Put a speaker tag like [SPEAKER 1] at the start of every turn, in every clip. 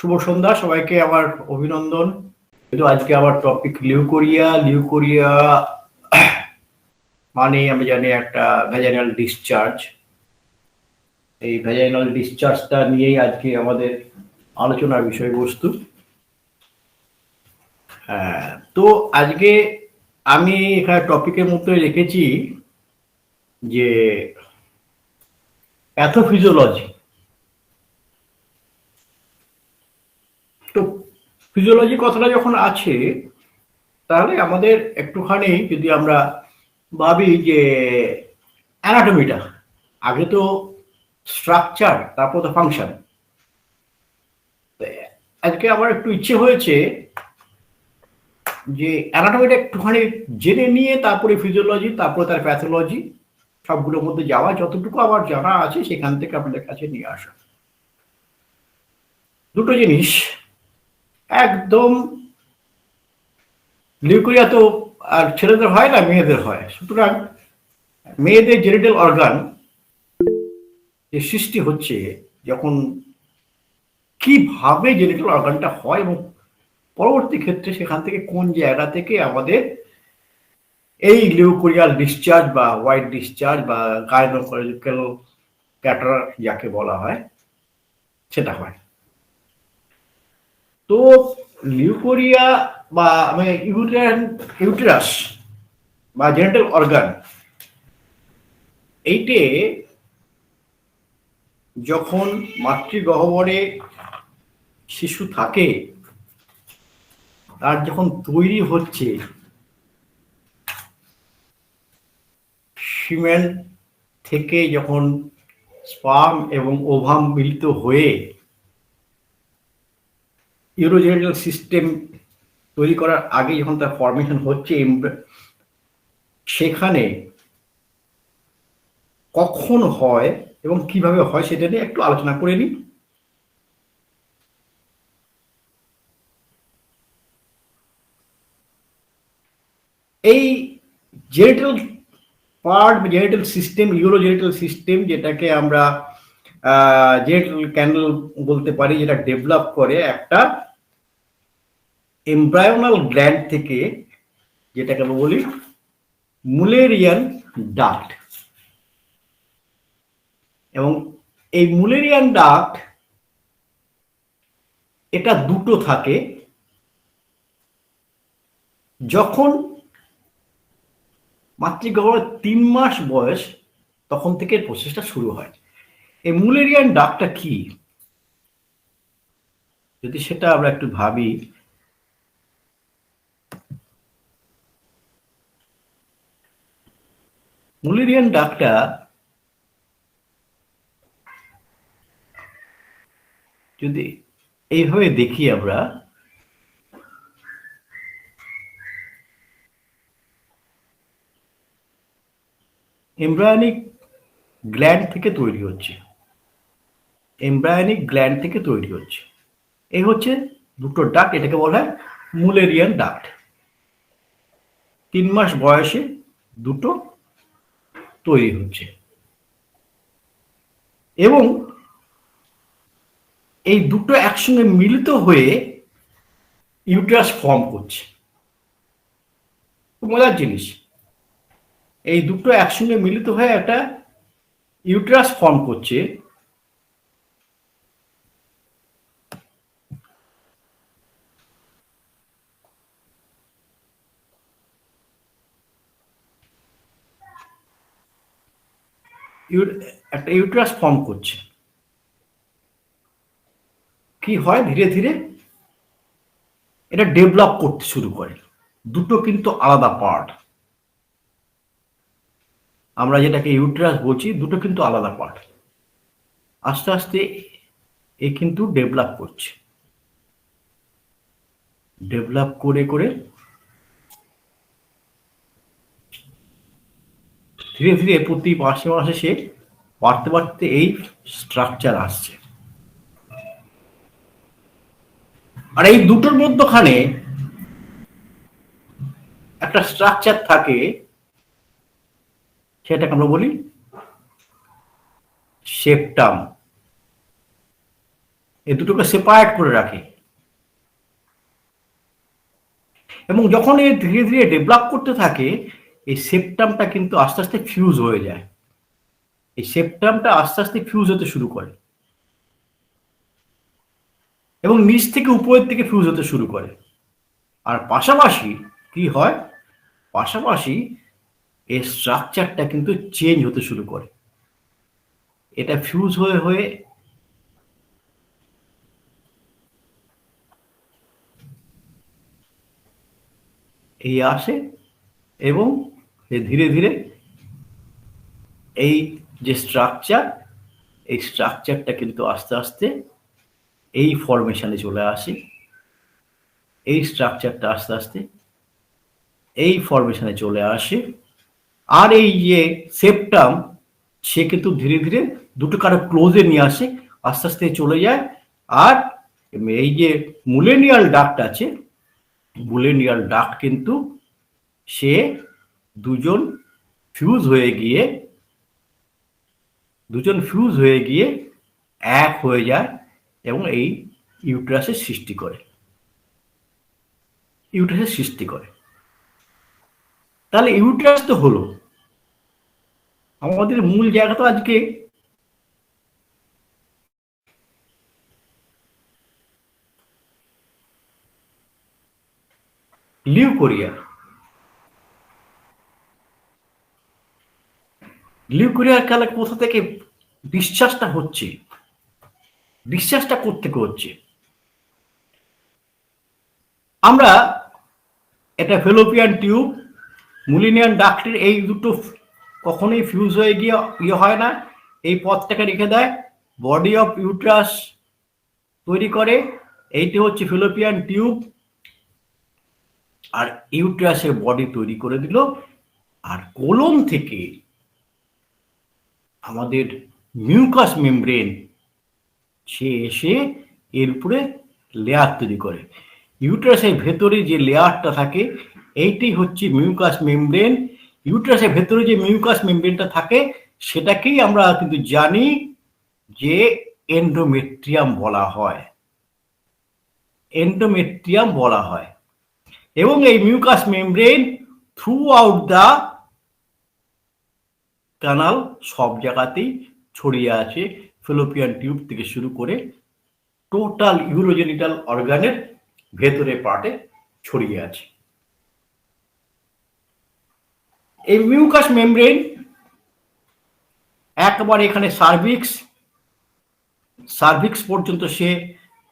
[SPEAKER 1] শুভ সন্ধ্যা সবাইকে আমার অভিনন্দন। কিন্তু আজকে আমার টপিক লিউকোরিয়া। লিউকোরিয়া মানে আমি জানি একটা ভ্যাজাইনাল ডিসচার্জ। এই ভ্যাজাইনাল ডিসচার্জটা নিয়েই আজকে আমাদের আলোচনার বিষয়বস্তু। তো আজকে আমি এখানে টপিকের মধ্যে রেখেছি যে প্যাথোফিজিওলজি। তো ফিজিওলজি কথাটা যখন আছে তাহলে আমাদের একটুখানি যদি আমরা ভাবি যে অ্যানাটমিটা, আগে তো স্ট্রাকচার তারপর তো ফাংশন। আজকে আমার একটু ইচ্ছে হয়েছে যে অ্যানাটমিটা একটুখানি জেনে নিয়ে তারপরে ফিজিওলজি, তারপরে তার প্যাথোলজি, সবগুলোর মধ্যে যাওয়া, যতটুকু আমার জানা আছে সেখান থেকে আপনাদের কাছে নিয়ে আসা। দুটো জিনিস একদম, লিউকোরিয়া তো আর ছেলেদের হয় না, মেয়েদের হয়। সুতরাং মেয়েদের জেনিটাল অর্গান যে সৃষ্টি হচ্ছে, যখন কিভাবে জেনিটাল অর্গানটা হয় এবং পরবর্তী ক্ষেত্রে সেখান থেকে কোন জায়গা থেকে আমাদের এই লিউকোরিয়াল ডিসচার্জ বা হোয়াইট ডিসচার্জ বা গাইনোকোলজিক্যাল ক্যাটার যাকে বলা হয় সেটা হয়। তো লিউকোরিয়া বা মানে ইউটেরাস বা জেনিটাল অর্গান, এইটে যখন মাতৃগহ্বরে শিশু থাকে, তার যখন তৈরি হচ্ছে সিমেন থেকে, যখন স্পার্ম এবং ওভাম মিলিত হয়ে ইউরোজেনিটাল সিস্টেম তৈরি করার আগে যখন তার ফর্মেশন হচ্ছে, সেখানে কখন হয় এবং কিভাবে হয় সেটা নিয়ে একটু আলোচনা করে নিই। এই genital part, genital system, urogenital system, যেটাকে আমরা জেনিটাল ক্যানেল বলতে পারি, যেটা ডেভেলপ করে একটা এমব্রায়োনাল গ্ল্যান্ড থেকে, যেটাকে আমরা বলি মুলেরিয়ান ডাক্ট। এবং এই মুলেরিয়ান ডাক্ট, এটা দুটো থাকে। যখন মাতৃগর্ভের 3 মাস বয়স, তখন থেকে প্রসেসটা শুরু হয়। এই মুলেরিয়ান ডাক্টটা কি, যদি সেটা আমরা একটু ভাবি। মুলেরিয়ান ডাক্টটা যদি এইভাবে দেখি আমরা, এমব্রায়োনিক গ্ল্যান্ড থেকে তৈরি হচ্ছে, এমব্রায়োনিক গ্ল্যান্ড থেকে তৈরি হচ্ছে। এই হচ্ছে দুটো ডাক্ট, এটাকে বলা হয় মুলেরিয়ান ডাক্ট। 3 মাস বয়সে দুটো তৈরি হচ্ছে এবং এই দুটো একসঙ্গে মিলিত হয়ে ইউটেরাস ফর্ম করছে। মজার জিনিস, এই দুটো একসঙ্গে মিলিত হয়ে একটা ইউটেরাস ফর্ম করছে। একটা ইউটেরাস ফর্ম করছে। কি হয়, ধীরে ধীরে এটা ডেভেলপ করতে শুরু করে। দুটো কিন্তু আলাদা পার্ট, আমরা যেটাকে ইউটেরাস বলছি, দুটো কিন্তু আলাদা পার্ট। আস্তে আস্তে এ কিন্তু ডেভেলপ করছে, ডেভেলপ করে করে ধীরে ধীরে প্রতি মাসে মাসে সে বাড়তে বাড়তে এই স্ট্রাকচার আসছে। আর এই দুটোর মধ্যখানে একটা স্ট্রাকচার থাকে, সেটাকে আমরা বলি সেপ্টাম। এই দুটোকে সেপারেট করে রাখে। এবং যখন এ ধীরে ধীরে ডেভেলপ করতে থাকে, এই সেপ্টামটা কিন্তু আস্তে আস্তে ফিউজ হয়ে যায়। এই সেপ্টামটা আস্তে আস্তে ফিউজ হতে শুরু করে এবং নিচ থেকে উপরের দিকে ফিউজ হতে শুরু করে। আর পাশাপাশি কি হয়, পাশাপাশি এর স্ট্রাকচারটা কিন্তু চেঞ্জ হতে শুরু করে। এটা ফিউজ হয়ে হয়ে এই আসে এবং ধীরে ধীরে এই যে স্ট্রাকচার, এই স্ট্রাকচারটা কিন্তু আস্তে আস্তে এই ফরমেশনে চলে আসে। এই স্ট্রাকচারটা আস্তে আস্তে এই ফরমেশনে চলে আসে। আর এই যে সেপ্টাম, সে কিন্তু ধীরে ধীরে দুটো কারো ক্লোজে নিয়ে আসে, আস্তে আস্তে চলে যায়। আর এই যে মুলেনিয়াল ডাক্ট আছে, মুলেনিয়াল ডাক্ট কিন্তু সে দুজন ফিউজ হয়ে গিয়ে এক হয়ে যায় এবং এই ইউটেরাসের সৃষ্টি করে, ইউটেরাসের সৃষ্টি করে। তাহলে ইউটেরাস তো হলো আমাদের মূল জায়গা। তো আজকে লিউকোরিয়া, লিউকোরিয়ার কালে কোথা থেকে বিশ্বাসটা হচ্ছে, বিশ্বাসটা কোত্থেকে হচ্ছে? আমরা এটা ফেলোপিয়ান টিউব, মুলিনিয়ান ডাক্টের এই দুটো কখনোই ফিউজ হয়ে গিয়ে ইয়ে হয় না, এই পথটাকে রেখে দেয়, বডি অফ ইউট্রাস তৈরি করে। এইটি হচ্ছে ফেলোপিয়ান টিউব, আর ইউট্রাসের বডি তৈরি করে দিল। আর কোলন থেকে আমাদের মিউকাস মেমব্রেন সে এসে এর উপরে লেয়ার তৈরি করে। ইউট্রাসের ভেতরে যে লেয়ারটা থাকে এইটি হচ্ছে মিউকাস মেমব্রেন। ইউট্রাসের ভেতরে যে মিউকাস মেমব্রেনটা থাকে সেটাকেই আমরা কিন্তু জানি যে এন্ডোমেট্রিয়াম বলা হয়, এন্ডোমেট্রিয়াম বলা হয়। এবং এই mucous membrane throughout the canal সব জায়গাতেই ছড়িয়ে আছে, ফেলোপিয়ান টিউব থেকে শুরু করে টোটাল ইউরোজেনিটাল অর্গানের ভেতরে পার্টে ছড়িয়ে আছে। এই মিউকাস মেমব্রেন একবার এখানে সার্ভিক্স পর্যন্ত সে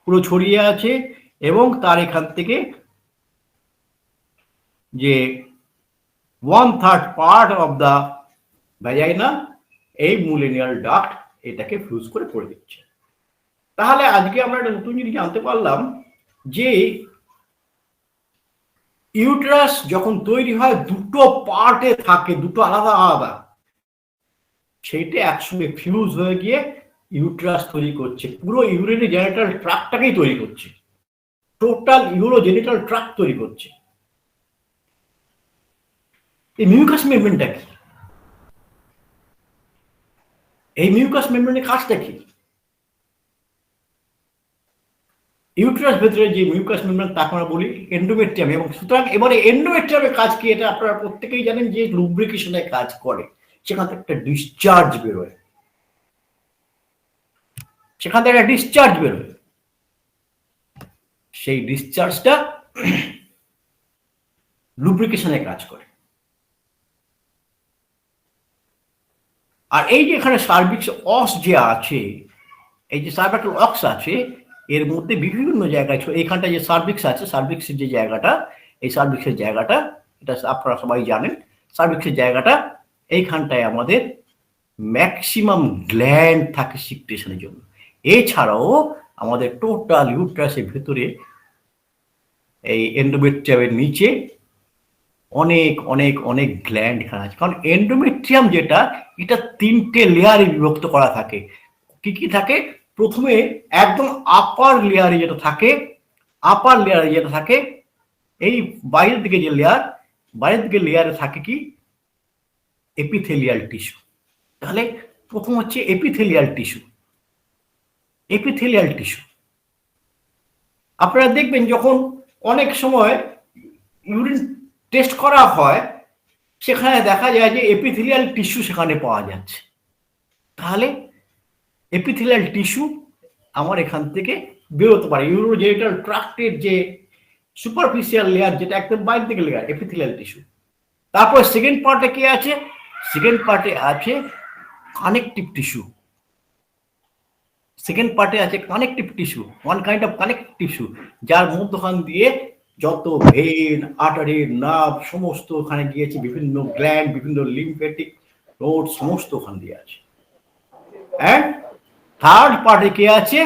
[SPEAKER 1] পুরো ছড়িয়ে আছে এবং তার এখান থেকে যে 1/3 পার্ট অফ দা ভ্যাজাইনা এই মুলেনিয়াল ডাক্ট এটাকে ফিউজ করে পড়ে দিচ্ছে। তাহলে আজকে আমরা একটা নতুন জিনিস জানতে পারলাম যে ইউটেরাস যখন তৈরি হয় দুটো পার্টে থাকে, দুটো আলাদা আলাদা, সেইটা একসঙ্গে ফিউজ হয়ে গিয়ে ইউটেরাস তৈরি করছে, পুরো ইউরিনারি জেনিটাল ট্রাক্টটাকেই তৈরি করছে, টোটাল ইউরোজেনিটাল ট্রাক্ট তৈরি করছে। এই মিউকাস মেমব্রেনটা কি? এই মিউকাস মেমব্রেনের কাজটা কি? ইউটেরাস ভেতরে যে মিউকাস মেমব্রেন তাকে আমরা বলি এন্ডোমেট্রিয়াম। এবং সুতরাং এবারে এন্ডোমেট্রিয়ামের কাজ কি এটা আপনারা প্রত্যেকেই জানেন যে লুব্রিকেশনের কাজ করে। সেখান থেকে একটা ডিসচার্জ বেরোয়, সেখান থেকে একটা ডিসচার্জ বেরোয়, সেই ডিসচার্জটা লুব্রিকেশনের কাজ করে। আর এই যে এখানে সার্ভিক্স অক্স যে আছে, এই যে সার্ভাইকাল অক্স আছে, এর মধ্যে বিভিন্ন জায়গায় এইখানটা যে সার্ভিক্স আছে, সার্ভিক্সের যে জায়গাটা, এই সার্ভিক্সের জায়গাটা এটা আপনারা সবাই জানেন। সার্ভিক্সের জায়গাটা এইখানটায় আমাদের ম্যাক্সিমাম গ্ল্যান্ড থাকে সিক্রেশনের জন্য। এছাড়াও আমাদের টোটাল ইউট্রাসের ভেতরে এই এন্ডোমেট্রিয়ামের নিচে অনেক অনেক অনেক গ্ল্যান্ড এখানে আছে। কারণ এন্ডোমেট্রিয়াম যেটা, এটা 3টে লেয়ারে বিভক্ত করা থাকে। কি কি থাকে? প্রথমে একদম আপার লেয়ারে যেটা থাকে, এই বাইরের দিকে যে লেয়ার, বাইরের দিকে লেয়ারে থাকে কি এপিথেলিয়াল টিস্যু। তাহলে প্রথম হচ্ছে এপিথেলিয়াল টিস্যু। আপনারা দেখবেন যখন অনেক সময় ইউরিন টেস্ট করা হয় সেখানে দেখা যায় যে এপিথেলিয়াল টিস্যু সেখানে পাওয়া যাচ্ছে। তাহলে এপিথেলিয়াল টিস্যু আমার এখান থেকে বেরোতে পারে। ইউরোজেনিটাল ট্রাক্টের যে সুপারফিশিয়াল লেয়ার, যেটা একদম বাইরে থেকে লেয়ার, এপিথেলিয়াল টিস্যু। তারপর সেকেন্ড পার্টে কি আছে? সেকেন্ড পার্টে আছে কানেকটিভ টিস্যু। সেকেন্ড পার্টে আছে connective tissue, one kind of connective tissue, যার মধ্যখান দিয়ে যত ভেন, আর্টারি, নার্ভ সমস্ত ওখানে গিয়েছে, বিভিন্ন গ্ল্যান্ড, বিভিন্ন লিম্ফেটিক নোড সমস্ত ওখান দিয়ে আছে। অ্যান্ড থার্ড পার্টে কি আছে?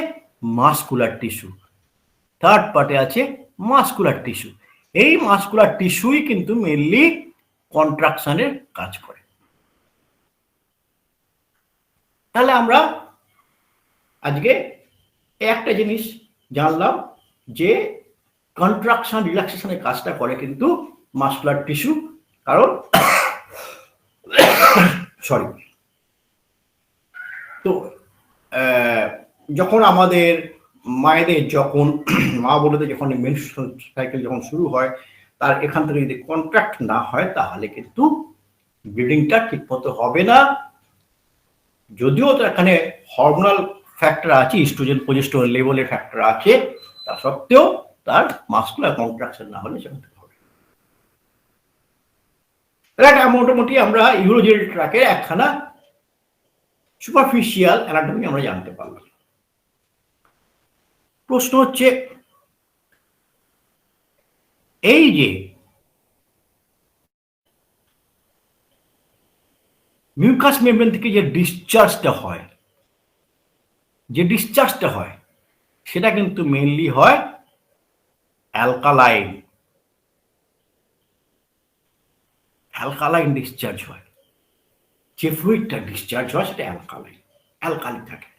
[SPEAKER 1] Muscular tissue. থার্ড পার্টে আছে মাসকুলার টিস্যু। এই মাসকুলার টিস্যুই কিন্তু মেনলি কন্ট্রাকশনের কাজ করে। তাহলে আমরা আজকে একটা জিনিস জানলাম যে কন্ট্রাকশন রিল্যাক্সেশনের কাজটা করে কিন্তু মাসকুলার টিস্যু। কারণ সরি, তো যখন আমাদের মায়েদের, যখন মা বোনেদের যখন মেনস্ট্রুয়াল সাইকেল যখন শুরু হয়, তার এখান থেকে যদি কন্ট্রাক্ট না হয় তাহলে কিন্তু ব্লিডিংটা ঠিক মতো হবে না। যদিও তো এখানে হরমোনাল ফ্যাক্টর আছে, ইস্ট্রোজেন প্রোজেস্টেরন লেভেলের ফ্যাক্টর আছে, তা সত্ত্বেও তার মাসকুলার কন্ট্রাকশন না হলে সেখান থেকে হবে। এটা মোটামুটি আমরা ইউরোজেনিটাল ট্র্যাকের একখানা সুপারফিশিয়াল অ্যানাটমি আমরা জানতে পারলাম। প্রশ্ন হচ্ছে, এই যে মিউকাস মেমব্রেন থেকে যে ডিসচার্জটা হয়, সেটা কিন্তু মেইনলি হয় অ্যালকালাইন ডিসচার্জ হয়। যে ফ্লুইডটা ডিসচার্জ হয় সেটা অ্যালকালি থাকে।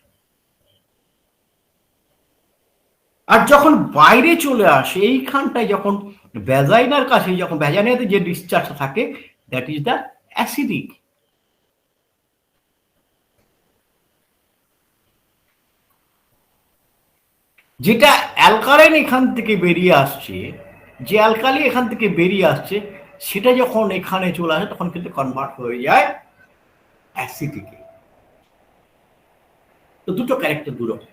[SPEAKER 1] আর যখন বাইরে চলে আসে এইখানটায়, যখন ভ্যাজাইনার কাছে, যখন ভ্যাজাইনাতে যে ডিসচার্জটা থাকে, দ্যাট ইজ দ্য অ্যাসিডিক। যেটা অ্যালকালাইন এখান থেকে বেরিয়ে আসছে, যে অ্যালকালি এখান থেকে বেরিয়ে আসছে, সেটা যখন এখানে চলে আসে তখন কিন্তু কনভার্ট হয়ে যায় অ্যাসিডিকে। তো দুটো ক্যারেক্টার দুরকম।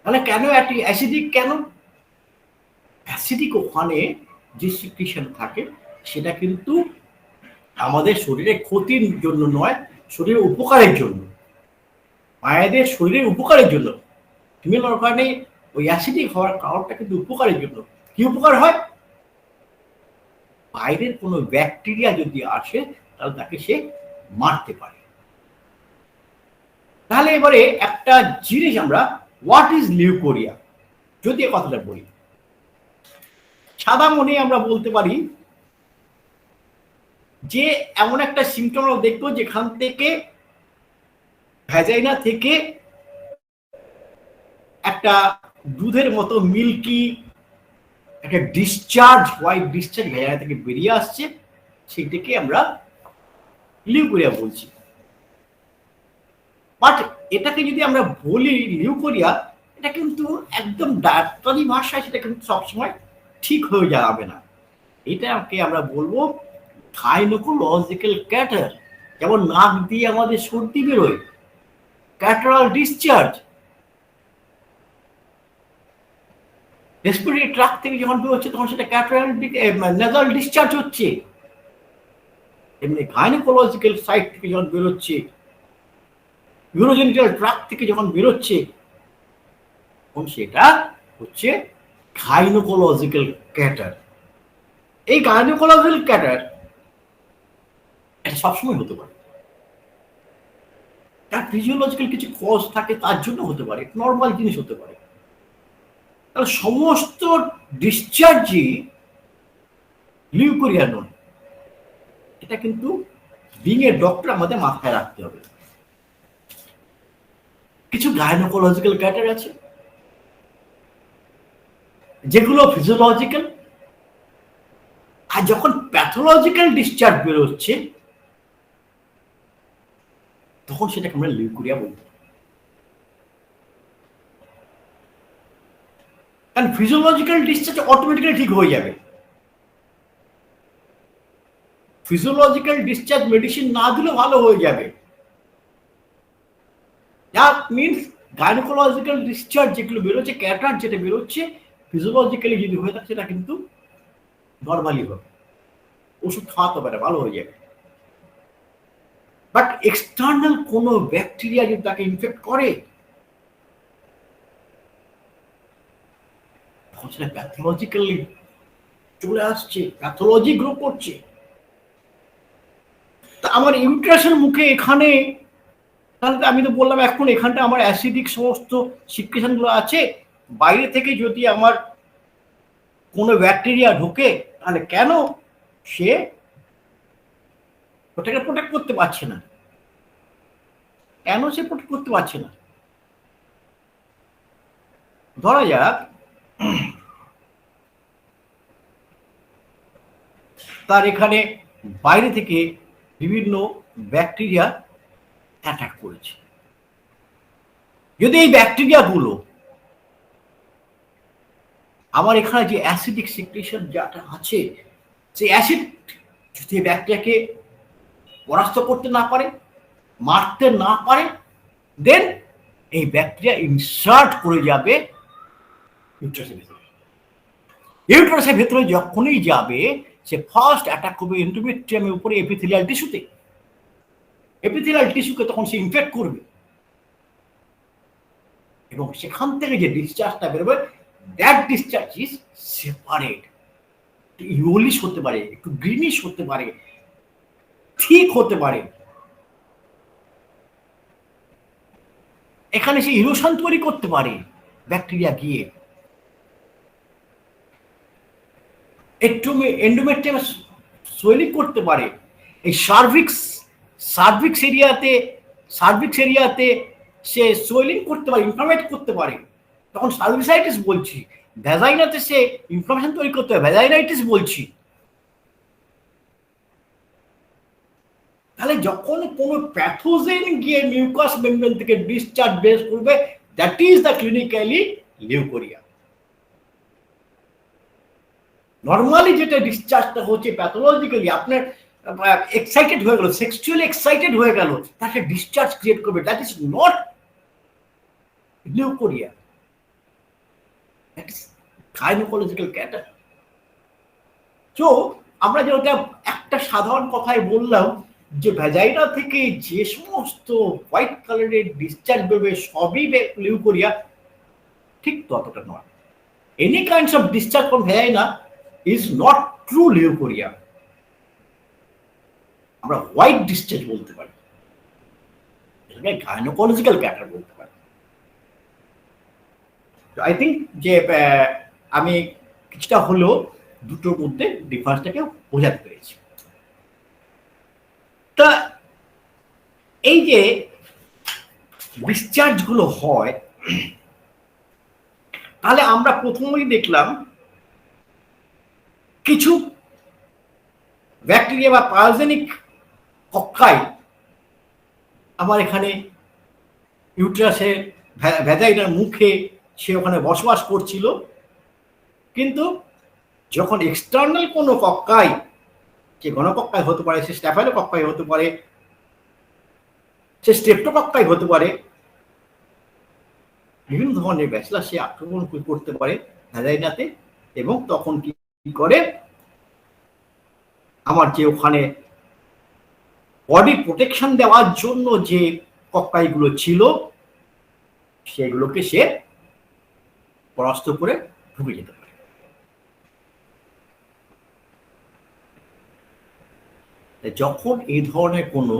[SPEAKER 1] তাহলে কেন অ্যাসিডিক? কেন অ্যাসিডিক? ওখানে যে সিক্রিশন থাকে সেটা কিন্তু আমাদের শরীরে ক্ষতির জন্য নয়, শরীরের উপকারের জন্য, মায়েদের শরীরের উপকারের জন্য। ফিমেল অর্গানে ওই অ্যাসিডিক হওয়ার কারণটা কিন্তু উপকারের জন্য। কি উপকার হয়? বাইরের কোনো ব্যাকটেরিয়া যদি আসে তাহলে তাকে সে মারতে পারে। তাহলে এবারে একটা জিনিস আমরা, হোয়াট ইজ লিউকোরিয়া, যদি এই কথাটা বলি, সাদা মনে আমরা বলতে পারি যে এমন একটা সিমটম আমরা দেখবো যেখান থেকে, ভ্যাজাইনা থেকে একটা দুধের মতো মিল্কি একটা ডিসচার্জ, হোয়াইট ডিসচার্জ ভ্যাজাইনা থেকে বেরিয়ে আসছে, সেটাকে আমরা লিউকোরিয়া বলছি। বাট এটাকে যদি আমরা বলি লিউকোরিয়া, এটা কিন্তু একদম ডাক্তারি ভাষায় সেটা কিন্তু সবসময় ঠিক হয়ে যাবে না। এটাকে আমরা বলবো গাইনোকোলজিক্যাল ক্যাটার। যেমন নাক দিয়ে আমাদের সর্দি বেরোয়, ক্যাটারাল ডিসচার্জ। রেসপিরেটরি ট্র্যাক থেকে যখন বেরোচ্ছে তখন সেটা ক্যাটারাল নেজাল ডিসচার্জ হচ্ছে। এমনি গাইনোকোলজিক্যাল সাইট থেকে যখন বেরোচ্ছে, ইউরোজেনিটাল ট্র্যাক থেকে যখন বেরোচ্ছে, তখন সেটা হচ্ছে গাইনোকোলজিক্যাল ক্যাটার। এই গাইনোকোলজিক্যাল ক্যাটার এটা সবসময় হতে পারে, তার ফিজিওলজিক্যাল কিছু কজ থাকে, তার জন্য হতে পারে, নর্মাল জিনিস হতে পারে। তাহলে সমস্ত ডিসচার্জই লিউকোরিয়া নয়, এটা কিন্তু বিং এ ডক্টর আমাদের মাথায় রাখতে হবে। কিছু গাইনোকোলজিক্যাল ক্যাটার আছে যেগুলো ফিজিওলজিক্যাল, আর যখন প্যাথোলজিক্যাল ডিসচার্জ বেরোচ্ছে তখন সেটাকে আমরা লিউকোরিয়া বলতে পারি। কারণ ফিজিওলজিক্যাল ডিসচার্জ অটোমেটিক্যালি ঠিক হয়ে যাবে। ফিজিওলজিক্যাল ডিসচার্জ মেডিসিন না দিলে ভালো হয়ে যাবে। দ্যাট মিনস গাইনোকোলজিক্যাল ডিসচার্জ যেগুলো বেরোচ্ছে, ক্যাটার যেটা বেরোচ্ছে, ফিজিওলজিক্যালি যদি হয়ে থাকে সেটা কিন্তু নর্মালি হবে, ওষুধ খাওয়াতে হবে না, ভালো হয়ে যাবে। বাট এক্সটার্নাল কোনো ব্যাকটেরিয়া যদি তাকে ইনফেক্ট করে, তখন সেটা প্যাথোলজিক্যালি চলে আসছে, প্যাথোলজি গ্রো করছে। তা আমার ইউট্রাসের মুখে এখানে, তাহলে আমি তো বললাম এখন এখানটা আমার অ্যাসিডিক সমস্ত সিক্রেশন গুলো আছে, বাইরে থেকে যদি আমার কোনো ব্যাকটেরিয়া ঢোকে তাহলে কেন সে ওটাকে প্রোটেক্ট করতে পারছে না? কেন সে প্রোটেক্ট করতে পারছে না? ধরা যাক তার এখানে বাইরে থেকে বিভিন্ন ব্যাকটেরিয়া অ্যাটাক করেছে। যদি এই ব্যাকটেরিয়াগুলো আমার এখানে যে অ্যাসিডিক সিক্রেশন যেটা আছে, সেই অ্যাসিড যদি ব্যাকটেরিয়াকে পরাস্ত করতে না পারে, মারতে না পারে, দেন এই ব্যাকটেরিয়া ইনসার্ট করে যাবে ইউট্রাসের ভিতরে। ইউট্রাসের ভিতরে যখনই যাবে, সে ফার্স্ট অ্যাটাক করবে এন্ডোমেট্রিয়ামের উপরে, এপিথেলিয়াল টিস্যুতে। এপিথেলিয়াল টিস্যুকে তখন সে ইনফেক্ট করবে, এবং সেখান থেকে যে ডিসচার্জটা বেরোবে, that discharge is separate. Yellowish হতে পারে, একটু গ্রিনিশ হতে পারে, ঠিক হতে পারে। এখানে সে ইরোশন তৈরি করতে পারে ব্যাকটেরিয়া গিয়ে, একটু এন্ডোমেট্রিয়াম সোয়েলিং করতে পারে। এই সার্ভিক্স এরিয়াতে সে সোয়েলিং করতে পারে, ইনফ্লামেট করতে পারে, তখন সার্ভিসাইটিস বলছি। ভ্যাজাইনাতে সে ইনফ্লামেশন তৈরি করতে হয়, ভ্যাজাইনাইটিস বলছি। তাহলে যখন কোনো প্যাথোজেন গিয়ে মিউকাস মেমব্রেন থেকে ডিসচার্জ বের করবে, that is the clinically leucorrhoea. Normally যেটা ডিসচার্জটা হচ্ছে প্যাথোলজিক্যালি, আপনার এক্সাইটেড হয়ে গেল, সেক্সুয়ালি এক্সাইটেড হয়ে গেল, তাকে ডিসচার্জ ক্রিয়েট করবে, that is not leucorrhoea, that is gynaecological cater. তো আমরা যেটা একটা সাধারণ কথাই বললাম যে ভ্যাজাইনা থেকে যে সমস্ত হোয়াইট কালারের ডিসচার্জ বেরোবে সবই লিউকোরিয়া, ঠিক ততটা নয়। Any kinds of discharge from vagina is not true leucorrhoea. আমরা হোয়াইট ডিসচার্জ বলতে পারি, এটাকে গাইনোকোলজিক্যাল ক্যাটার বলতে পারি। আই থিঙ্ক যে আমি কিছুটা হলেও দুটোর মধ্যে ডিফারেন্সটাকে বোঝাতে পেরেছি। তা এই যে ডিসচার্জ গুলো হয়, তাহলে আমরা প্রথমেই দেখলাম কিছু ব্যাকটেরিয়া বা প্যাথোজেনিক কক্কাই আমার এখানে ইউট্রাসের ভ্যাজাইনার মুখে সে ওখানে বসবাস করছিল, কিন্তু যখন এক্সটার্নাল কোনো কক্কাই, সে গণকক্কাই হতে পারে, সে স্ট্যাফাইলোকক্কাই হতে পারে, সে স্ট্রেপ্টোকক্কাই হতে পারে, বিভিন্ন ধরনের ব্যাচেলার সে আক্রমণ করতে পারে ভ্যাজাইনাতে, এবং তখন কি করে আমার যে ওখানে বডি প্রোটেকশন দেওয়ার জন্য যে কক্কাইগুলো ছিল সেগুলোকে সে পরাস্ত করে ঢুকে যেতে পারে। যখন এই ধরনের কোনো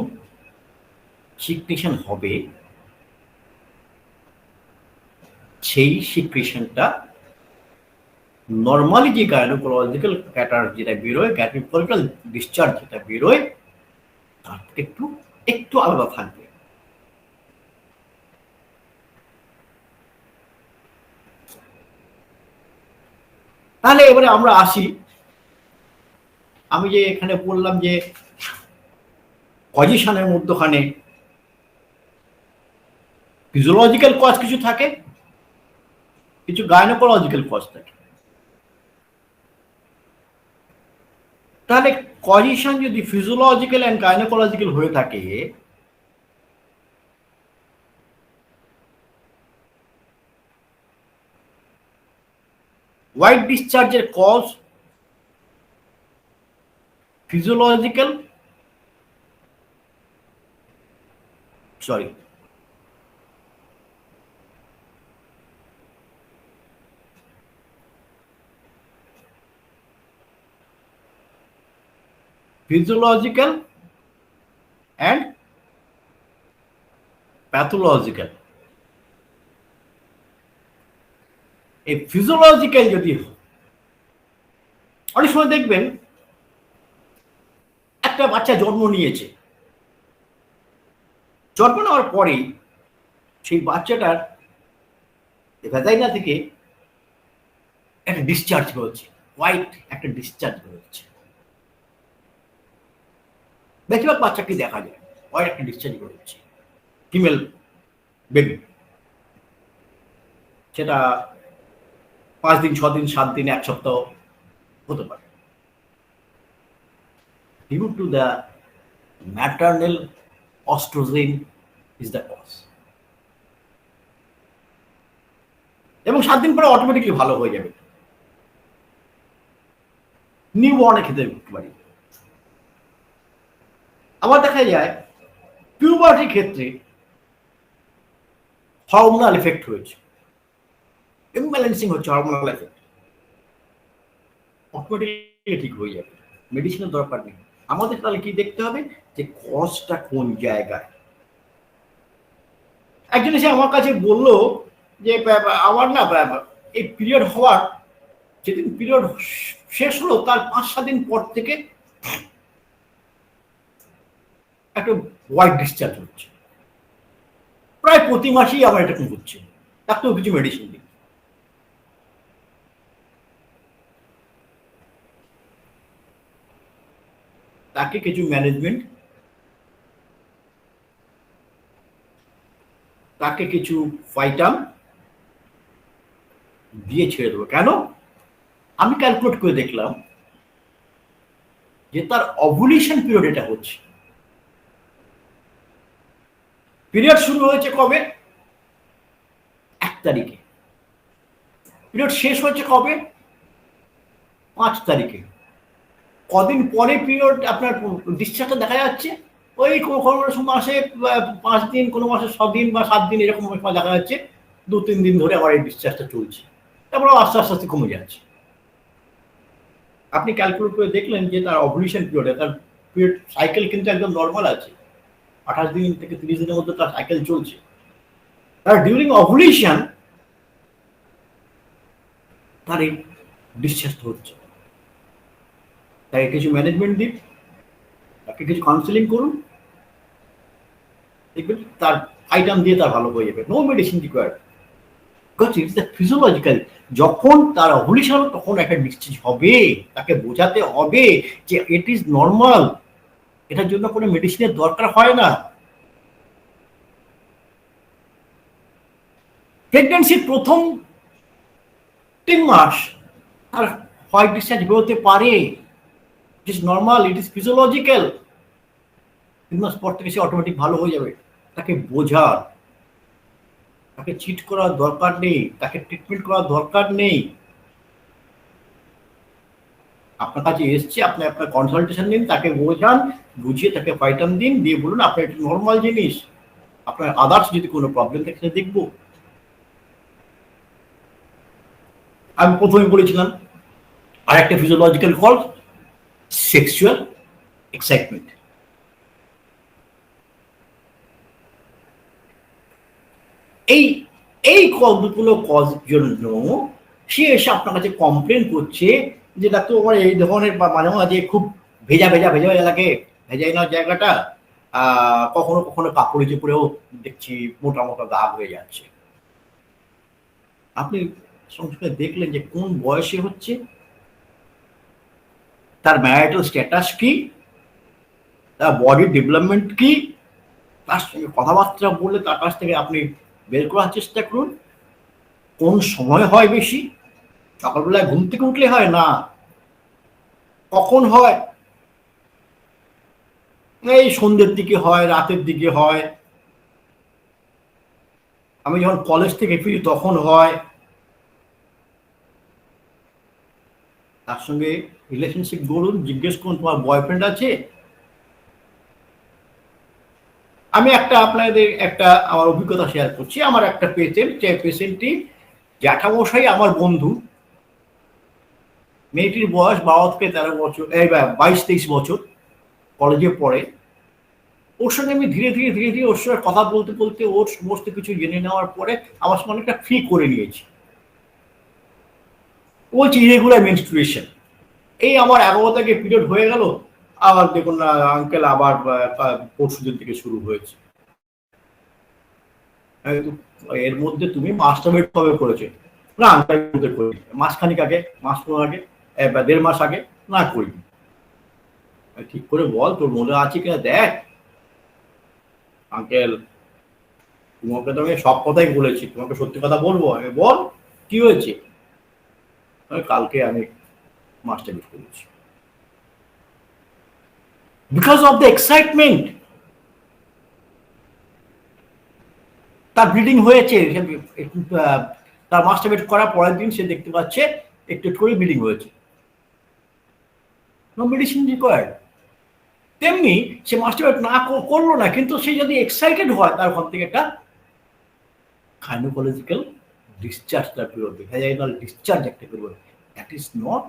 [SPEAKER 1] সিক্রেশন হবে, সেই সিক্রেশনটা নর্মালি যে গাইনোকোলজিক্যাল ক্যাটার যেটা বেরোয়, গাইনোকোলজিক্যাল ডিসচার্জ যেটা বেরোয়, তার থেকে একটু আলাদা থাকবে। তাহলে এবারে আমরা আসি, আমি যে এখানে বললাম যে পজিশনের মধ্যখানে ফিজিওলজিক্যাল কজ কিছু থাকে, কিছু গাইনোকোলজিক্যাল কজ থাকে। তাহলে কজিশন যদি ফিজিওলজিক্যাল অ্যান্ড গাইনোকোলজিক্যাল হয়ে থাকে, হোয়াইট ডিসচার্জের cause physiological, sorry physiological and pathological। এই ফিজিওলজিক্যাল যদি অনেক সময় দেখবেন একটা বাচ্চা জন্ম নিয়েছে, জন্ম নেওয়ার পরেই সেই বাচ্চাটার ভ্যাজাইনা থেকে একটা ডিসচার্জ বেরোচ্ছে, হোয়াইট একটা ডিসচার্জ বেরোচ্ছে। বেশিরভাগ বাচ্চাকে দেখা যায় হোয়াইট একটা ডিসচার্জ বেরোচ্ছে, ফিমেল বেবি। সেটা 5 দিন, 6 দিন, 7 দিন, 1 সপ্তাহ হতে পারে। Due to the maternal estrogen is the cause। এবং 7 দিন পরে অটোমেটিকলি ভালো হয়ে যাবে, নিউ বর্নে খেতে পারি। আবার দেখা যায় পিউবার্টির ক্ষেত্রে হরমোনাল এফেক্ট হয়েছে, ইমব্যালেন্সিং হচ্ছে, হরমোনাল এফেক্ট অটোমেটিকলি ঠিক হয়ে যাবে, মেডিসিনের দরকার নেই। আমাদের তাহলে কি দেখতে হবে যে কজটা কোন জায়গায়। একজন এসে আমার কাছে বললো যে আমার না এই পিরিয়ড হওয়ার যেদিন পিরিয়ড শেষ হলো তার 5-7 দিন পর থেকে একটা হোয়াইট ডিসচার্জ হচ্ছে, প্রায় প্রতি মাসেই আমার এরকম হচ্ছে, তাকেও কিছু মেডিসিন দিই। তাকে কিছু ম্যানেজমেন্ট, তাকে কিছু ফাইটাম দিয়ে ছেড়ে দেবো। কেন? আমি ক্যালকুলেট করে দেখলাম যে তার ওভুলেশন পিরিয়ড এটা হচ্ছে। পিরিয়ড শুরু হয়েছে কবে? 1 তারিখে। পিরিয়ড শেষ হয়েছে কবে? 5 তারিখে। কদিন পরে পিরিয়ড আপনার ডিসচার্জটা দেখা যাচ্ছে? ওই কোনো মাসে 5 দিন, কোনো মাসে 6 দিন বা 7 দিন, এরকম সময় দেখা যাচ্ছে 2-3 দিন ধরে আমার এই ডিসচার্জটা চলছে, তারপরে আস্তে আস্তে কমে যাচ্ছে। আপনি ক্যালকুলেট করে দেখলেন যে তার ওভুলেশন পিরিয়ডে তার পিরিয়ড সাইকেল কিন্তু একদম নর্মাল আছে, 28 দিন থেকে 30 দিনের মধ্যে তার সাইকেল চলছে। তার ডিউরিং ওভুলেশন তার এই ডিসচার্জ হচ্ছে। তাই কিছু ম্যানেজমেন্ট দিন, তাকে কিছু কাউন্সেলিং করুন, দেখবেন তার আইটেম দিয়ে তার ভালো হয়ে যাবে, no medicine required. Because it's the physiological. যখন তার ওভুলেশন হবে তখন একটা ডিসচার্জ হবে, তাকে বোঝাতে হবে যে ইট ইজ নর্মাল, এটার জন্য কোনো মেডিসিনের দরকার হয় না। প্রেগন্যান্সির প্রথম 3 মাস তার হোয়াইট ডিসচার্জ বেরোতে পারে, it is normal, it is physiological. 3 মাস পর থেকে সে অটোমেটিক ভালো হয়ে যাবে। তাকে বোঝার, তাকে চিট করার দরকার নেই, তাকে ট্রিটমেন্ট করার দরকার নেই। আপনার কাছে এসছে, আপনি আপনার কনসালটেশন নিন, তাকে বোঝান, বুঝিয়ে তাকে ফাইটাম দিন, দিয়ে বলুন আপনার এটা নর্মাল জিনিস, আপনার আদার্স যদি কোনো প্রবলেম থাকে সেটা দেখবো। আমি প্রথমে বলেছিলাম আর একটা ফিজিওলজিক্যাল কল সেক্সুয়াল এক্সাইটমেন্ট। এই এই কজগুলো কজ জন্য সে এসে আপনার কাছে কমপ্লেন করছে যে ডাক্তার আমার এই ধরনের মাঝে মাঝে খুব ভেজা ভেজা ভেজা ভেজা লাগে, ভেজাই না জায়গাটা, কখনো কখনো কাপড়ে চোপড়েও দেখছি মোটা মোটা দাগ হয়ে যাচ্ছে। আপনি সঙ্গে দেখলেন যে কোন বয়সে হচ্ছে, তার ম্যারিটাল স্ট্যাটাস কি, তার বডি ডেভেলপমেন্ট কি, তার সঙ্গে কথাবার্তা বললে তার কাছ থেকে আপনি বের করার চেষ্টা করুন। কোন সময় হয় বেশি? সকালবেলায় ঘুম থেকে উঠলে হয় না, কখন হয়? এই সন্ধ্যের দিকে হয়, রাতের দিকে হয়, আমি যখন কলেজ থেকে ফিরি তখন হয়। তার সঙ্গে রিলেশনশিপ গড়ুন, জিজ্ঞেস করুন তোমার বয়ফ্রেন্ড আছে? আমি আপনাদের একটা আমার অভিজ্ঞতা শেয়ার করছি। আমার একটা পেশেন্ট, যে পেশেন্টটি জ্যাঠামশাই আমার বন্ধু। মেয়েটির বয়স 12 থেকে 13 বছর, এই 22-23 বছর, কলেজে পড়ে। ওর সঙ্গে আমি ধীরে ধীরে ধীরে ধীরে ওর সঙ্গে কথা বলতে বলতে ওর সমস্ত কিছু জেনে নেওয়ার পরে আমার সঙ্গে অনেকটা ফ্রি করে নিয়েছি। ও বলছে ইরেগুলার মেনস্ট্রুয়েশন, এই আমার 11 থেকে পিরিয়ড হয়ে গেল, আবার দেখুন না আঙ্কেল আবার পরশুদিন থেকে শুরু হয়েছে। এর মধ্যে তুমি মাস্টারবেট কবে করেছে? না আঙ্কেল করি, মাসখানিক আগে, মাস 15 আগে, 1.5 মাস আগে। না করি। ঠিক করে বল তোর মনে আছে কিনা দেখ। আঙ্কেল তোমাকে তো আমি সব কথাই বলেছি, তোমাকে সত্যি কথা বলবো, আমি বল কি হয়েছে? কালকে আমি মাস্টারবেট করেছি। Because of the excitement. তার ব্লিডিং হয়েছে, তার মাস্টারবেট করার পরের দিন সে দেখতে পাচ্ছে একটু একটু করে ব্লিডিং হয়েছে। No medicine required. তেমনি সে মাস্টারবেট না করলো না, কিন্তু সে যদি এক্সাইটেড হয় তার ওখান থেকে একটা গাইনোকোলজিক্যাল ডিসচার্জটা বেরোবে, ভ্যাজাইনাল ডিসচার্জ একটা বেরোবে। That is not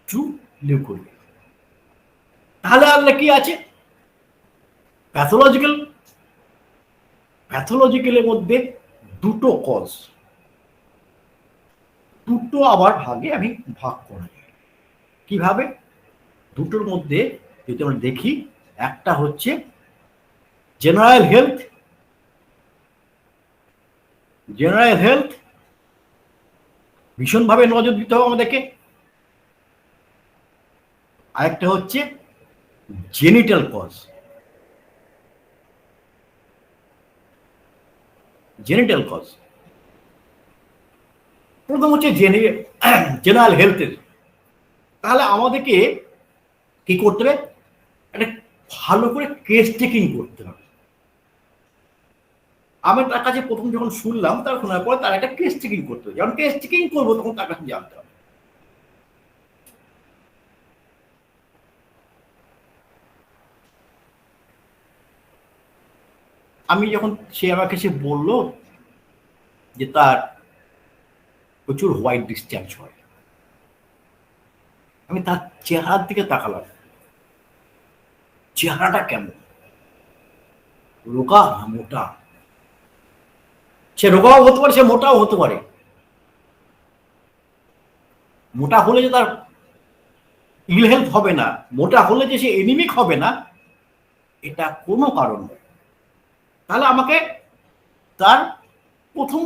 [SPEAKER 1] true leucorrhoea. তাহলে আল্লাহ কি আছে? প্যাথোলজিক্যাল। প্যাথোলজিক্যালের মধ্যে দুটো কজ, দুটো আবার ভাগে আমি ভাগ করা যায়। কিভাবে? দুটোর মধ্যে যদি আমরা দেখি, একটা হচ্ছে জেনারেল হেলথ। জেনারেল হেলথ ভীষণভাবে নজর দিতে হবে আমাদেরকে। আরেকটা হচ্ছে জেনিটাল কজ। জেনিটাল কজ প্রথম হচ্ছে জেনারেল হেলথের। তাহলে আমাদেরকে কি করতে হবে? একটা ভালো করে কেস চেকিং করতে হবে। আমি তার কাছে প্রথম যখন শুনলাম, তার শোনার পরে তার একটা কেস চেকিং করতে হবে। যখন কেস চেকিং করবো তখন তার কাছে জানতে হবে। আমি যখন সে আমাকে সে বললো যে তার প্রচুর হোয়াইট ডিসচার্জ হয়, আমি তার চেহারার দিকে তাকালাম। চেহারাটা কেমন? রোগা না মোটা? সে রোগাও হতে পারে, সে মোটাও হতে পারে। মোটা হলে যে তার ইল হেলথ হবে না, মোটা হলে যে সে এনিমিক হবে না, এটা কোনো কারণ নয়। তাহলে আমাকে তার প্রথম,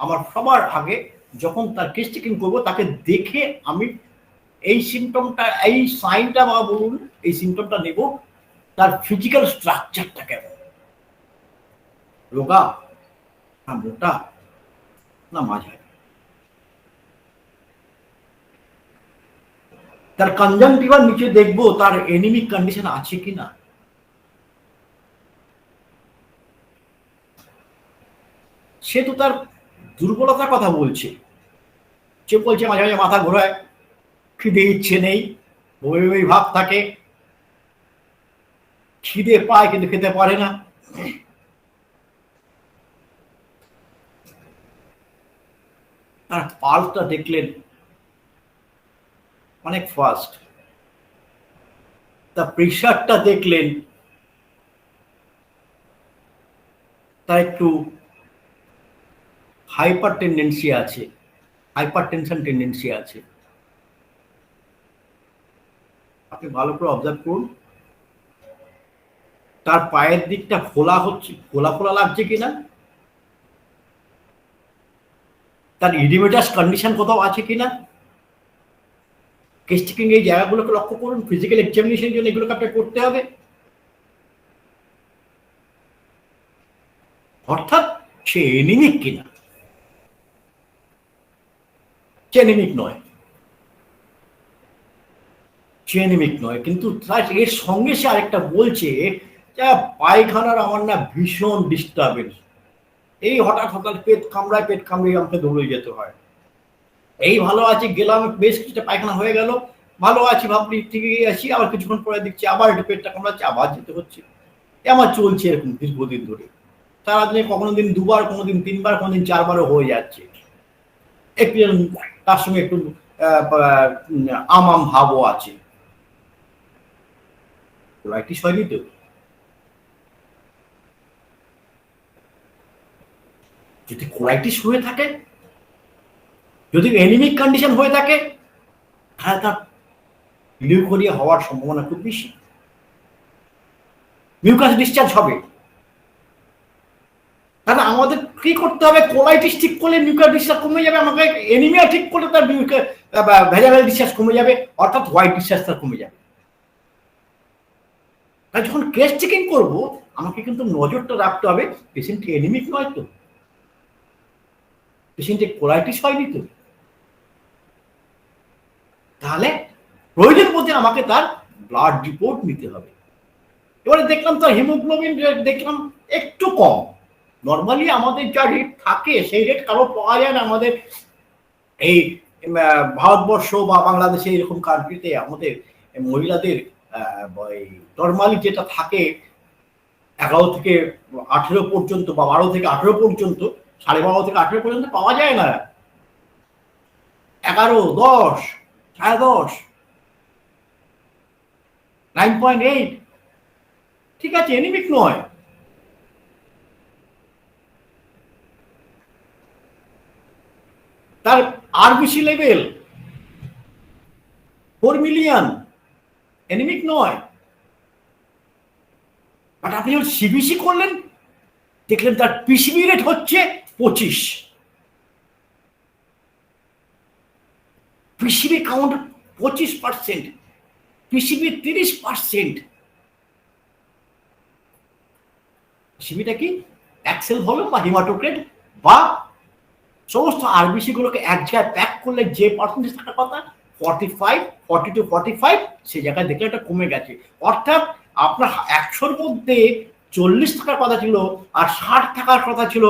[SPEAKER 1] আমার সবার আগে যখন তার কেস চেকিং করবো, তাকে দেখে আমি এই সিমটমটা, এই সাইনটা বা বলুন এই সিমটমটা নেব, তার ফিজিক্যাল স্ট্রাকচারটা কেমন, রোগা না মোটা না মাঝারি, তার কনজাংটিভার নিচে দেখবো তার এনিমিক কন্ডিশন আছে কিনা। সে তো তার দুর্বলতার কথা বলছে, সে বলছে মাঝে মাঝে মাথা ঘোরায়, খিদে ইচ্ছে নেই, বই ভাব থাকে, খিদে পায় কিন্তু খেতে পারে না। তার পালসটা দেখলেন অনেক ফাস্ট, তার প্রেশারটা দেখলেন তার একটু হাইপার টেন্ডেন্সি আছে, হাইপার টেনশন টেন্ডেন্সি আছে। আপনি ভালো করে অবজার্ভ করুন তার পায়ের দিকটা ফোলা হচ্ছে, ফোলা ফোলা লাগছে কিনা, তার ইডিমেটাস কন্ডিশন কোথাও আছে কিনা। কেস চেকিং এই জায়গাগুলোকে লক্ষ্য করুন, ফিজিক্যাল এক্সামিনেশনের জন্য এগুলোকে আপনাকে করতে হবে। অর্থাৎ সে এনিমিক কিনা। সে অ্যানিমিক নয়, সে অ্যানিমিক নয়। কিন্তু এর সঙ্গে সে আরেকটা বলছে, যা পায়খানার আমার না ভীষণ ডিস্টার্বেন্স, এই হঠাৎ হঠাৎ পেট কামড়িয়ে আমাকে দৌড়ে যেতে হয়। এই ভালো আছি, গেলাম বেশ কিছুটা পায়খানা হয়ে গেল, ভালো আছি ভাবলি ঠিকই আছি, আবার কিছুক্ষণ পরে দেখছি আবার একটু পেটটা কামড়াচ্ছে, আবার যেতে হচ্ছে। আমার চলছে এরকম দীর্ঘদিন ধরে, সারাদিনে কখনো দিন দুবার, কোনোদিন তিনবার, কোনোদিন চারবারও হয়ে যাচ্ছে। একটু তার সঙ্গে একটু আম ভাবও আছে। কোলাইটিস হয়নি তো? যদি কোলাইটিস হয়ে থাকে, যদি অ্যানিমিক কন্ডিশন হয়ে থাকে, তাহলে তার লিউকোরিয়া হওয়ার সম্ভাবনা খুব বেশি, মিউকাস ডিসচার্জ হবে। তাহলে আমাদের কি করতে হবে? কোলাইটিস ঠিক করলে মিউকাস ডিসচার্জ কমে যাবে, আমাকে অ্যানিমিয়া ঠিক করলে তার ভেজাল ডিসচার্জ কমে যাবে, অর্থাৎ হোয়াইট ডিসচার্জ তার কমে যাবে। তাই যখন কেস চেকিং করবো, আমাকে কিন্তু নজরটা রাখতে হবে পেশেন্ট অ্যানিমিক নয় তো, পেশেন্টের কোলাইটিস হয়নি তো। তাহলে প্রয়োজন মধ্যে আমাকে তার ব্লাড রিপোর্ট নিতে হবে। এবারে দেখলাম তার হিমোগ্লোবিন দেখলাম একটু কম, নর্মালি আমাদের যা রেট থাকে সেই রেট কারো পাওয়া যায় না আমাদের এই ভারতবর্ষ বা বাংলাদেশে এরকম কান্ট্রিতে। আমাদের মহিলাদের নর্মালি যেটা থাকে 11 থেকে 18 পর্যন্ত বা 12 থেকে 18 পর্যন্ত, 12.5 থেকে 18 পর্যন্ত পাওয়া যায় না, 11, 10, 10.5, 9.8, ঠিক আছে, এনিমিক নয়। তার আরবিসি লেভেল 4 মিলিয়ন, এনিমিক নয়। বাট আপনি যখন সিবিসি করলেন, দেখলেন তার পিসিবি রেট হচ্ছে 25, পিসিবি কাউন্ট 25%, পিসিবি 30%। পিসিবিটা কি? অ্যাক্সেল ভলিউম বা হিমাটোক্রেট বা সমস্ত আরবিসি গুলোকে এক জায়গায় প্যাক করলে যে পার্সেন্টেজ থাকার কথা 45, 40 to 45, সে জায়গায় দেখলে এটা কমে গেছে। অর্থাৎ আপনার 100-র মধ্যে 40 থাকার কথা ছিল আর 60 থাকার কথা ছিল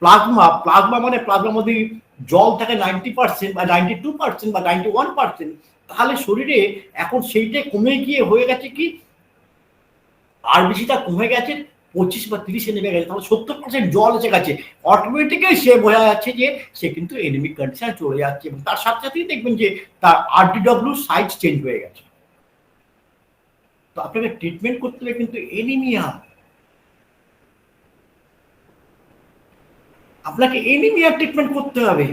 [SPEAKER 1] প্লাজমা। প্লাজমা মানে প্লাজমার মধ্যে জল থাকে 90% বা 92% বা 91%। তাহলে শরীরে এখন সেইটাই কমে গিয়ে হয়ে গেছে কি, আরবিসিটা কমে গেছে 25 বা 30-এ নেমে গেছে, তাহলে 70% জল এসে গেছে। অটোমেটিক্যালি সে বোঝা যাচ্ছে যে সে কিন্তু এনিমিক কন্ডিশনে চলে যাচ্ছে, এবং তার সাথে সাথেই দেখবেন যে তার আরডিডব্লিউ সাইজ চেঞ্জ হয়ে গেছে। তো আপনাকে ট্রিটমেন্ট করতে হবে কিন্তু এনিমিয়া, আপনাকে এনিমিয়া ট্রিটমেন্ট করতে হবে।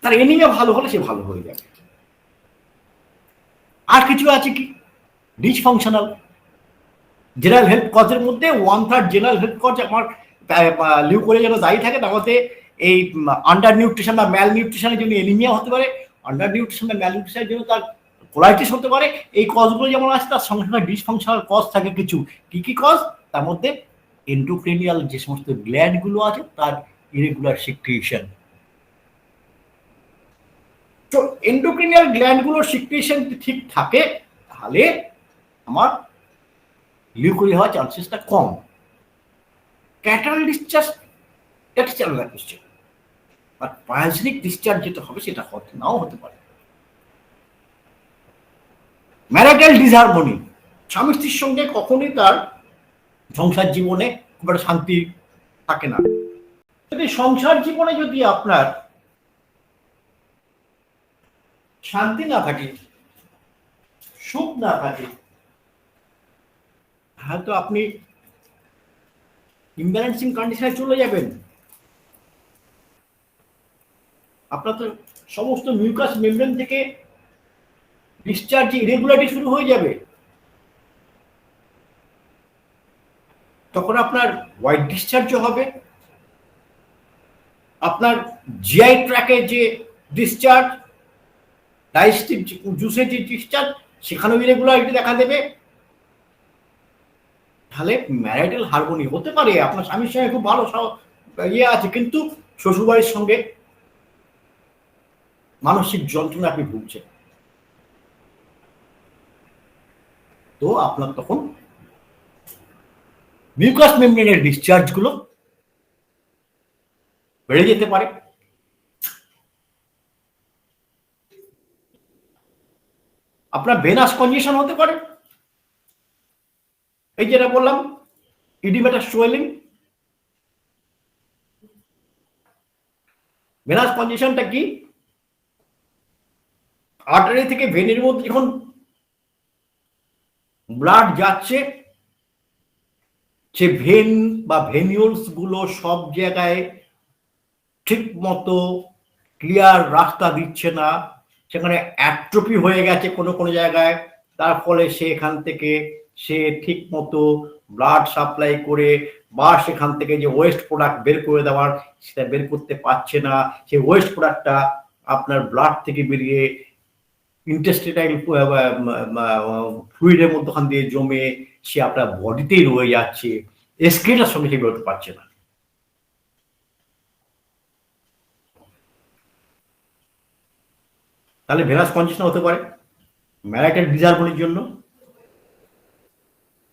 [SPEAKER 1] তার এনিমিয়া ভালো হলে সে ভালো হয়ে যাবে। আর কিছু আছে কি? ডিসফাংশনাল জেনারেল হেলথ কজের মধ্যে 1/3 জেনারেল হেলথ কজ আমার লিউকোরিয়া যেন দায়ী থাকে, তার মধ্যে এই আন্ডার নিউট্রিশন বা ম্যাল নিউট্রিশনের জন্য এনিমিয়া হতে পারে, আন্ডার নিউট্রিশন বা ম্যাল নিউট্রিশনের জন্য তার কোলাইটিস হতে পারে। এই কজগুলো যেমন আছে, তার সঙ্গে সঙ্গে ডিসফাংশনাল কজ থাকে কিছু। কি কি কজ? তার মধ্যে এন্ডোক্রিনিয়াল যে সমস্ত গ্ল্যান্ড গুলো আছে তার ইরেগুলার সিক্রিয়েশন। তো এন্ডোক্রিনিয়াল গ্ল্যান্ড গুলোর সিক্রিয়েশন ঠিক থাকে, তাহলে আমার লিউকোরিয়া হওয়ার চান্সেসটা কম। ক্যাটারাল ডিসচার্জ এটা আলাদা কোশ্চেন, বাট পায়োজেনিক ডিসচার্জ যেটা হবে সেটা নাও হতে পারে। ম্যারিটাল ডিসহারমোনি, স্বামী স্ত্রীর সঙ্গে কখনোই তার সংসার জীবনে খুব একটা শান্তি থাকে না। যদি সংসার জীবনে যদি আপনার শান্তি না থাকে, সুখ না থাকে, হয়তো আপনি ইমব্যালেন্সিং কন্ডিশনে চলে যাবেন। আপনার তো সমস্ত মিউকাস মেমব্রেন থেকে ডিসচার্জ ইরেগুলারিটি শুরু হয়ে যাবে। তখন আপনার হোয়াইট ডিসচার্জও হবে, আপনার জিআই ট্র্যাকে যে ডিসচার্জ, ডাইজেস্টিভ জুসের যে ডিসচার্জ, সেখানেও ইরেগুলারিটি দেখা দেবে। তাহলে ম্যারিটাল হারমোনি হতে পারে, আপনার স্বামীর সঙ্গে খুব ভালো ইয়ে আছে, কিন্তু শ্বশুরবাড়ির সঙ্গে মানসিক যন্ত্রণা আপনি ভুগছেন, তো আপনার তখন মিউকাস মেমব্রেনের ডিসচার্জ গুলো বেড়ে যেতে পারে। আপনার ভেনাস কনজেশন হতে পারে, এই যেটা বললাম ইডিমেটাস সোয়েলিং। ভেনাস কনজেশনটা কি? আর্টারি থেকে ভেনের মধ্যে যখন ব্লাড যাচ্ছে, সে ভেন বা ভেনিউলস গুলো সব জায়গায় ঠিক মতো ক্লিয়ার রাস্তা দিচ্ছে না, সেখানে অ্যাট্রোপি হয়ে গেছে কোনো কোনো জায়গায়, তার ফলে সে এখান থেকে সে ঠিক মতো ব্লাড সাপ্লাই করে বা সেখান থেকে যে ওয়েস্ট প্রোডাক্ট বের করে দেওয়ার সেটা বের করতে পারছে না, সেই ওয়েস্ট প্রোডাক্টটা আপনার ব্লাড থেকে বেরিয়ে ইন্টেস্টাইনাল ফ্লুইডের মধ্যখান দিয়ে জমে সে আপনার বডিতেই রয়ে যাচ্ছে, এসকেটার সঙ্গে সে বেরোতে পারছে না। তাহলে ভেনাস কনজেশন হতে পারে ম্যারাইটাল ডিসহারমোনির জন্য।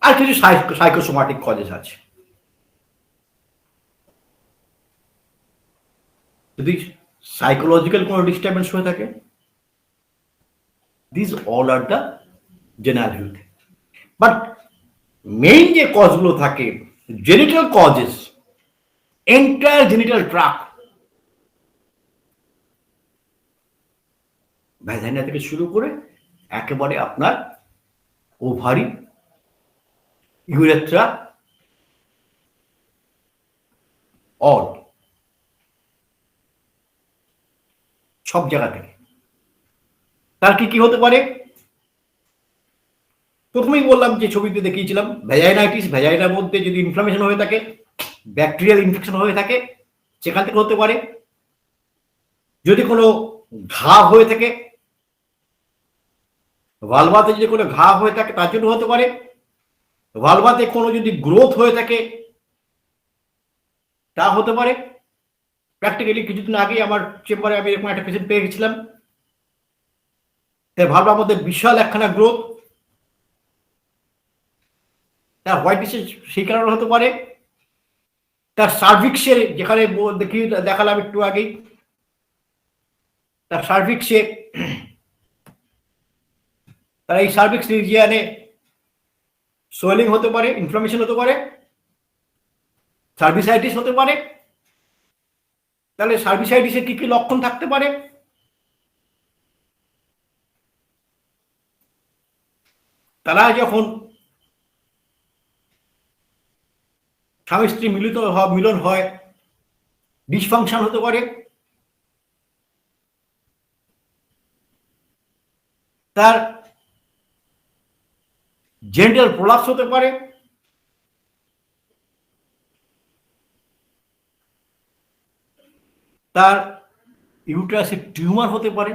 [SPEAKER 1] আর কিছু সাইকোসোমাটিক কজেস আছে। যদি সাইকোলজিক্যাল কোনো ডিস্টারবেন্স হয়ে থাকে, this all are the general health. But main যে কজগুলো থাকে, genital causes, entire genital tract, vagina থেকে শুরু করে একেবারে আপনার ওভারি, ইউরেথ্রা, অল, সব জায়গা থেকে। তার কি কি হতে পারে? প্রথমেই বললাম যে ছবিতে দেখিয়েছিলাম ভ্যাজাইনাইটিস, ভ্যাজাইনার মধ্যে যদি ইনফ্লামেশন হয়ে থাকে, ব্যাকটেরিয়াল ইনফেকশন হয়ে থাকে, সেখান থেকে হতে পারে। যদি কোনো ঘা হয়ে থাকে, ভালভাতে যদি কোনো ঘা হয়ে থাকে তার জন্য হতে পারে। ভালভাতে কোনো যদি গ্রোথ হয়ে থাকে তা হতে পারে। প্র্যাকটিক্যালি কিছুদিন আগে আমার চেম্বারে আমি এরকম একটা পেশেন্ট পেয়ে গেছিলাম, তার ভালভার মধ্যে বিশাল একখানা গ্রোথ, তার হোয়াইট ডিসিজ সেই কারণে হতে পারে। তার সার্ভিক্সের যেখানে দেখালাম একটু আগেই, তার সার্ভিক্সে, তার এই সার্ভিক্স রিজিয়ানে সোয়েলিং হতে পারে, ইনফ্লামেশন হতে পারে, সার্ভিসাইটিস হতে পারে। তাহলে সার্ভিসাইটিসের কি কি লক্ষণ থাকতে পারে? তারা যখন স্বামী স্ত্রী মিলন হয়, ডিসফাংশন হতে পারে, তার জেন্টাল প্রলাপস হতে পারে, তার ইউটেরাসে টিউমার হতে পারে।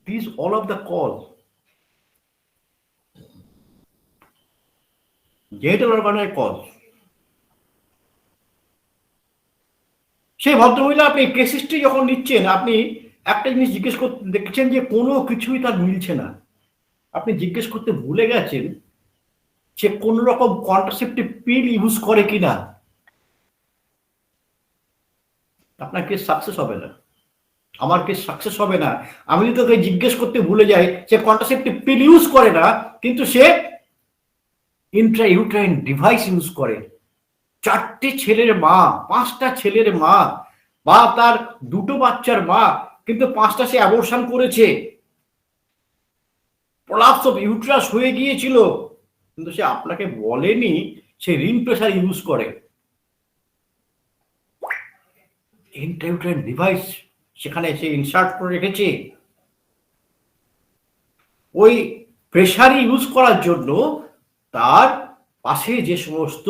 [SPEAKER 1] This all of the cause, genital অর্গানের কজ। সেই ভদ্রমহিলা আপনি কেস হিস্ট্রি যখন নিচ্ছেন, আপনি একটা জিনিস জিজ্ঞেস করতে দেখছেন যে কোনো কিছুই তার মিলছে না, আপনি জিজ্ঞেস করতে ভুলে গেছেন সে কোন রকম কন্ট্রাসেপটিভ পিল ইউজ করে কিনা। আপনার কেস সাকসেস হবে না, আমার কেস সাকসেস হবে না। আমি যদি তোকে জিজ্ঞেস করতে ভুলে যাই সে কন্ট্রাসেপটিভ পিল ইউজ করে না, কিন্তু সে ইন্ট্রা ইউট্রাইন ডিভাইস ইউজ করে, 4টে ছেলের মা, 5টা ছেলের মা, বা তার 2টো বাচ্চার মা, কিন্তু 5টা সে অ্যাবর্শন করেছে, প্রলাপস অফ ইউট্রাস হয়ে গিয়েছিল, কিন্তু সে আপনাকে বলেনি সে রিং প্রেসার ইউজ করে। ইন্ট্রাইউট্রাইন ডিভাইস সেখানে সে ইনসার্ট করে রেখেছে, ওই প্রেসারই ইউজ করার জন্য তার পাশে যে সমস্ত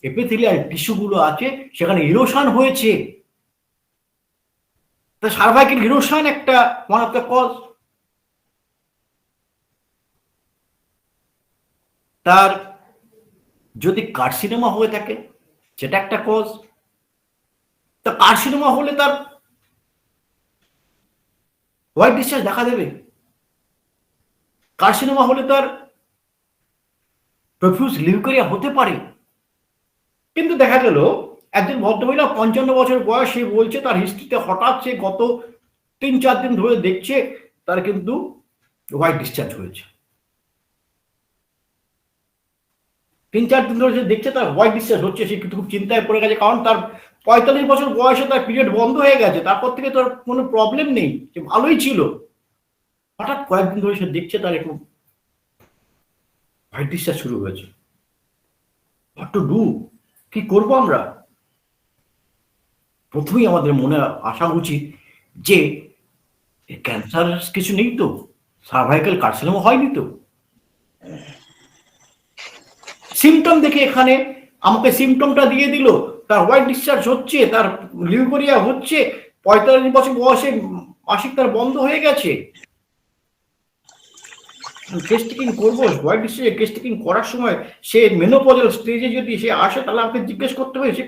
[SPEAKER 1] এপিথেলিয়াল টিস্যুগুলো আছে সেখানে ইরোশন হয়েছে। তা সার্ভাইকাল ইরোশন একটা ওয়ান অফ দ্য কজ। তার যদি কার্সিনোমা হয়ে থাকে সেটা একটা কজ। তা কার্সিনোমা হলে তার হোয়াইট ডিসচার্জ দেখা দেবে। কার্সিনোমা হলে তার প্রফিউজ লিউকেরিয়া হতে পারে। কিন্তু দেখা গেল একজন ভদ্রমহিলা 55 বছর বয়স, সে বলছে তার হিস্ট্রিতে হঠাৎ সে গত 3-4 দিন ধরে দেখছে তার কিন্তু হোয়াইট ডিসচার্জ হয়েছে। 3-4 দিন ধরে সে দেখছে তার হোয়াইট ডিসচার্জ হচ্ছে, সে কিন্তু খুব চিন্তায় পড়ে গেছে, কারণ তার 45 বছর বয়সে তার পিরিয়ড বন্ধ হয়ে গেছে, তারপর থেকে তার কোনো প্রবলেম নেই, সে ভালোই ছিল। হঠাৎ কয়েকদিন ধরে সে দেখছে তার একটু হোয়াইট ডিসচার্জ শুরু হয়েছে। হোয়াট টু ডু, কি করবো আমরা? প্রথমেই আমাদের মনে আসা উচিত যে ক্যান্সার কিছু নেই তো, সার্ভাইকাল কার্সিনোমা হয়নি তো। সিমটম দেখে এখানে আমাকে সিমটমটা দিয়ে দিল, তার হোয়াইট ডিসচার্জ হচ্ছে, তার লিউকোরিয়া হচ্ছে, 45 বছর বয়সে মাসিক তার বন্ধ হয়ে গেছে। কেস টেকিং করবো, হোয়াইট ডিসচার্জে কেস টেকিং করার সময় সে মেনোপজাল স্টেজে যদি সে আসে, তাহলে আমাকে জিজ্ঞেস করতে হবে সে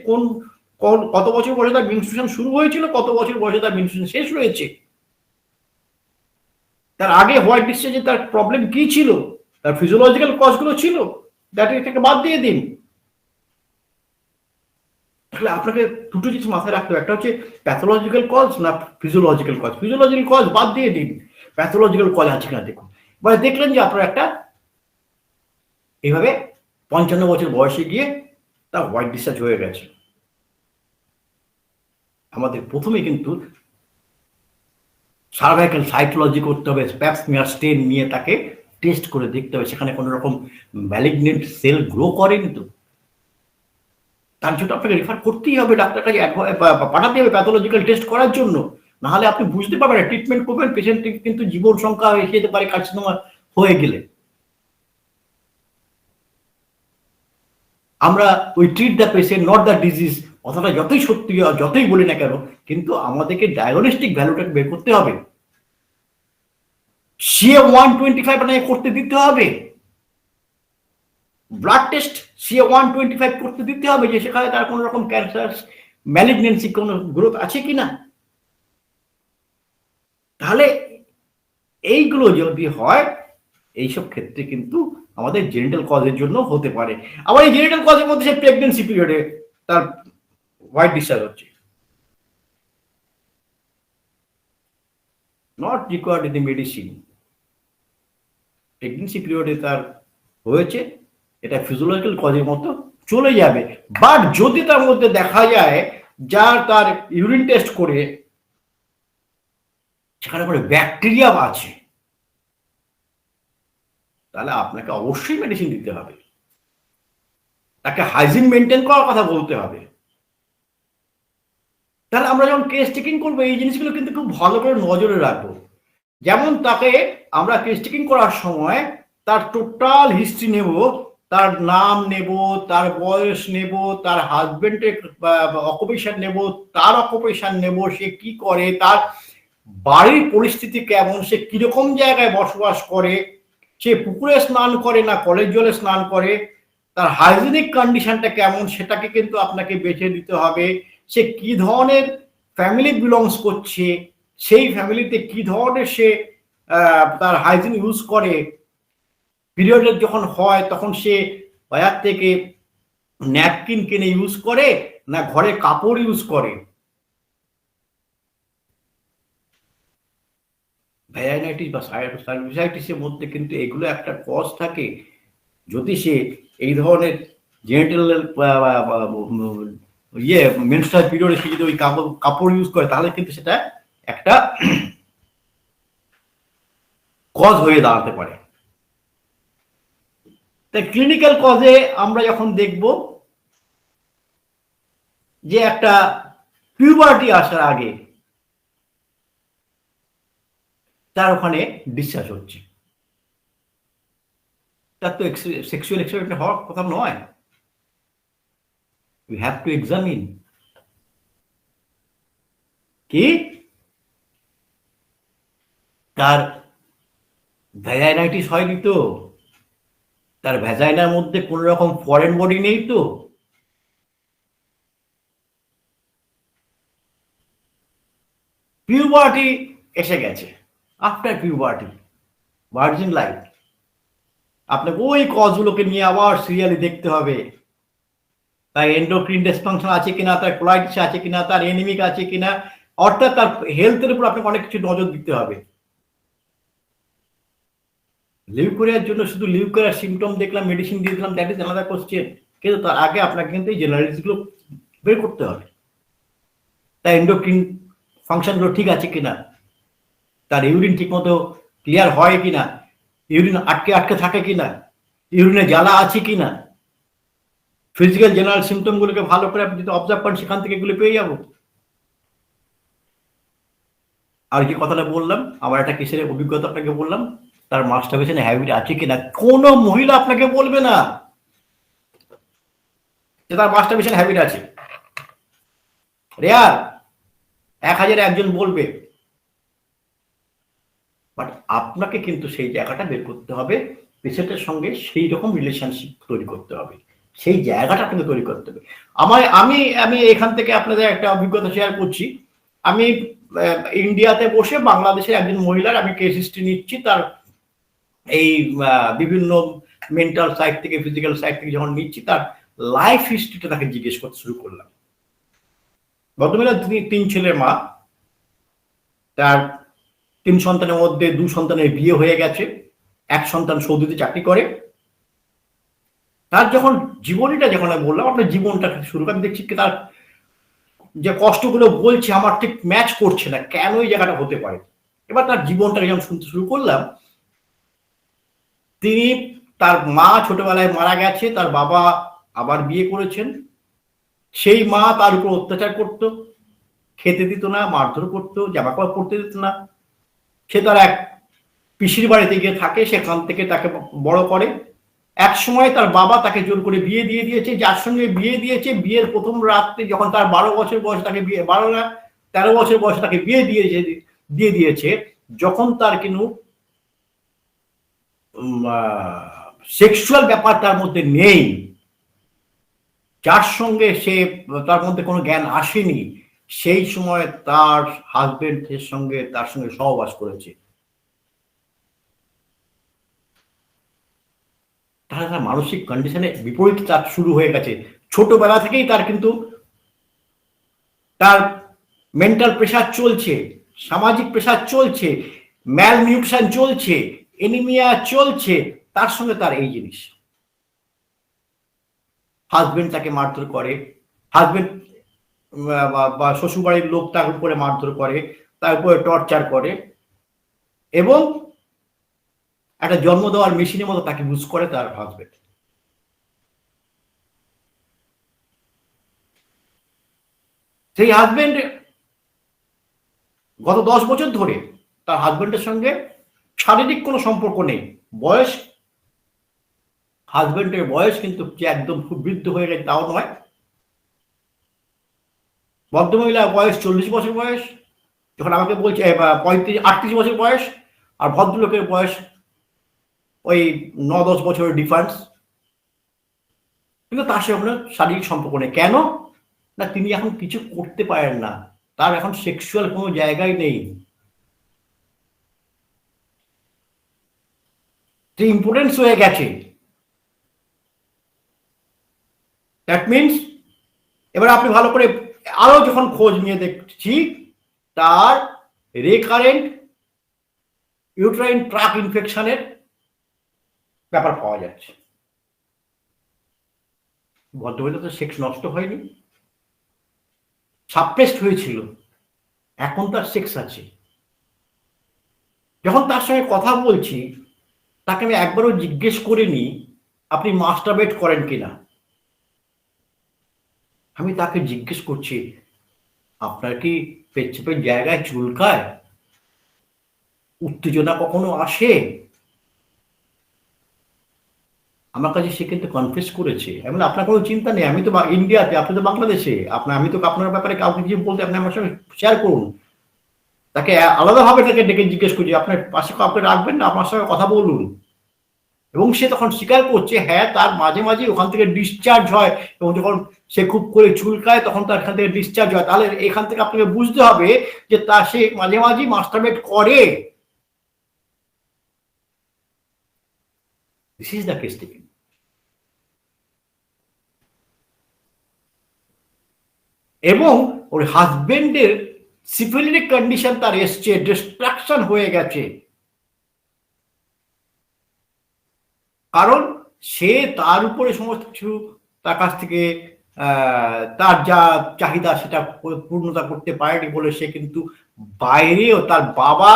[SPEAKER 1] কত বছর বয়সে তার মেনস্ট্রুয়েশন শুরু হয়েছিল, কত বছর বয়সে তার মেনস্ট্রুয়েশন শেষ হয়েছে, তার আগে হোয়াইট ডিসচার্জে তার প্রবলেম কি ছিল, তার ফিজিওলজিক্যাল কজগুলো ছিল, দ্যাট এটাকে বাদ দিয়ে দিন। তাহলে আপনাকে দুটো জিনিস মাথায় রাখতে হবে, একটা হচ্ছে প্যাথোলজিক্যাল কজ না ফিজিওলজিক্যাল কজ। ফিজিওলজিক্যাল কজ বাদ দিয়ে দিন, প্যাথোলজিক্যাল কজ আছে কিনা দেখুন। মানে দেখলেন যে আপনার একটা এইভাবে 55 বছর বয়সে গিয়ে তার হোয়াইট ডিসচার্জ হয়ে গেছে। আমাদের প্রথমে কিন্তু সার্ভাইকাল সাইটোলজি করতে হবে, প্যাপস্মিয়ার স্টেন নিয়ে তাকে টেস্ট করে দেখতে হবে সেখানে কোনো রকম ম্যালিগনেন্ট সেল গ্রো করেনি তো। তার জন্য আপনাকে রেফার করতেই হবে, ডাক্তার কাছে পাঠাতে হবে প্যাথোলজিক্যাল টেস্ট করার জন্য। নাহলে আপনি বুঝতে পারবেন না, ট্রিটমেন্ট করবেন, পেশেন্ট কিন্তু জীবন সংখ্যা হয়ে যেতে পারে কার্সিনোমা হয়ে গেলে। আমরা ওই treat the patient not the disease কথাটা যতই সত্যি যতই বলি না কেন, কিন্তু আমাদেরকে ডায়াগনস্টিক ভ্যালুটা বের করতে হবে। সিএ 125 আপনাকে করতে দিতে হবে, ব্লাড টেস্ট সিএ 125 করতে দিতে হবে, যে সেখানে তার কোনো রকম ক্যান্সার ম্যালিগনেন্সি কোনো গ্রোথ আছে কিনা। তাহলে এইগুলো যদি হয়, এইসব ক্ষেত্রে কিন্তু আমাদের জেনিটাল কজের জন্য হতে পারে। আবার এই জেনিটাল কজের মধ্যে সে প্রেগনেন্সি পিরিয়ডে তার হোয়াইট ডিসচার্জ হচ্ছে, not required in medicine. Pregnancy পিরিয়ডে তার হয়েছে, এটা ফিজিওলজিক্যাল কজের মতো চলে যাবে। বাট যদি তার মধ্যে দেখা যায় যার তার ইউরিন টেস্ট করে সেখানে করে ব্যাকটেরিয়া আছে, তাহলে আপনাকে অবশ্যই মেডিসিন দিতে হবে, তাকে হাইজিন মেনটেন করার কথা বলতে হবে। তাহলে আমরা যখন কেস টেকিং করবো এই জিনিসগুলো কিন্তু খুব ভালো করে নজরে রাখবো। যেমন তাকে আমরা কেস টেকিং করার সময় তার টোটাল হিস্ট্রি নেব, তার নাম নেব, তার বয়স নেব, তার হাজবেন্ডের অকুপেশন নেব, তার অকুপেশন নেব, সে কি করে, তার বাড়ির পরিস্থিতি কেমন, সে কিরকম জায়গায় বসবাস করে, সে পুকুরে স্নান করে না কলের জলে স্নান করে, তার হাইজিনিক কন্ডিশনটা কেমন সেটাকে কিন্তু আপনাকে বেছে দিতে হবে। সে কি ধরনের ফ্যামিলি বিলংস করছে, সেই ফ্যামিলিতে কি ধরনের সে তার হাইজিন ইউজ করে, পিরিয়ডের যখন হয় তখন সে বাজার থেকে ন্যাপকিন কিনে ইউজ করে না ঘরে কাপড় ইউজ করে। ভ্যাজাইনাইটিস বা সাইনোসাইটিসের মধ্যে কিন্তু এগুলো একটা কজ থাকে। যদি সে এই ধরনের জেনিটাল মেনস্ট্রুয়াল পিরিয়ডে সে যদি ওই কাপড় ইউজ করে, তাহলে কিন্তু সেটা একটা কজ হয়ে দাঁড়াতে পারে। তাই ক্লিনিক্যাল কজে আমরা যখন দেখব যে একটা পিউবার্টি আসার আগে তার ওখানে ডিসচার্জ হচ্ছে, তার তো সেক্সুয়াল এক্সপেরিমেন্ট হওয়ার কথা নয়। We have to examine কি তার ভ্যাজাইনাইটিস হয়নি তো, তার ভ্যাজাইনার মধ্যে কোন রকম ফরেন বডি নেই তো, পিউবার্টি এসে গেছে, আফটার পিউবার্টি, ভার্জিন লাইফ, আপনাকে ওই কজগুলোকে নিয়ে আবার সিরিয়ালি দেখতে হবে। তার এন্ডোক্রিন ডিসফাংশন আছে কিনা, তার কোলাইটিস আছে কিনা, তার এনিমিক আছে কিনা, অর্থাৎ তার হেলথের উপর আপনাকে অনেক কিছু নজর দিতে হবে। লিউকোরিয়ার জন্য শুধু লিউকোরিয়ার সিমটম দেখলাম, মেডিসিন দিয়ে দিলাম, দ্যাট ইজ আলাদা কোশ্চেন। কিন্তু তার আগে আপনাকে কিন্তু এই জেনারেলিটিসগুলো বের করতে হবে। তার এন্ডোক্রিন ফাংশনগুলো ঠিক আছে কিনা, তার ইউরিন ঠিকমতো ক্লিয়ার হয় কিনা, ইউরিন আটকে আটকে থাকে কিনা, ইউরিনে জ্বালা আছে কিনা, ফিজিক্যাল জেনারেল সিমটমগুলোকে ভালো করে আপনি যদি অবজার্ভ করেন সেখান থেকে এগুলো পেয়ে যাবো। আর যে কথাটা বললাম, আমার একটা কিসের অভিজ্ঞতা আপনাকে বললাম, তার মাস্টারবেশন হ্যাবিট আছে কিনা। কোনো মহিলা আপনাকে বলবে না যে তার মাস্টারবেশন হ্যাবিট আছে, রেয়ার, 1000 একজন বলবে। বাট আপনাকে কিন্তু সেই জায়গাটা বের করতে হবে, পেশেন্টের সঙ্গে সেই রকম রিলেশনশিপ তৈরি করতে হবে, সেই জায়গাটা আপনাকে তৈরি করতে হবে। আমি আমি এখান থেকে আপনাদের একটা অভিজ্ঞতা শেয়ার করছি। আমি ইন্ডিয়াতে বসে বাংলাদেশের একজন মহিলার আমি কেস হিস্ট্রি নিচ্ছি, তার এই বিভিন্ন মেন্টাল সাইড থেকে ফিজিক্যাল সাইড থেকে যখন নিচ্ছি, তার লাইফ হিস্ট্রিটা তাকে জিজ্ঞেস করতে শুরু করলাম। ভদ্রমহিলা 3 ছেলের মা, তার 3 সন্তানের মধ্যে 2 সন্তানের বিয়ে হয়ে গেছে, 1 সন্তান সৌদিতে চাকরি করে। তার যখন জীবনীটা যখন আমি বললাম, আপনার জীবনটা শুরু করে, আমি দেখছি তার যে কষ্টগুলো বলছে আমার ঠিক ম্যাচ করছে না, কেন এই জায়গাটা হতে পারে। এবার তার জীবনটাকে যখন শুনতে শুরু করলাম, তিনি, তার মা ছোটবেলায় মারা গেছে, তার বাবা আবার বিয়ে করেছেন, সেই মা তার উপর অত্যাচার করত, খেতে দিত না, মারধর করতো, জামা কাপড় পরতে দিত না। সে তার এক পিসির বাড়িতে গিয়ে থাকে, সেখান থেকে তাকে বড় করে। এক সময় তার বাবা তাকে জোর করে বিয়ে দিয়ে দিয়েছে, যার সঙ্গে বিয়ে দিয়েছে, বিয়ের প্রথম রাতে যখন তার 12 বছর বয়স, তাকে বিয়ে 12 না 13 বছর বয়সে তাকে বিয়ে দিয়ে দিয়েছে, যখন তার কিন্তু সেক্সুয়াল ব্যাপার তার মধ্যে নেই, যার সঙ্গে সে, তার মধ্যে কোনো জ্ঞান আসেনি, সেই সময় তার হাজবেন্ডের সঙ্গে তার সঙ্গে সহবাস করেছে। তাহলে তার মানসিক কন্ডিশনে বিপরীত তার শুরু হয়ে গেছে। ছোটবেলা থেকেই তার কিন্তু তার মেন্টাল প্রেশার চলছে, সামাজিক প্রেশার চলছে, ম্যাল নিউট্রিশন চলছে, এনিমিয়া চলছে, তার সঙ্গে তার এই জিনিস। হাজবেন্ড তাকে মারধর করে, হাজবেন্ড বা শ্বশুরবাড়ির লোক তার উপরে মারধর করে, তার উপরে টর্চার করে, এবং একটা জন্ম দেওয়ার মেশিনের মতো তাকে ইউজ করে তার হাজবেন্ড। সেই হাজবেন্ড গত 10 বছর ধরে তার হাজবেন্ডের সঙ্গে শারীরিক কোনো সম্পর্ক নেই। বয়স, হাজবেন্ডের বয়স কিন্তু যে একদম খুব বৃদ্ধ হয়ে গেছে তাও নয়, ভদ্রমহিলার বয়স 40 বছর বয়স, যখন আমাকে বলছে 38 বছর বয়স, আর ভদ্রলোকের বয়স ওই 9-10 বছরের ডিফারেন্স। কিন্তু তার সঙ্গে কোনো শারীরিক সম্পর্ক নেই। কেন না, তিনি এখন কিছু করতে পারেন না, তার এখন সেক্সুয়াল কোনো জায়গায় নেই। যে ইম্পর্টেন্স হয়ে গেছে, দ্যাট মিনস, এবার আপনি ভালো করে আরো যখন খোঁজ নিয়ে দেখছি, তার রেকারেন্ট ইউট্রাইন ট্রাক ইনফেকশনের ব্যাপার পাওয়া যাচ্ছে। ভদ্রমহিলা তো সেক্স নষ্ট হয়নি, সাপ্রেসড হয়েছিল, এখন তার সেক্স আছে। যখন তার সঙ্গে কথা বলছি, তাকে আমি একবারও জিজ্ঞেস করিনি আপনি মাস্টারবেট করেন কিনা। আমি তাকে জিজ্ঞেস করছি, আপনার কি পেচ্ছাপের জায়গায় চুলকায়, উত্তেজনা কখনো আসে? আমার কাছে সে কিন্তু কনফেস করেছে। আমি আপনার কোনো চিন্তা নেই, আমি তো ইন্ডিয়াতে, আপনি তো বাংলাদেশে, আমি তো আপনার ব্যাপারে কাউকে কিছু বলতে, আপনি আমার সঙ্গে শেয়ার করুন। তাকে আলাদাভাবে তাকে ডেকে জিজ্ঞেস করছি, আপনার পাশে কাউকে রাখবেন না, আমার সঙ্গে কথা বলুন। এবং সে তখন স্বীকার করছে, হ্যাঁ, তার মাঝে মাঝে ওখান থেকে ডিসচার্জ হয়, এবং যখন সে খুব করে চুলকায় তখন তার এখান থেকে ডিসচার্জ হয়। তাহলে এখান থেকে আপনাকে বুঝতে হবে যে সে মাঝে মাঝে মাস্টারবেট করে। This is the case taking. এবং ওর হাজবেন্ডের সিফিলিটিক কন্ডিশন তার এসছে, ডিস্ট্রাকশন হয়ে গেছে, কারণ সে তার উপরে সমস্ত কিছু তার কাছ থেকে তার যা চাহিদা সেটা পূর্ণতা করতে পারেনি বলে সে কিন্তু বাইরেও তার বাবা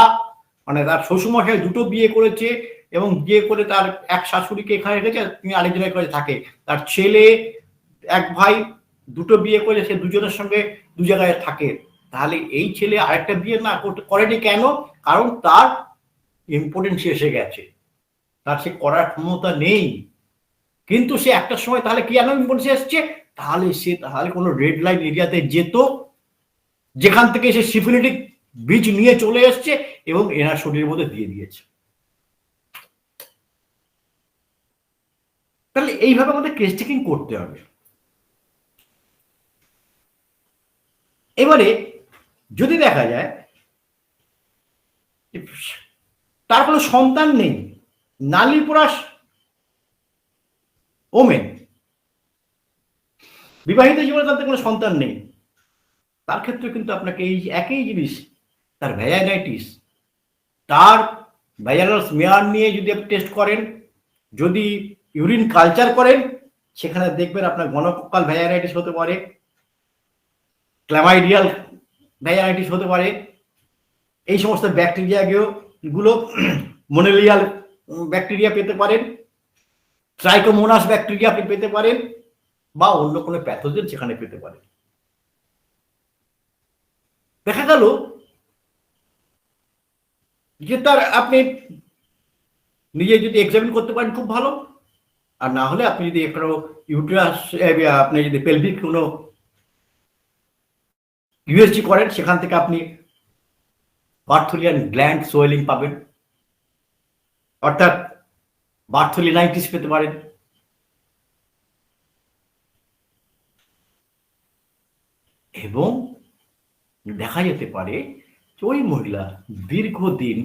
[SPEAKER 1] মানে তার শ্বশুরমশাই দুটো বিয়ে করেছে এবং বিয়ে করে তার এক শাশুড়িকে এখানে রেখেছে, তিনি আরেকজনের কাছে থাকে, তার ছেলে এক ভাই দুটো বিয়ে করে সে দুজনের সঙ্গে দু জায়গায় থাকে। তাহলে এই ছেলে আরেকটা বিয়ে না করেনি কেন? কারণ তার ইম্পর্টেন্স এসে গেছে, তার সে করার ক্ষমতা নেই। কিন্তু সে একটা সময় তাহলে কি জানো ইম্পর্টেন্স এসছে, তাহলে সে তাহলে কোনো রেড লাইন এরিয়াতে যেত যেখান থেকে সে সিফিলিটিক বীজ নিয়ে চলে এসছে এবং এনার শরীরের মধ্যে দিয়ে দিয়েছে। তাহলে এইভাবে আমাদের কেস টেকিং করতে হবে। এবারে যদি দেখা যায় তার কোনো সন্তান নেই, নালীপুরাস ওমেন, বিবাহিত জীবনে তাদের কোনো সন্তান নেই, তার ক্ষেত্রে কিন্তু আপনাকে এই একই জিনিস, তার ভ্যাজাইনাইটিস, তার ভ্যাজাইনাল স্মিয়ার নিয়ে যদি আপনি টেস্ট করেন, যদি ইউরিন কালচার করেন, সেখানে দেখবেন আপনার গণকক্কাল ভ্যাজাইনাইটিস হতে পারে, ক্ল্যামাইডিয়াল ভ্যাজাইনাইটিস হতে পারে, এই সমস্ত ব্যাকটেরিয়া গুলো মোনেলিয়াল ব্যাকটেরিয়া পেতে পারেন, ট্রাইকোমোনাস ব্যাকটেরিয়া আপনি পেতে পারেন, বা অন্য কোনো প্যাথোজেন সেখানে পেতে পারেন। দেখা গেল যে তার আপনি নিজে যদি এক্সামিন করতে পারেন খুব ভালো, আর না হলে আপনি যদি কোনো ইউটেরাস আপনি যদি পেলভিক কোনো ইউএসজি করেন, সেখান থেকে আপনি বার্থোলিয়ান গ্ল্যান্ড সোয়েলিং পাবেন, অর্থাৎ বার্থোলিনাইটিস পেতে পারেন। এবং দেখা যেতে পারে যে ওই মহিলা দীর্ঘদিন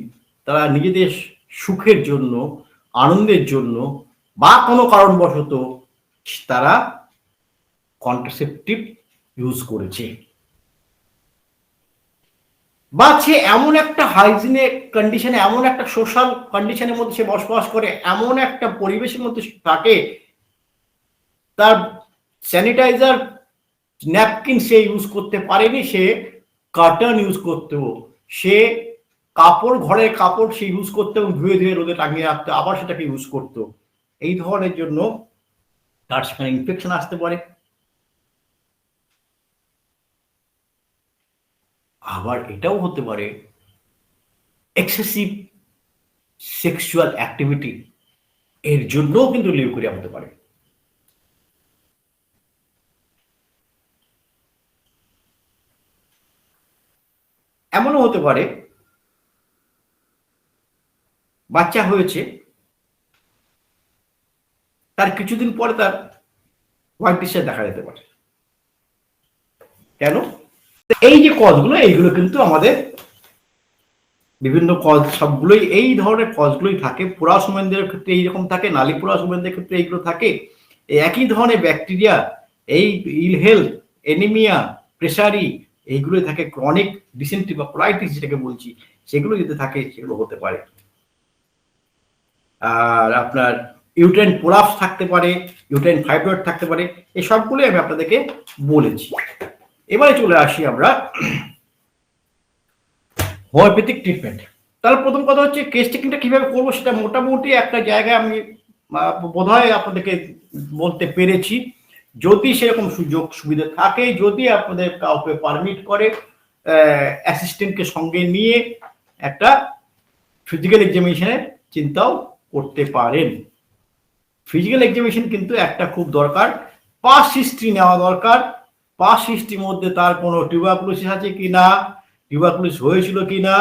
[SPEAKER 1] তারা নিজেদের সুখের জন্য, আনন্দের জন্য বা কোনো কারণবশত তারা কন্ট্রাসেপটিভ ইউজ করেছে, বা সে এমন একটা হাইজিনিক কন্ডিশনে, এমন একটা সোশ্যাল কন্ডিশনের মধ্যে সে বসবাস করে, এমন একটা পরিবেশের মধ্যে থাকে, তার স্যানিটাইজার ন্যাপকিন সে ইউজ করতে পারেনি, সে কার্টন ইউজ করতো, সে কাপড়, ঘরের কাপড় সে ইউজ করতো এবং ধুয়ে ধুয়ে রোদে টাঙিয়ে রাখতো, আবার সেটাকে ইউজ করতো। এই ধরনের জন্য তার সেখানে ইনফেকশন আসতে পারে। আবার এটাও হতে পারে এক্সেসিভ সেক্সুয়াল অ্যাক্টিভিটি, এর জন্যও কিন্তু লিউকোরিয়া হতে পারে। এমনও হতে পারে বাচ্চা হয়েছে, তার কিছুদিন পরে তার হোয়াইট ডিসচার্জ দেখা যেতে পারে। কেন? এই যে কজগুলো, এইগুলো কিন্তু আমাদের বিভিন্ন কজ, সবগুলোই এই ধরনের কজগুলোই থাকে। পোরাস ওমেনদের ক্ষেত্রে এইরকম থাকে, নালী পোরাস ওমেনদের ক্ষেত্রে এইগুলো থাকে। একই ধরনের ব্যাকটেরিয়া এই ইল হেলথ, এনিমিয়া, প্রেসারি, এইগুলো থাকে। ক্রনিক ডিসেন্ট্রি বা কোলাইটিস যেটাকে বলছি, সেগুলো যদি থাকে সেগুলো হতে পারে। আর আপনার ইউটেরাইন প্রোলাপস থাকতে পারে, ইউটেরাইন ফাইব্রয়েড থাকতে পারে, এই সবগুলোই আমি আপনাদেরকে বলেছি। এবারে চলে আসি আমরা হোমিওপ্যাথিক ট্রিটমেন্ট। তাহলে প্রথম কথা হচ্ছে কেস টেকিংটা কিভাবে করবো, সেটা মোটামুটি একটা জায়গায় আমি বোধহয় আপনাদেরকে বলতে পেরেছি। যদি সেরকম সুযোগ সুবিধা থাকে, যদি আপনাদের কাউকে পারমিট করে অ্যাসিস্ট্যান্টকে সঙ্গে নিয়ে একটা ফিজিক্যাল এক্সামিনেশনের চিন্তাও করতে পারেন। ফিজিক্যাল এক্সামিনেশন কিন্তু একটা খুব দরকার, পাস্ট হিস্ট্রি নেওয়া দরকার। পাস্ট হিস্ট্রির মধ্যে তার কোনো টিউবারকুলোসিস আছে কিনা, টিউবারকুলোসিস হয়েছিল কিনা,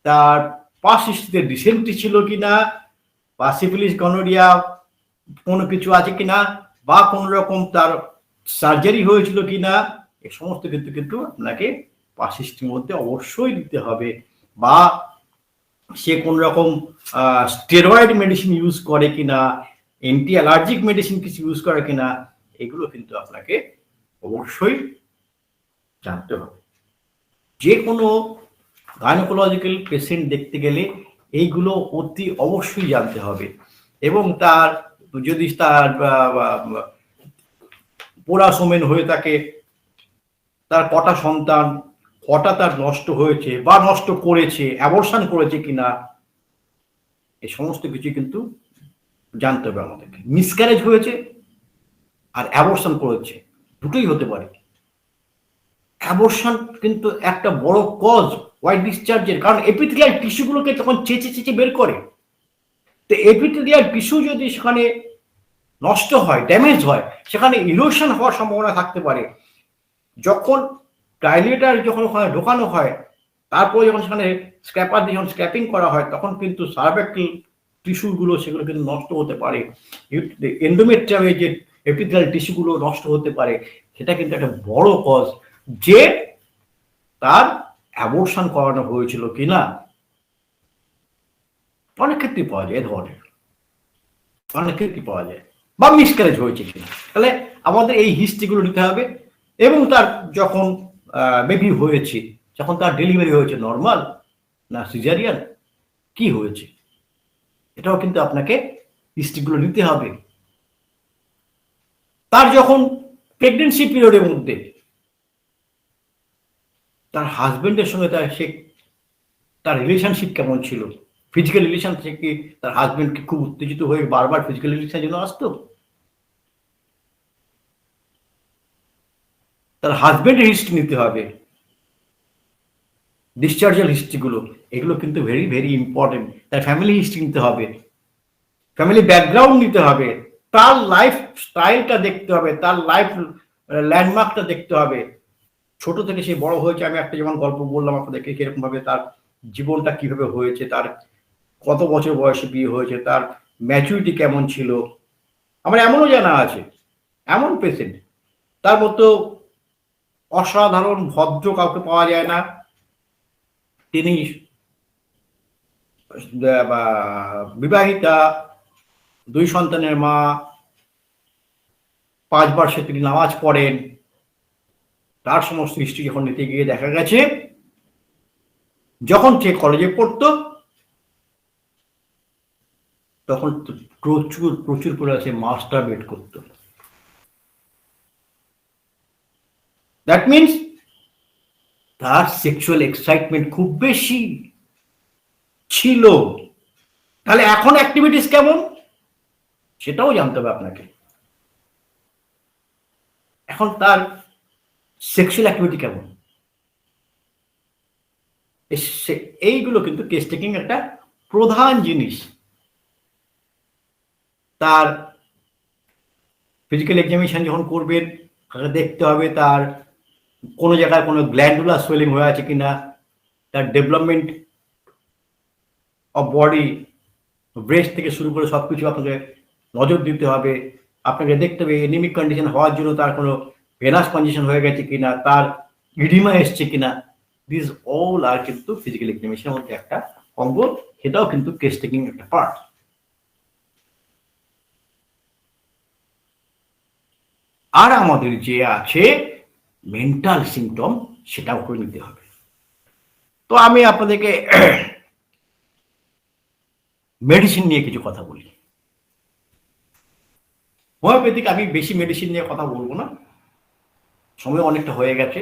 [SPEAKER 1] তার পাস্ট হিস্ট্রিতে ডিসেন্ট্রি ছিল কিনা, বা সিফিলিস, গনোরিয়া কোনো কিছু আছে কিনা, বা কোনো রকম তার সার্জারি হয়েছিল কিনা, এই সমস্ত কিন্তু আপনাকে পাস্ট হিস্ট্রির মধ্যে অবশ্যই দিতে হবে। বা সে কোন রকম স্টেরয়েড মেডিসিন ইউজ করে কিনা, অ্যান্টি অ্যালার্জিক মেডিসিন কিছু ইউজ করে কিনা, এগুলো কিন্তু আপনাকে অবশ্যই জানতে হবে। যে কোনো গাইনোকোলজিক্যাল পেশেন্ট দেখতে গেলে এইগুলো অতি অবশ্যই জানতে হবে। এবং তার যদি তার পোরাসোমেন হয়ে থাকে, তার কটা সন্তান, কটা তার নষ্ট হয়েছে বা নষ্ট করেছে, অ্যাবর্শন করেছে কিনা, এই সমস্ত কিছু কিন্তু জানতে হবে আমাদেরকে। মিসক্যারেজ হয়েছে আর অ্যাবর্শন করেছে, দুটোই হতে পারে। অ্যাবর্শন কিন্তু একটা বড় কজ হোয়াইট ডিসচার্জের, কারণ এপিথেলিয়াল টিস্যুগুলোকে তখন চেঁচে চেঁচে বের করে। তো এপিথেলিয়াল টিস্যু যদি সেখানে নষ্ট হয়, ড্যামেজ হয়, সেখানে ইরোশন হওয়ার সম্ভাবনা থাকতে পারে। যখন ডাইলেটার যখন ওখানে ঢোকানো হয়, তারপরে যখন সেখানে স্ক্র্যাপার দিয়ে যখন স্ক্র্যাপিং করা হয়, তখন কিন্তু সার্ভাইকাল টিস্যুগুলো সেগুলো কিন্তু নষ্ট হতে পারে। এন্ডোমেট্রিয়ামে যে এপিথেলিয়াল টিস্যুগুলো নষ্ট হতে পারে, সেটা কিন্তু একটা বড় কজ যে তার অ্যাবর্শন করানো হয়েছিল কিনা। অনেক ক্ষেত্রে পাওয়া যায়, এ ধরনের অনেক ক্ষেত্রে পাওয়া যায়, বা মিসক্যারেজ হয়েছে কিনা। তাহলে আমাদের এই হিস্ট্রিগুলো নিতে হবে। এবং তার যখন বেবি হয়েছে, যখন তার ডেলিভারি হয়েছে, নর্মাল না সিজারিয়ান, কি হয়েছে, এটাও কিন্তু আপনাকে হিস্ট্রিগুলো নিতে হবে। তার যখন প্রেগনেন্সি পিরিয়ডের মধ্যে তার হাজবেন্ডের সঙ্গে তার রিলেশনশিপ কেমন ছিল, ফিজিক্যাল রিলেশন থেকে তার হাজবেন্ডকে খুব উত্তেজিত হয়ে বারবার ফিজিক্যাল রিলেশনের জন্য আসতো, তার হাজবেন্ডের হিস্ট্রি নিতে হবে। ডিসচার্জাল হিস্ট্রিগুলো, এগুলো কিন্তু ভেরি ভেরি ইম্পর্টেন্ট। তার ফ্যামিলি হিস্ট্রি নিতে হবে, ফ্যামিলি ব্যাকগ্রাউন্ড নিতে হবে, তার লাইফ স্টাইলটা দেখতে হবে, তার লাইফ ল্যান্ডমার্কটা দেখতে হবে। ছোট থেকে সে বড় হয়েছে, আমি একটা যেমন গল্প বললাম আপনাদেরকে, কিরকম ভাবে তার জীবনটা কিভাবে হয়েছে, তার কত বছর বয়সে বিয়ে হয়েছে, তার ম্যাচুরিটি কেমন ছিল। আমার এমনও জানা আছে, এমন পেশেন্ট, তার মতো অসাধারণ ভদ্র কাউকে পাওয়া যায় না। তিনি বিবাহিতা, 2 সন্তানের মা, 5 বর্ষে তিনি নামাজ পড়েন। তার সমস্ত হিস্ট্রি যখন নিতে গিয়ে দেখা গেছে, যখন সে কলেজে পড়তো তখন প্রচুর প্রচুর করে সে মাস্টারবেট করতো। দ্যাট মিনস তার সেক্সুয়াল এক্সাইটমেন্ট খুব বেশি ছিল। তাহলে এখন অ্যাক্টিভিটিস কেমন, সেটাও জানতে হবে আপনাকে। এখন তার সেক্সুয়াল অ্যাক্টিভিটি কেমন, এইগুলো কিন্তু কেস টেকিং একটা প্রধান জিনিস। তার ফিজিক্যাল এক্সামিনেশন যখন করবেন, তাকে দেখতে হবে তার কোনো জায়গায় কোনো গ্ল্যান্ডুলার সোয়েলিং হয়ে আছে কিনা, তার ডেভেলপমেন্ট অফ বডি, ব্রেস্ট থেকে শুরু করে সবকিছু আপনাকে নজর দিতে হবে। আপনাকে দেখতে হবে এনিমিক কন্ডিশন হওয়ার জন্য তার কোনো ভেনাস কন্ডিশন হয়ে গেছে কিনা, তার ইডিমা এসছে কিনা। দিস অল আর কিন্তু ফিজিক্যাল এক্সামিনেশনের মধ্যে একটা অঙ্গ, সেটাও কিন্তু কেস টেকিং একটা পার্ট। আর আমাদের যে আছে মেন্টাল সিমটম, সেটাও করে নিতে হবে। তো আমি আপনাদেরকে মেডিসিন নিয়ে কিছু কথা বলি। হোমিওপ্যাথিক, আমি বেশি মেডিসিন নিয়ে কথা বলবো না, সময় অনেকটা হয়ে গেছে।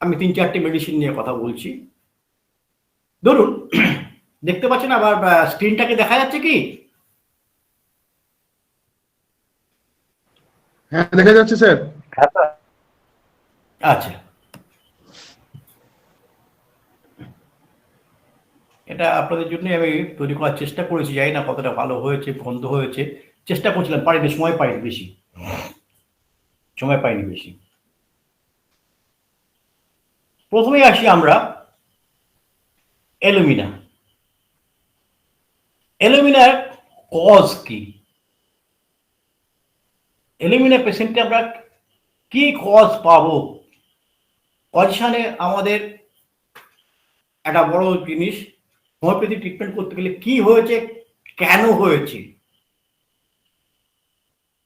[SPEAKER 1] আমি 3-4টে মেডিসিন নিয়ে কথা বলছি। ধরুন, দেখতে পাচ্ছেন আবার স্ক্রিনটাকে দেখা যাচ্ছে কি?
[SPEAKER 2] হ্যাঁ, দেখা যাচ্ছে স্যার।
[SPEAKER 1] আচ্ছা, এটা আপনাদের জন্য আমি তৈরি করার চেষ্টা করেছি, জানি না কতটা ভালো হয়েছে, বন্ধ হয়েছে। চেষ্টা করছিলাম, পারিনি, সময় পাইনি বেশি, সময় পাইনি বেশি। প্রথমেই আসি আমরা অ্যালুমিনা। অ্যালুমিনার কজ কি? অ্যালুমিনা পেশেন্টে আমরা কি কজ পাবো? পজিশনে আমাদের একটা বড় জিনিস। হোমিওপ্যাথি ট্রিটমেন্ট করতে গেলে কি হয়েছে, কেন হয়েছে,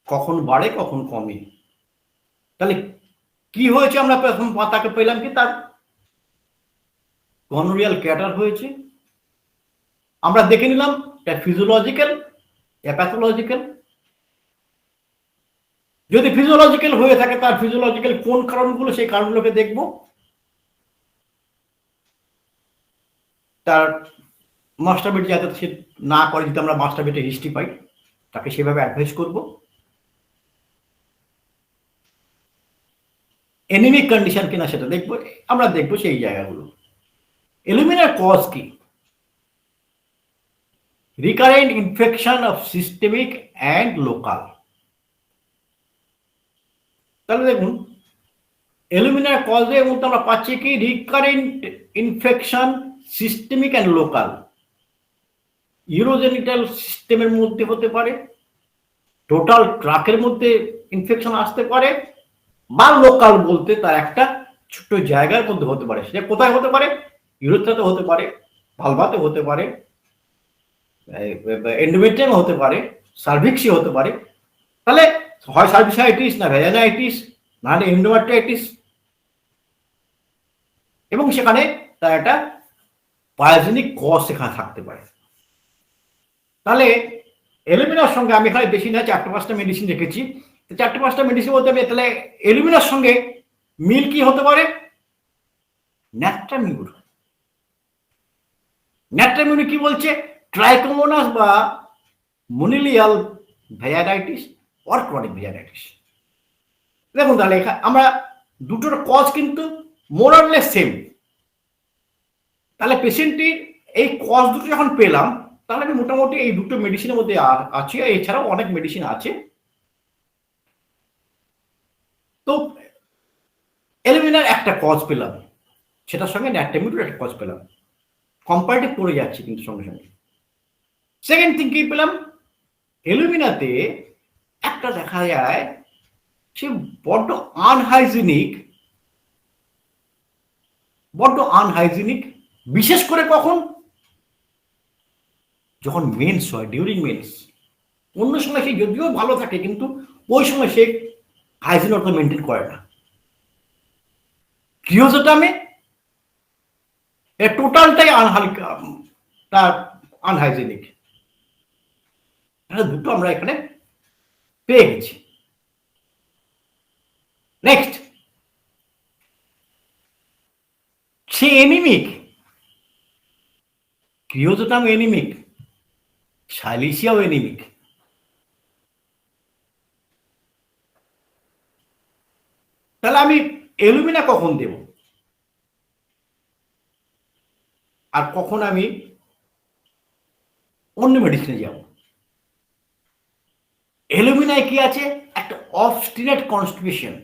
[SPEAKER 1] কখন বাড়ে কখন কমে। তাহলে কি হয়েছে, আমরা প্রথম তাকে পেলাম কি তার গনোরিয়াল ক্যাটার হয়েছে। আমরা দেখে নিলাম ফিজিওলজিক্যাল, প্যাথোলজিক্যাল। যদি ফিজিওলজিক্যাল হয়ে থাকে তার ফিজিওলজিক্যাল কোন কারণগুলো, সেই কারণগুলোকে দেখব। তার মাস্টারবেট যাতে সে না করে, যদি আমরা মাস্টারবেটের হিস্ট্রি পাই তাকে সেভাবে অ্যাডভাইস করব। এনিমিক কন্ডিশন কিনা সেটা দেখবো, আমরা দেখবো সেই জায়গাগুলো। এলুমিনার কজ কি? Recurrent infection of systemic and local. তাহলে দেখুন, এলুমিনার কজের মধ্যে আমরা পাচ্ছি কি, recurrent infection systemic and local. Urogenital সিস্টেমের মধ্যে হতে পারে, টোটাল ট্রাকের মধ্যে ইনফেকশন আসতে পারে, বা লোকাল বলতে তার একটা ছোট্ট জায়গার মধ্যে হতে পারে। সেটা কোথায় হতে পারে? ইউরোথ্রাতে হতে পারে, ভালভাতে হতে পারে, এন্ডোমেট্রিয়ামে হতে পারে, সার্ভিক্সে হতে পারে। তাহলে হয় সার্ভিসাইটিস, না ভ্যাজানাইটিস, নাহলে এন্ডোমেট্রাইটিস, এবং সেখানে তার একটা পায়োজেনিক কজ সেখানে থাকতে পারে। তাহলে এলুমিনার সঙ্গে আমি এখানে বেশি না 4-5টা মেডিসিন রেখেছি। 4-5টা মেডিসিন বলতে আমি, তাহলে এলুমিনার সঙ্গে মিল কি হতে পারে? ন্যাট্রামিউর। ন্যাট্রামিউর কি বলছে? ট্রাইকোমোনাস বা মনিলিয়াল ভ্যাজানাইটিস অর ক্রনিক ভ্যাজানাইটিস। দেখুন, তাহলে আমরা দুটোর কজ কিন্তু মোরারলেস সেম। তাহলে পেশেন্টটির এই কজ দুটো যখন পেলাম, তাহলে আমি মোটামুটি এই দুটো মেডিসিনের মধ্যে আছি। এছাড়াও অনেক মেডিসিন আছে। তো এলুমিনার একটা কজ পেলাম, সেটার সঙ্গে ন্যাট্রামিউরের একটা কজ পেলাম, কম্পারেটিভ করে যাচ্ছি কিন্তু সঙ্গে সঙ্গে। সেকেন্ড থিং কি পেলাম, এলুমিনাতে একটা দেখা যায় সে বড্ড আনহাইজিনিক, বিশেষ করে কখন? যখন মেন্স হয়, ডিউরিং মেন্স। অন্য সময় সে যদিও ভালো থাকে, কিন্তু ওই সময় সে হাইজিন অত মেনটেন করে না। ক্রিওজোটামে টোটালটাই তার আনহাইজিনিক। দুটো আমরা এখানে পেয়ে গেছি। নেক্সট, সে এনিমিক। ক্রিওজোটাম এনিমিক, সাইলিসিয়াও এনিমিক। তাহলে আমি এলুমিনা কখন দেব, আর কখন আমি অন্য মেডিসিনে যাব? এলুমিনায় কি আছে? একটা অবস্টিনেট কনস্টিপেশন,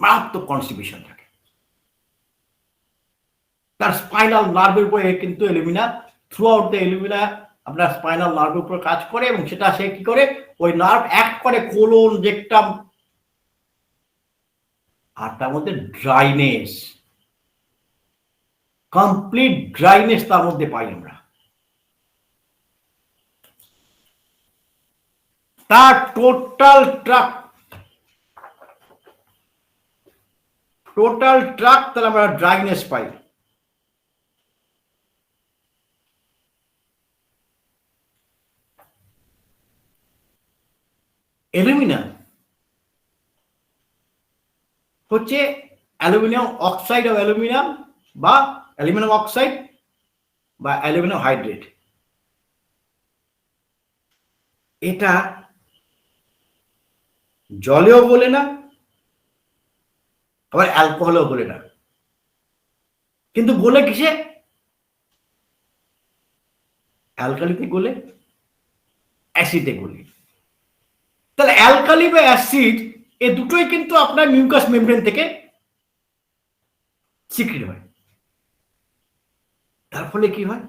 [SPEAKER 1] মারাত্মক কনস্টিপেশন থাকে। তার স্পাইনাল নার্ভের উপরে কিন্তু এলুমিনা, থ্রু আউট দ্য এলুমিনা আপনার স্পাইনাল নার্ভের উপর কাজ করে, এবং সেটা সে কি করে, ওই নার্ভ অ্যাক্ট করে কোলন, রেকটাম, আর তার মধ্যে ড্রাইনেস, কমপ্লিট ড্রাইনেস তার মধ্যে পাই আমরা। তার টোটাল ট্রাক তাহলে আমরা ড্রাইনেস পাই। অ্যালুমিনা হচ্ছে অ্যালুমিনিয়াম অক্সাইড অফ অ্যালুমিনিয়াম, বা অ্যালুমিনিয়াম অক্সাইড বা অ্যালুমিনিয়াম হাইড্রেট। এটা জলেও বলে না, আবার অ্যালকোহলও বলে না, কিন্তু বলে কিসে? অ্যালকালিতে গলে, অ্যাসিডে গলে। তাহলে অ্যালকালি বা অ্যাসিড এ দুটোই কিন্তু আপনার মিউকাস মেমব্রেন থেকে সিক্রেট হয়। তার ফলে কি হয়?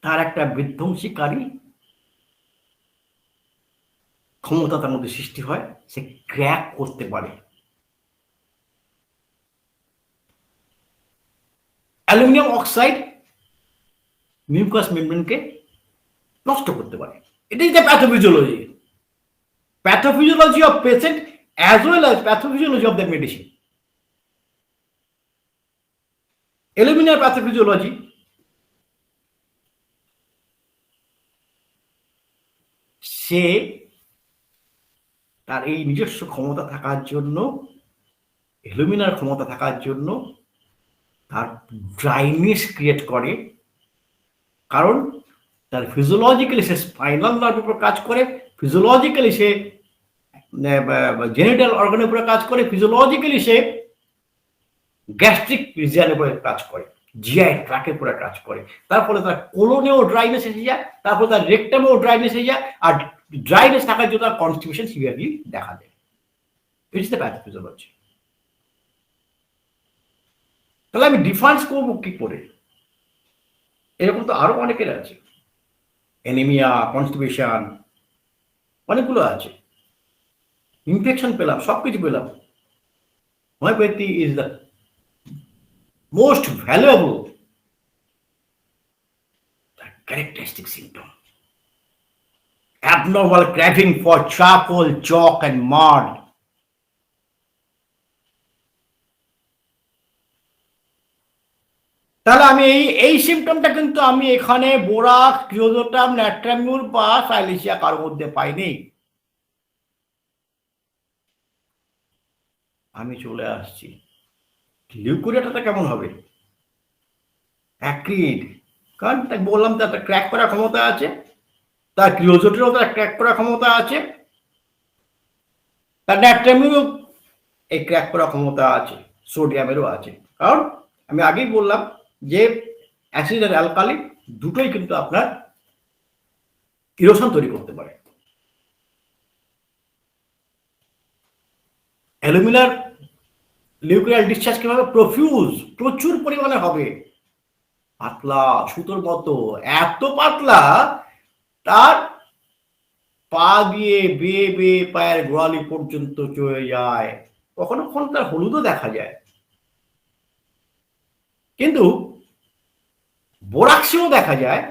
[SPEAKER 1] তার একটা বিধ্বংসীকারী ক্ষমতা তার মধ্যে সৃষ্টি হয়, সে ক্র্যাক করতে পারে। অ্যালুমিনিয়াম অক্সাইড মিউকাস মেমব্রেনকে নষ্ট করতে পারে। এটাই যে pathophysiology, pathophysiology of patient as well as pathophysiology of the medicine. Aluminium pathophysiology সে তার এই নিজস্ব ক্ষমতা থাকার জন্য, অ্যালুমিনার ক্ষমতা থাকার জন্য তার ড্রাইনেস ক্রিয়েট করে, কারণ তার ফিজিওলজিক্যালি সে স্পাইনাল নার্ভের উপর কাজ করে, ফিজিওলজিক্যালি সে জেনিটাল অর্গানের উপরে কাজ করে, ফিজিওলজিক্যালি সে গ্যাস্ট্রিক রিজিয়নের উপরে কাজ করে, জিআই ট্র্যাকের উপরে কাজ করে। তার ফলে তার কোলনেও ড্রাইনেস এসে যায়, তারপরে তার রেকটামেও ড্রাইনেস এসে যায়, আর ড্রাইনেস থাকার জন্য তার কনস্টিপেশন সিভিয়ারলি দেখা যায়। It's the pathophysiology. তাহলে আমি ডিফারেন্স করবো কি করে? এরকম তো আরো অনেকের আছে, অ্যানিমিয়া, কনস্টিপেশন, অনেকগুলো আছে, ইনফেকশন পেলাম, সবকিছু পেলাম। Homeopathy is the most valuable characteristic symptom. Abnormal craving for charcoal, chalk and mud. তাহলে আমি এই সিমটমটা কিন্তু আমি এখানে বোরাক্স, ক্রিওজোটাম, ন্যাট্রামিউর বা সাইলেসিয়া কারোর মধ্যে পাইনি। আমি চলে আসছি লিউকোরিয়াটা কেমন হবে? অ্যাক্রিড, কারণ বললাম তো একটা ক্র্যাক করার ক্ষমতা আছে, তার ক্রিওজোটেরও তার ক্র্যাক করার ক্ষমতা আছে, তার ন্যাট্রামিউরও এই ক্র্যাক করার ক্ষমতা আছে, সোডিয়ামেরও আছে। কারণ আমি আগেই বললাম যে অ্যাসিড আর অ্যালকালি দুটোই কিন্তু আপনার ইরোশন তৈরি করতে পারে। অ্যালুমিনার লিউকোরিয়াল ডিসচার্জ কিভাবে? প্রফিউজ, প্রচুর পরিমাণে হবে, পাতলা সুতোর মতো, এত পাতলা তার পা দিয়ে বেয়ে বেয়ে পায়ের গোড়ালি পর্যন্ত চলে যায়, কখনো কখনো তার হলুদও দেখা যায়। কিন্তু বোরাক্সেও দেখা যায়,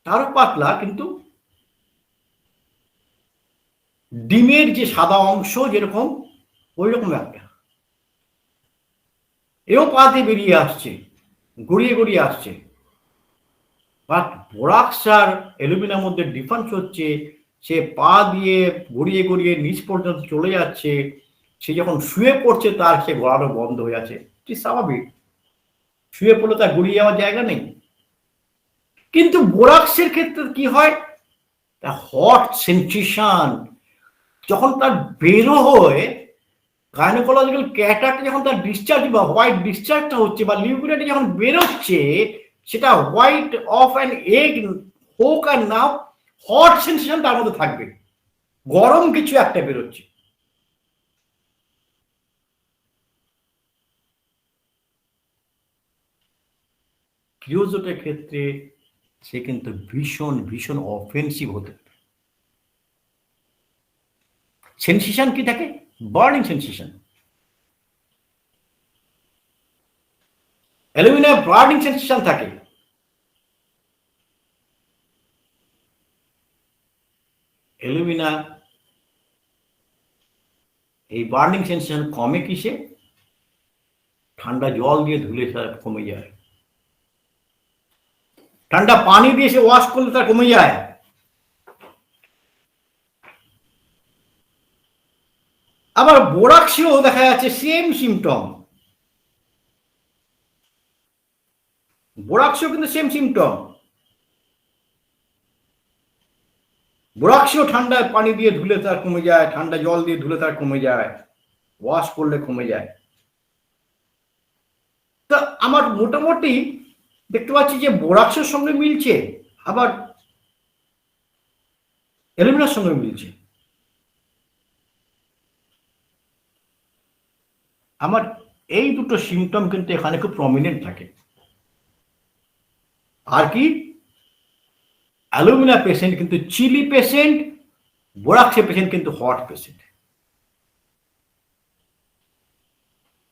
[SPEAKER 1] তারও পাতলা, কিন্তু ডিমের যে সাদা অংশ যেরকম, ওই রকম একটা, এও পা দিয়ে বেরিয়ে আসছে, গড়িয়ে গড়িয়ে আসছে। বাট বোরাক্স আর অ্যালুমিনার মধ্যে ডিফারেন্স হচ্ছে সে পা দিয়ে গড়িয়ে গড়িয়ে নিচ পর্যন্ত চলে যাচ্ছে, সে যখন শুয়ে পড়ছে তার সে গড়ানো বন্ধ হয়ে আছে, এটি স্বাভাবিক, শুয়ে পড়লে তার গড়িয়ে যাওয়ার জায়গা নেই। কিন্তু বোরাক্সের ক্ষেত্রে কি হয়? হট সেন্সেশন যখন তার বেরো হয়, গাইনোকোলজিক্যাল ক্যাটারটা যখন তার ডিসচার্জ বা হোয়াইট ডিসচার্জটা হচ্ছে বা লিউকোরিয়াটা যখন বেরোচ্ছে, সেটা হোয়াইট অফ অ্যান এগ হোক আর না, হট সেন্সেশন তার মধ্যে থাকবে, গরম কিছু একটা বেরোচ্ছে। ক্রিওজোটের ক্ষেত্রে সে কিন্তু ভীষণ ভীষণ অফেন্সিভ হতে পারে। সেন্সেশন কি থাকে? Burning sensation. Aluminium burning sensation থাকে, অ্যালুমিনা এই বার্নিং সেন্সেশন কমে কিসে? ঠান্ডা জল দিয়ে ধুলে তার কমে যায়, ঠান্ডা পানি দিয়ে সে ওয়াশ করলে তার কমে যায়। আবার বোরাক্সেও দেখা যাচ্ছে সেম সিমটম, বোরাক্সেও কিন্তু সেম সিমটম। বোরাক্সেও ঠান্ডা পানি দিয়ে ধুলে তার কমে যায়, ঠান্ডা জল দিয়ে ধুলে তার কমে যায়, ওয়াশ করলে কমে যায়। তা আমার মোটামুটি দেখতে পাচ্ছি যে বোরাক্সের সঙ্গে মিলছে, আবার অ্যালুমিনার সঙ্গে মিলছে। আমার এই দুটো সিমটম কিন্তু এখানে খুব প্রমিনেন্ট থাকে। আর কি? অ্যালুমিনা পেশেন্ট কিন্তু চিলি পেশেন্ট, বোরাক্সের পেশেন্ট কিন্তু হট পেশেন্ট।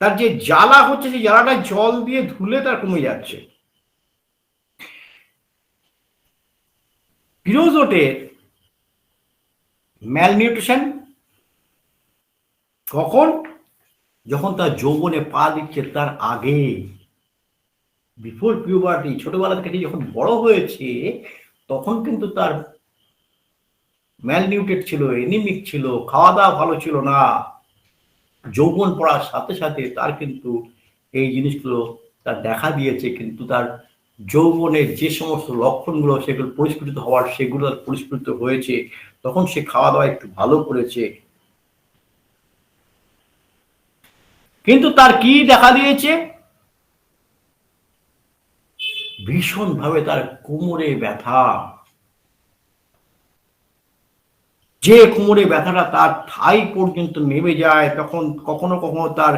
[SPEAKER 1] তার যে জ্বালা হচ্ছে সেই জ্বালাটা জল দিয়ে ধুলে তার কমে যাচ্ছে। পিরোজোটের ম্যালনিউট্রিশন কখন? যখন তার যৌবনে পা দিচ্ছে তার আগে, বিফোর পিউবার্টি, ছোটবেলা থেকে যখন বড় হয়েছে তখন কিন্তু তার ম্যালনিউট্রেট ছিল, এনিমিক ছিল, খাওয়া দাওয়া ভালো ছিল না। যৌবন পড়ার সাথে সাথে তার কিন্তু এই জিনিসগুলো তার দেখা দিয়েছে, কিন্তু তার যৌবনের যে সমস্ত লক্ষণগুলো সেগুলো পরিস্ফুটিত হওয়ার সেগুলো তার পরিস্ফুটিত হয়েছে। তখন সে খাওয়া দাওয়া একটু ভালো করেছে, কিন্তু তার কি দেখা দিয়েছে? ভীষণভাবে তার কোমরে ব্যথা, যে কোমরে ব্যথাটা তার থাই পর্যন্ত নেমে যায়, তখন কখনো কখনো তার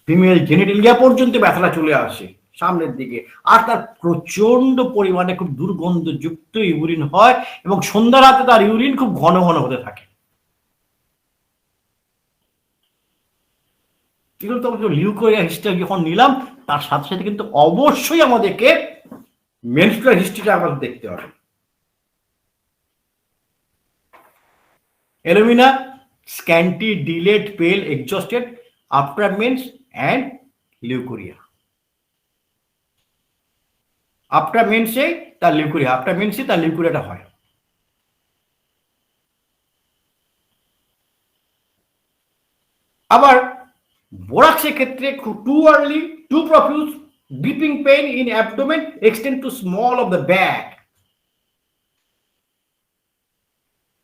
[SPEAKER 1] ফিমেল জেনিটেলিয়া পর্যন্ত ব্যথাটা চলে আসে সামনের দিকে, আর তার প্রচন্ড পরিমাণে খুব দুর্গন্ধযুক্ত ইউরিন হয়, এবং সন্ধ্যা রাতে তার ইউরিন খুব ঘন ঘন হতে থাকে। এগুলো তো লিউকোরিয়া হিস্ট্রি যখন নিলাম তার সাথে সাথে কিন্তু অবশ্যই আমাদেরকে মেনস্ট্রুয়াল হিস্ট্রিটা আমাদের দেখতে হবে। Alumina, scanty, delayed, pale, exhausted after menses and leucorrhoea. After মেন্সে তার লিউকোরিয়া, আফটার মেন্সে তার লিউকোরিয়াটা হয়। আবার বোরাক্সের ক্ষেত্রে too early, too profuse, dipping pain in abdomen extend to small of the back.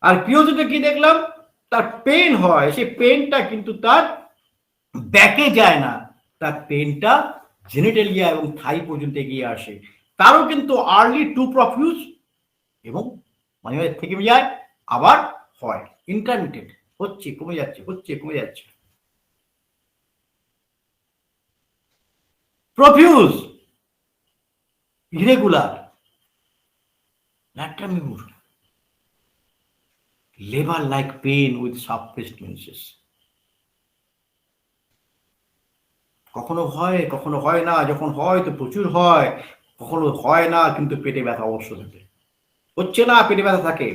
[SPEAKER 1] আর পিওজোতে কি দেখলাম? তার পেন হয়, সেই পেনটা কিন্তু তার ব্যাকে যায় না, তার পেনটা জেনিটেলিয়া এবং থাই পর্যন্ত এগিয়ে আসে। তারও কিন্তু আর্লি টু প্রফিউজ এবং মাঝে মাঝে থেকে যায়, আবার হয় ইন্টারমিটেড, হচ্ছে কমে যাচ্ছে, হচ্ছে কমে যাচ্ছে। প্রফিউজ, ইরেগুলার, ল্যাট্রামিউর, labour like pain with suppressed menses. কখনো হয় কখনো হয় না, যখন হয় তো প্রচুর হয়, কখনো হয় না কিন্তু পেটে ব্যথা অবশ্য থাকে, হচ্ছে না পেটে ব্যথা থাকে।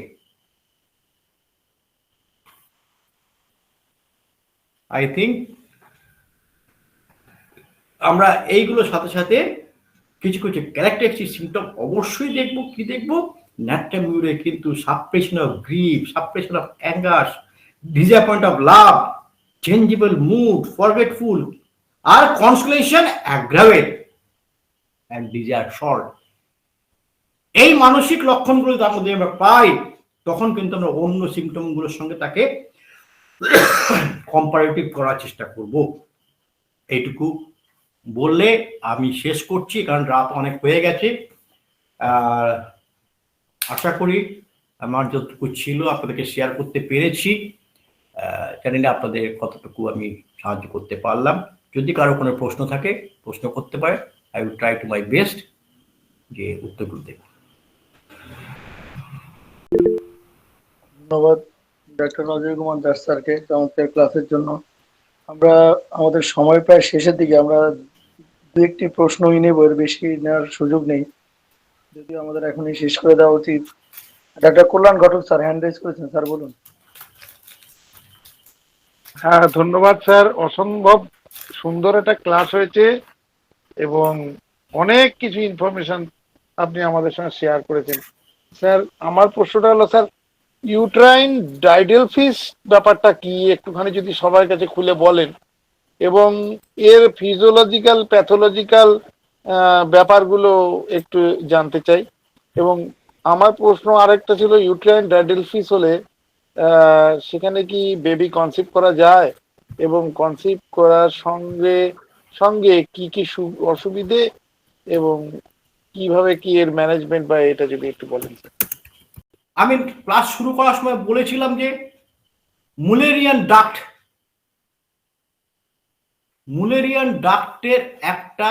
[SPEAKER 1] আই থিঙ্ক আমরা এইগুলোর সাথে সাথে কিছু কিছু ক্যারেক্টারিস্টিক সিমটম অবশ্যই দেখব। কি দেখব? ন্যাট্রামিউরে কিন্তু suppression of grief, suppression of anger, disappoint of love, changeable mood, forgetful, আর consolation aggravate and desire short. এই মানসিক লক্ষণগুলো তার মধ্যে আমরা পাই, তখন কিন্তু আমরা অন্য সিমটমগুলোর সঙ্গে তাকে কম্পারেটিভ করার চেষ্টা করব। এইটুকু বললে আমি শেষ করছি, কারণ রাত অনেক হয়ে গেছে। আশা করি আমার যতটুকু ছিল আপনাদেরকে শেয়ার করতে পেরেছি। জানি না আপনাদের কতটুকু আমি সাহায্য করতে পারলাম। যদি কারো কোনো প্রশ্ন থাকে প্রশ্ন করতে পারে, I will try to my best যে উত্তরগুলো দেব।
[SPEAKER 2] ধন্যবাদ ডক্টর অজয় কুমার দাস স্যারকে চমৎকার ক্লাসের জন্য। আমরা আমাদের সময় প্রায় শেষের দিকে, আমরা দু একটি প্রশ্নই নেব, এর বেশি নেওয়ার সুযোগ নেই, যদিও আমাদের এখনই শেষ করে দেওয়া উচিত। ডাক্তার কল্যাণ ঘটক স্যার হ্যান্ড রেজ করেছেন, স্যার বলুন।
[SPEAKER 3] হ্যাঁ, ধন্যবাদ স্যার, অসম্ভব সুন্দর একটা ক্লাস হয়েছে এবং অনেক কিছু ইনফরমেশন আপনি আমাদের সঙ্গে শেয়ার করেছেন। স্যার আমার প্রশ্নটা হলো, স্যার ইউট্রাইন ডাইডেলফিস ব্যাপারটা কি একটুখানি যদি সবার কাছে খুলে বলেন, এবং এর ফিজিওলজিক্যাল প্যাথোলজিক্যাল ব্যাপারগুলো একটু জানতে চাই। এবং আমার প্রশ্ন আরেকটা ছিল, ইউট্রাইন ডাইডেলফিস হলে সেখানে কি বেবি কনসিভ করা যায়, এবং কনসিভ করার সঙ্গে সঙ্গে কি কি অসুবিধে এবং কিভাবে কি এর ম্যানেজমেন্ট, বা এটা যদি একটু বলেন স্যার।
[SPEAKER 1] আমি ক্লাস শুরু করার সময় বলেছিলাম যে মুলেরিয়ান ডাক্টের একটা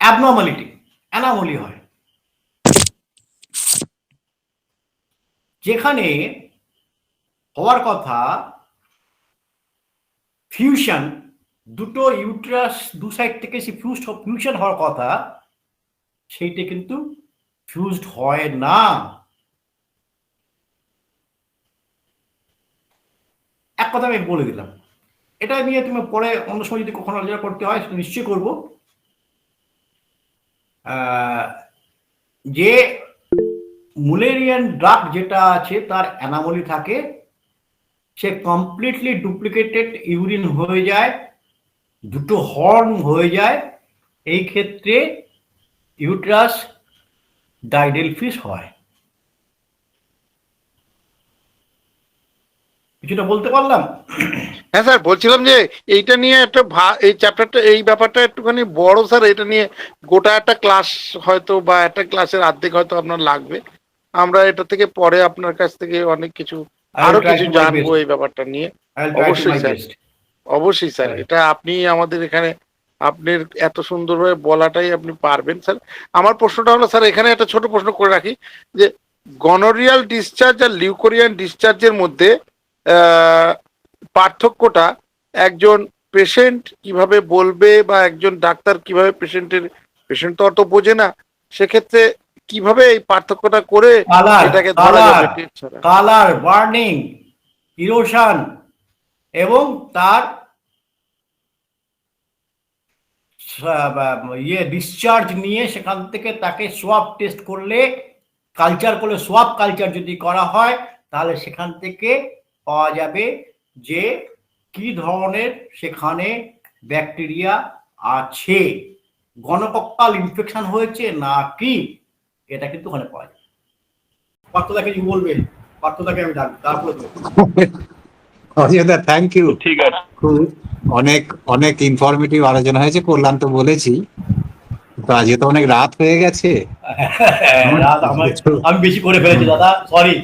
[SPEAKER 1] অ্যানোমালি হয়, যেখানে হওয়ার কথা ফিউশন, দুটো ইউট্রাস দু সাইড থেকে সে ফিউশন হওয়ার কথা, সেইটা কিন্তু ফিউজড হয় না। এক কথা আমি বলে দিলাম, এটা নিয়ে তুমি পরে অন্য সময় যদি কখনো আলোচনা করতে হয় সেটা নিশ্চয়ই করবো। যে মুলেরিয়ান ড্রাগ যেটা আছে তার অ্যানামলি থাকে, সে কমপ্লিটলি ডুপ্লিকেটেড ইউরিন হয়ে যায়, দুটো হর্ন হয়ে যায়, এই ক্ষেত্রে ইউট্রাস ডাইডেলফিস হয়। কিছুটা বলতে পারলাম?
[SPEAKER 3] হ্যাঁ স্যার, বলছিলাম যে এইটা নিয়ে একটা এই চ্যাপ্টারটা, এই ব্যাপারটা একটুখানি বড় স্যার, এটা নিয়ে গোটা একটা ক্লাস হয়তো বা একটা ক্লাসের অর্ধেক হয়তো আপনার লাগবে। আমরা এটা থেকে পরে আপনার কাছ থেকে অনেক কিছু আরো কিছু জানবো এই ব্যাপারটা নিয়ে। অবশ্যই স্যার, অবশ্যই স্যার, এটা আপনি আমাদের এখানে আপনার এত সুন্দরভাবে বলাটাই আপনি পারবেন স্যার। আমার প্রশ্নটা হলো স্যার, এখানে একটা ছোট প্রশ্ন করে রাখি যে গনোরিয়াল ডিসচার্জ আর লিউকোরিয়ান ডিসচার্জের মধ্যে পার্থক্যটা একজন পেশেন্ট কিভাবে বলবে, বা একজন ডাক্তার কিভাবে পেশেন্ট তো অত বোঝে না, সেক্ষেত্রে কিভাবে এই পার্থক্যটা করে এটাকে ধরা যাবে?
[SPEAKER 1] কালার, বার্নিং, ইরোশন এবং তার ডিসচার্জ নিয়ে সেখান থেকে তাকে সোয়াব টেস্ট করলে, কালচার করলে, সোয়াব কালচার যদি করা হয় তাহলে সেখান থেকে পাওয়া যাবে যে কি ধরনের সেখানে ব্যাকটেরিয়া আছে, গনোকক্কাল ইনফেকশন হয়েছে নাকি, এটা কিন্তু ওখানে পাওয়া যায়। পার্থদাকে কি বলবে? পার্থদাকে আমি ডাকবো, তারপরে
[SPEAKER 4] অজয়দা থ্যাংক ইউ।
[SPEAKER 5] ঠিক আছে,
[SPEAKER 4] অনেক অনেক ইনফরমেটিভ আলোচনা হয়েছে, করলাম তো বলেছি, তো আজকে তো অনেক রাত হয়ে গেছে।
[SPEAKER 1] আমি বেশি করে ফেলেছি দাদা, সরি।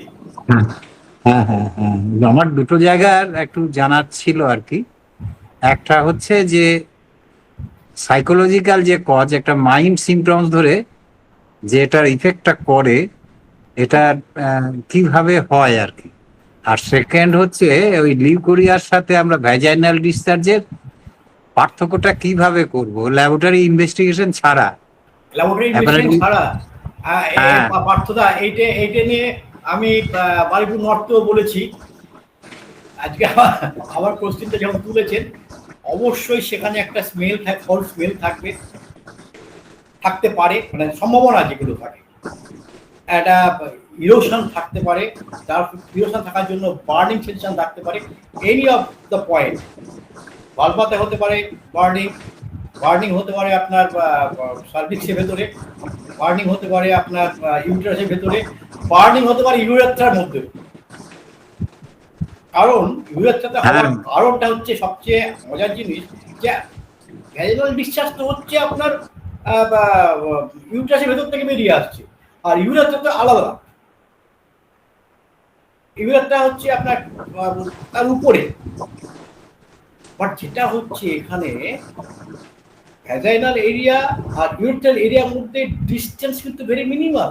[SPEAKER 4] হ্যাঁ হ্যাঁ হ্যাঁ, আমার দুটো জায়গার একটু জানার ছিল আর কি। একটা হচ্ছে যে সাইকোলজিক্যাল যে কজ, একটা মাইন্ড সিমটমস ধরে যে এটার ইফেক্টটা করে, এটা কিভাবে হয় আর কি। আর সেকেন্ড হচ্ছে ওই লিউকোরিয়ার সাথে আমরা ভ্যাজাইনাল ডিসচার্জের পার্থক্যটা কিভাবে করব ল্যাবরেটরি ইনভেস্টিগেশন ছাড়া।
[SPEAKER 1] ল্যাবরেটরি ইনভেস্টিগেশন ছাড়া পার্থদা, এইটা নিয়ে আমি বারিপুর নর্থেও বলেছি। আজকে আমার কোশ্চেনটা যখন তুলেছেন, অবশ্যই সেখানে একটা স্মেল ফলস স্মেল থাকতে পারে, মানে সম্ভাবনা যেগুলো থাকে, একটা ইরোশন থাকতে পারে, তার ইরোশন থাকার জন্য বার্নিং সেনসেশন থাকতে পারে। এনি অফ দ্য পয়েন্ট, বালবাতে হতে পারে বার্নিং হতে পারে আপনার সার্ভিক্সের ভেতরে, বার্নিং হতে পারে আপনার ইউটেরাসের ভেতরে, বার্নিং হতে পারে ইউরেথ্রার মধ্যে। কারণ ইউরেথ্রাতে হওয়ার কারণটা হচ্ছে সবচেয়ে মজার জিনিস, যে ভ্যাজিনাল ডিসচার্জ তো হচ্ছে আপনার ইউটেরাসের ভেতর থেকে বেরিয়ে আসছে, আর ইউরেথ্রা তো আলাদা। ইউরেথ্রা হচ্ছে আপনার তার উপরে, বাট যেটা হচ্ছে এখানে ভ্যাজাইনাল এরিয়া আর ইউরেথ্রাল এরিয়ার মধ্যে ডিস্টেন্স কিন্তু ভেরি মিনিমাল।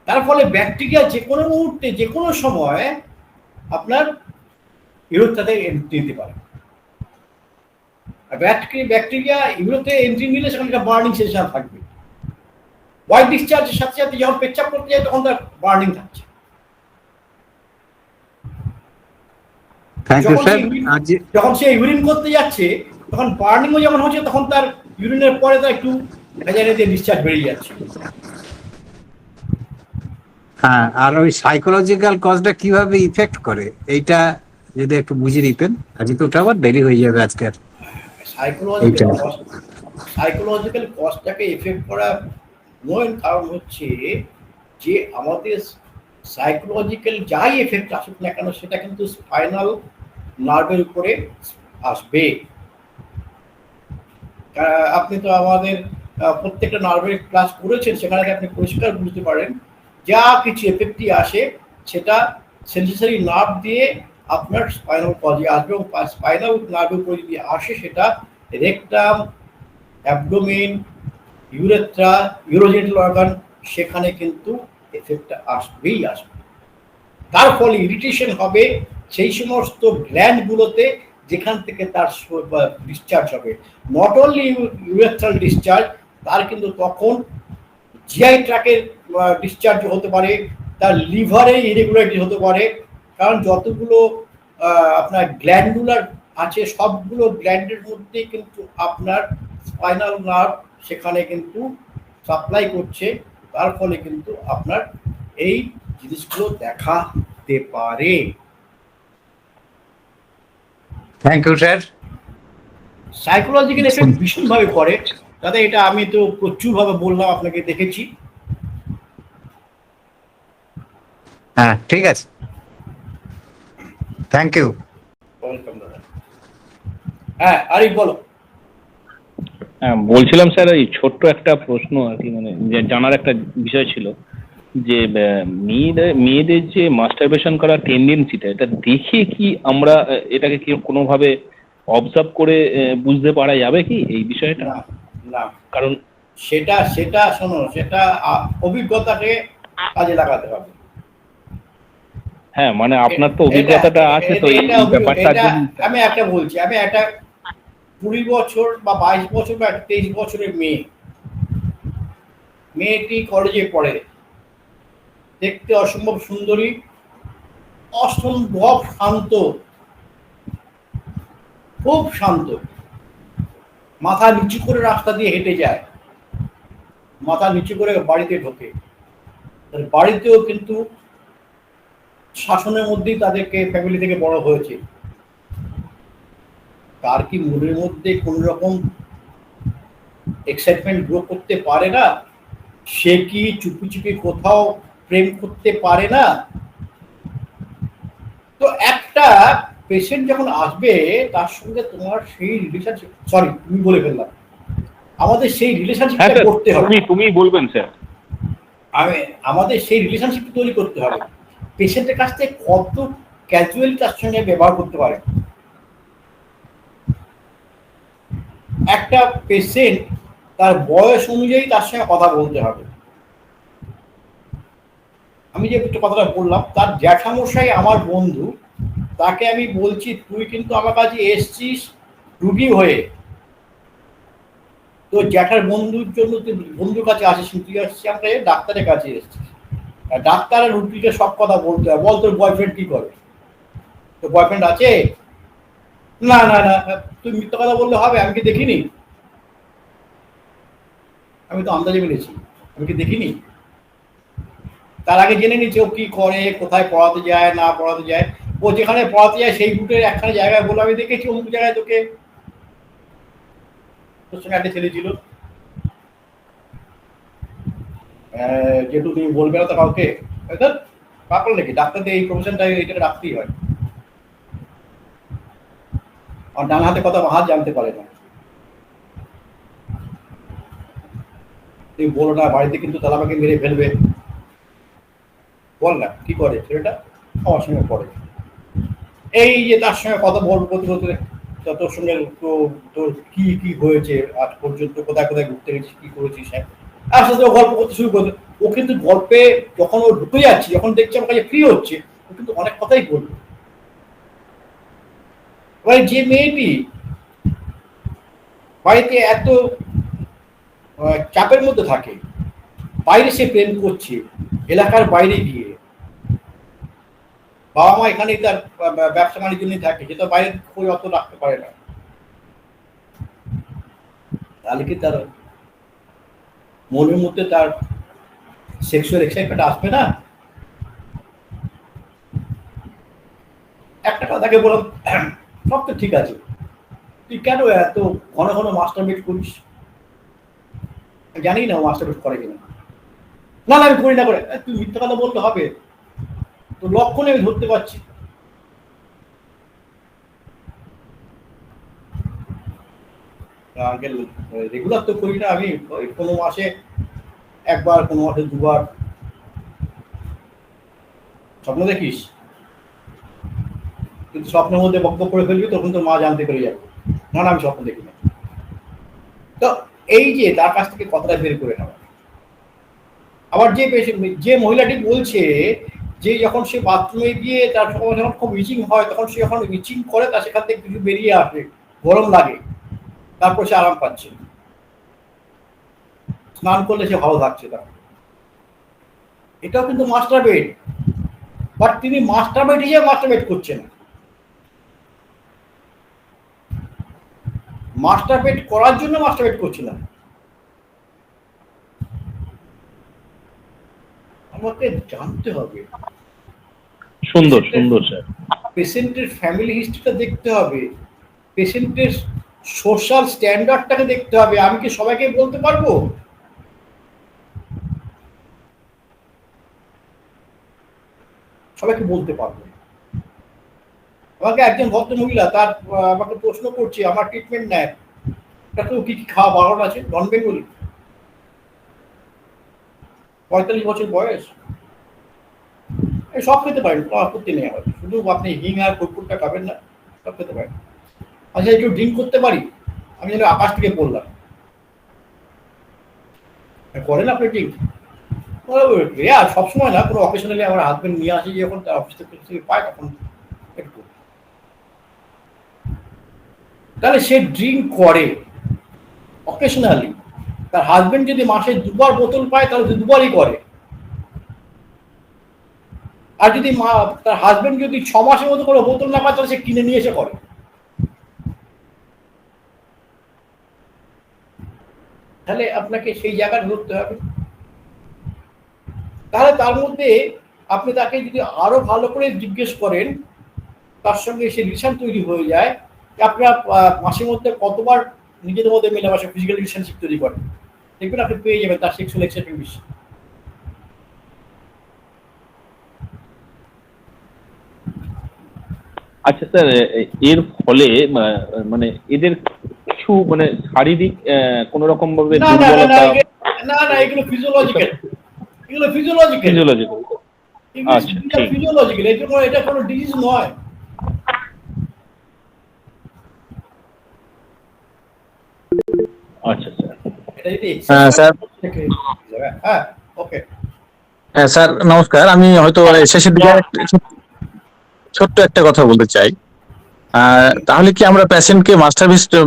[SPEAKER 1] তার ফলে ব্যাকটেরিয়া যে কোনো মুহূর্তে, যে কোনো সময় আপনার ইউরেথ্রাতে এন্ট্রি নিতে পারে। ব্যাকটেরিয়া ইউরেথ্রাতে এন্ট্রি নিলে সেখানে একটা বার্নিং সেনসেশন থাকবে। হোয়াইট ডিসচার্জের সাথে সাথে যখন পেচ্ছাপ করতে যায় তখন তার বার্নিং থাকছে। যখন সে ইউরিন করতে যাচ্ছে তখন বার্নিংও যেমন হচ্ছে, তখন তার ইউরিনের পরে তার একটু ভ্যাজাইনা দিয়ে ডিসচার্জ বেরিয়ে যাচ্ছে।
[SPEAKER 4] হ্যাঁ, আর ওই সাইকোলজিক্যাল কজটা কিভাবে ইফেক্ট করে, এইটা যদি একটু বুঝিয়ে দিতেন। আজকে তো ওটা আবার দেরি হয়ে যাবে আজকে।
[SPEAKER 1] সাইকোলজিক্যাল কজটাকে এফেক্ট করা মেইন কারণ হচ্ছে যে আমাদের সাইকোলজিক্যাল যাই এফেক্ট আসুক না কেন, সেটা কিন্তু স্পাইনাল নার্ভের উপরে আসবে। আপনি তো আমাদের প্রত্যেকটা নার্ভের ক্লাস করেছেন, সেখানে আপনি পরিষ্কার বুঝতে পারেন যা কিছু এফেক্টই আসে সেটা সেন্সেসরি নার্ভ দিয়ে আপনার স্পাইনাল কজে আসবে, এবং স্পাইনাল নার্ভের উপরে যদি আসে সেটা rectum, abdomen, urethra, urogenital organ, সেখানে কিন্তু এফেক্টটা আসবেই আসবে। তার ফলে ইরিটেশন হবে, সেই সমস্ত গ্ল্যান্ডগুলোতে যেখান থেকে তার ডিসচার্জ হবে। নট অনলি ইউরেথ্রাল ডিসচার্জ, তার কিন্তু তখন জিআই ট্র্যাকের ডিসচার্জ হতে পারে, তার লিভারে ইরেগুলারিটি হতে পারে, কারণ যতগুলো আপনার গ্ল্যান্ডুলার আছে সবগুলো গ্ল্যান্ডের মধ্যে কিন্তু আপনার স্পাইনাল নার্ভ সেখানে কিন্তু সাপ্লাই করছে, তার ফলে কিন্তু আপনার এই জিনিসগুলো দেখা দিতে পারে।
[SPEAKER 4] Thank you sir.
[SPEAKER 1] Psychological effect ভীষণভাবে করে দাদা, এটা আমি তো প্রচুরভাবে বললাম, আপনাকে দেখেছি।
[SPEAKER 4] হ্যাঁ ঠিক আছে, থ্যাংক ইউ।
[SPEAKER 1] ওয়েলকাম দাদা। হ্যাঁ আরিফ বলো।
[SPEAKER 5] হ্যাঁ বলছিলাম স্যার, এই ছোট্ট একটা প্রশ্ন আর কি, মানে জানার একটা বিষয় ছিল যে মেয়েদের যে মাস্টারবেশন করার টেন্ডেন্সিটা, এটা দেখে কি আমরা এটাকে কি কোনোভাবে অবজার্ভ করে বুঝতে পারা যাবে কি এই বিষয়টা?
[SPEAKER 1] না না,
[SPEAKER 5] কারণ
[SPEAKER 1] সেটা শোনো, সেটা অভিজ্ঞতাকে কাজে লাগাতে হবে।
[SPEAKER 5] হ্যাঁ মানে আপনার তো অভিজ্ঞতাটা আছে, তো এই ব্যাপারটা
[SPEAKER 1] আমি একটা বলছি, আমি একটা 20 বছর বা 22 বছর বা 23 বছরের মেয়েটি কলেজে পড়ে, দেখতে অসম্ভব সুন্দরী, অসম্ভব শান্ত, খুব শান্ত, মাথা নিচু করে রাস্তা দিয়ে হেঁটে যায়, মাথা নিচু করে বাড়িতে ঢোকে। বাড়িতেও কিন্তু শাসনের মধ্যেই তাদেরকে ফ্যামিলি থেকে বড় হয়েছে। তার কি মনের মধ্যে কোন রকম এক্সাইটমেন্ট গ্রো করতে পারে না? সে কি চুপি চুপি কোথাও প্রেম করতে পারে না? তো একটা পেশেন্ট যখন আসবে তার সঙ্গে তোমার সেই রিলেশনশিপ, সরি তুমি বলে ফেললাম, আমাদের সেই রিলেশনশিপটা করতে হবে।
[SPEAKER 5] তুমি বলবেন স্যার।
[SPEAKER 1] আমাদের সেই রিলেশনশিপ তৈরি করতে হবে। পেশেন্টের কাছ থেকে কত ক্যাজুয়ালি তার সঙ্গে ব্যবহার করতে পারে। একটা পেশেন্ট তার বয়স অনুযায়ী তার সঙ্গে কথা বলতে হবে। আমি যে কথাটা বললাম, তার জ্যাঠামশাই আমার বন্ধু, তাকে আমি বলছি তুই কিন্তু আমার কাছে এসছিস রুগী হয়ে, তো জ্যাঠার বন্ধুর জন্য তুই বন্ধুর কাছে আসিস, তুই আসছিস আমাকে ডাক্তারের কাছে এসছিস। ডাক্তারের রুগীকে সব কথা বলতে হয়। বল তোর বয়ফ্রেন্ড কি করে? তোর বয়ফ্রেন্ড আছে? না না না, তুই মিথ্যা কথা বললে হবে? আমি কি দেখিনি? আমি তো আন্দাজে মিলেছি, আমি কি দেখিনি? তার আগে জেনে নিচ্ছে ও কি করে, কোথায় পড়াতে যায় না পড়াতে যায়। ও যেখানে পড়াতে যায় সেই রুটের একখানে জায়গায় বলে আমি দেখেছি অমুক জায়গায় তোর সঙ্গে একটা ছেলে ছিল, যেহেতু তুমি বলবে না তো কাউকে, পাগল নাকি? ডাক্তারদের এই প্রফেশনটা এইটাকে রাখতেই হয়। আর ডান হাতে কথা হাত জানতে পারে না। তুমি বলো না বাড়িতে কিন্তু তাহলে আমাকে মেরে ফেলবে। বল না কি করে ছেলেটা? আমার সঙ্গে পড়ে, এই যে তার সঙ্গে কথা বলবো বলতে বলতে তোর সঙ্গে তোর কি কি হয়েছে আজ পর্যন্ত, কোথায় কোথায় ঘুরতে গেছিস, কি করেছিস, হ্যাঁ আস্তে আস্তে গল্প করতে শুরু করবে। ও কিন্তু গল্পে যখন ও ঢুকে যাচ্ছে, যখন দেখছে আমার কাছে ফ্রি হচ্ছে, ও কিন্তু অনেক কথাই বলবে। এবার যে মেয়েটি বাড়িতে এত চাপের মধ্যে থাকে, বাইরে সে প্রেম করছে, এলাকার বাইরে গিয়ে, বাবা মা এখানেই তার ব্যবসা বাণিজ্য নিয়ে থাকে, সে তো বাইরে খোঁজ অত রাখতে পারে না, তাহলে কি তার মনের মধ্যে তার সেক্সুয়াল এক্সাইটমেন্ট আসবে না? একটা কথাকে বললাম, সব তো ঠিক আছে, তুই কেন এত ঘন ঘন মাস্টারবেট করিস? জানি না ও মাস্টারবেট করে কিনা। না না আমি করি না, করে তুই মিথ্যা কথা বলতে হবে, তো লক্ষণে আমি ধরতে পারছি। রেগুলার তো করি না আমি, ওই কোনো মাসে একবার, কোনো মাসে দুবার। স্বপ্ন দেখিস? কিন্তু স্বপ্নের মধ্যে বক্তব্য করে ফেলবি, তখন তোর মা জানতে পেরে যাবে। না না আমি স্বপ্ন দেখি না। তো এই যে তার কাছ থেকে কথাটা বের করে নেওয়া। আবার যে মহিলাটি বলছে যে যখন সে বাথরুমে গিয়ে তার যখন খুব ইচিং হয়, তখন সে যখন ইচিং করে তার সেখান থেকে কিছু বেরিয়ে আসে, গরম লাগে, তারপর সে আরাম পাচ্ছে, স্নান করলে সে ভালো থাকছে। তার এটাও কিন্তু মাস্টারবেট, বাট তিনি মাস্টারবেট হিসেবে মাস্টারবেট করছেন না। মাস্টারবেট করার জন্য মাস্টারবেট করছে না। আমাকে জানতে হবে,
[SPEAKER 5] সুন্দর সুন্দর স্যার।
[SPEAKER 1] পেশেন্টের ফ্যামিলি হিস্ট্রিটা দেখতে হবে, পেশেন্টের সোশ্যাল স্ট্যান্ডার্ডটাকে দেখতে হবে। আমি কি সবাইকে বলতে পারবো? সবাইকে বলতে পারবো। আমাকে একজন ভদ্রমহিলা তার আমাকে প্রশ্ন করছে, আমার ট্রিটমেন্ট নেয়, তাকেও কি কি খাওয়া বারণ আছে, নন বেঙ্গলি, 45 বছর বয়স, সব খেতে পারেন, কোনো আপত্তি নেই আমার, শুধু আপনি হিং আর কুকুরটা খাবেন না, সব খেতে পারেন। আচ্ছা একটু ড্রিঙ্ক করতে পারি? আমি যেন আকাশ থেকে পড়লাম, করেন আপনি ড্রিঙ্ক? সবসময় না, কোনো অকেশনালি আমার হাজবেন্ড নিয়ে আসি যখন তার অফিস থেকে পায় তখন একটু। তাহলে সে ড্রিঙ্ক করে অকেশনালি। তার হাজবেন্ড যদি মাসে 2বার বোতল পায় তাহলে 2বারই করে। আর যদি তার হাজবেন্ড যদি 6 মাসের মতো কোনো বোতল না পায় তাহলে সে কিনে নিয়ে এসে করে। তাহলে আপনাকে সেই জায়গায় ধরতে হবে। তাহলে তার মধ্যে আপনি তাকে যদি আরো ভালো করে জিজ্ঞেস করেন, তার সঙ্গে সে রিলেশন তৈরি হয়ে যায়, আপনারা মাসের মধ্যে কতবার নিজেদের মধ্যে মেলামেশা ফিজিক্যাল রিলেশনশিপ তৈরি করেন, দেখবেন আপনি পেয়ে যাবেন তার সেক্সুয়াল এক্সাইটমেন্ট বেশি।
[SPEAKER 5] আচ্ছা স্যার, এর ফলে মানে এদের কিছু মানে শারীরিক কোন রকম ভাবে
[SPEAKER 1] না না না
[SPEAKER 5] দুর্বলতা?
[SPEAKER 1] না না, এগুলো ফিজিওলজিক্যাল, এগুলো ফিজিওলজিক্যাল,
[SPEAKER 5] ফিজিওলজিক্যাল। আচ্ছা ঠিক।
[SPEAKER 1] ফিজিওলজিক্যাল, এটা কোনো ডিজিজ নয়।
[SPEAKER 5] আচ্ছা স্যার।
[SPEAKER 1] এটা যদি
[SPEAKER 6] স্যার,
[SPEAKER 1] হ্যাঁ ওকে।
[SPEAKER 6] হ্যাঁ স্যার নমস্কার। আমি হয়তো শেষের দিকে ছোট্ট একটা কথা বলতে চাই। তাহলে কি আমরা পেশেন্টকে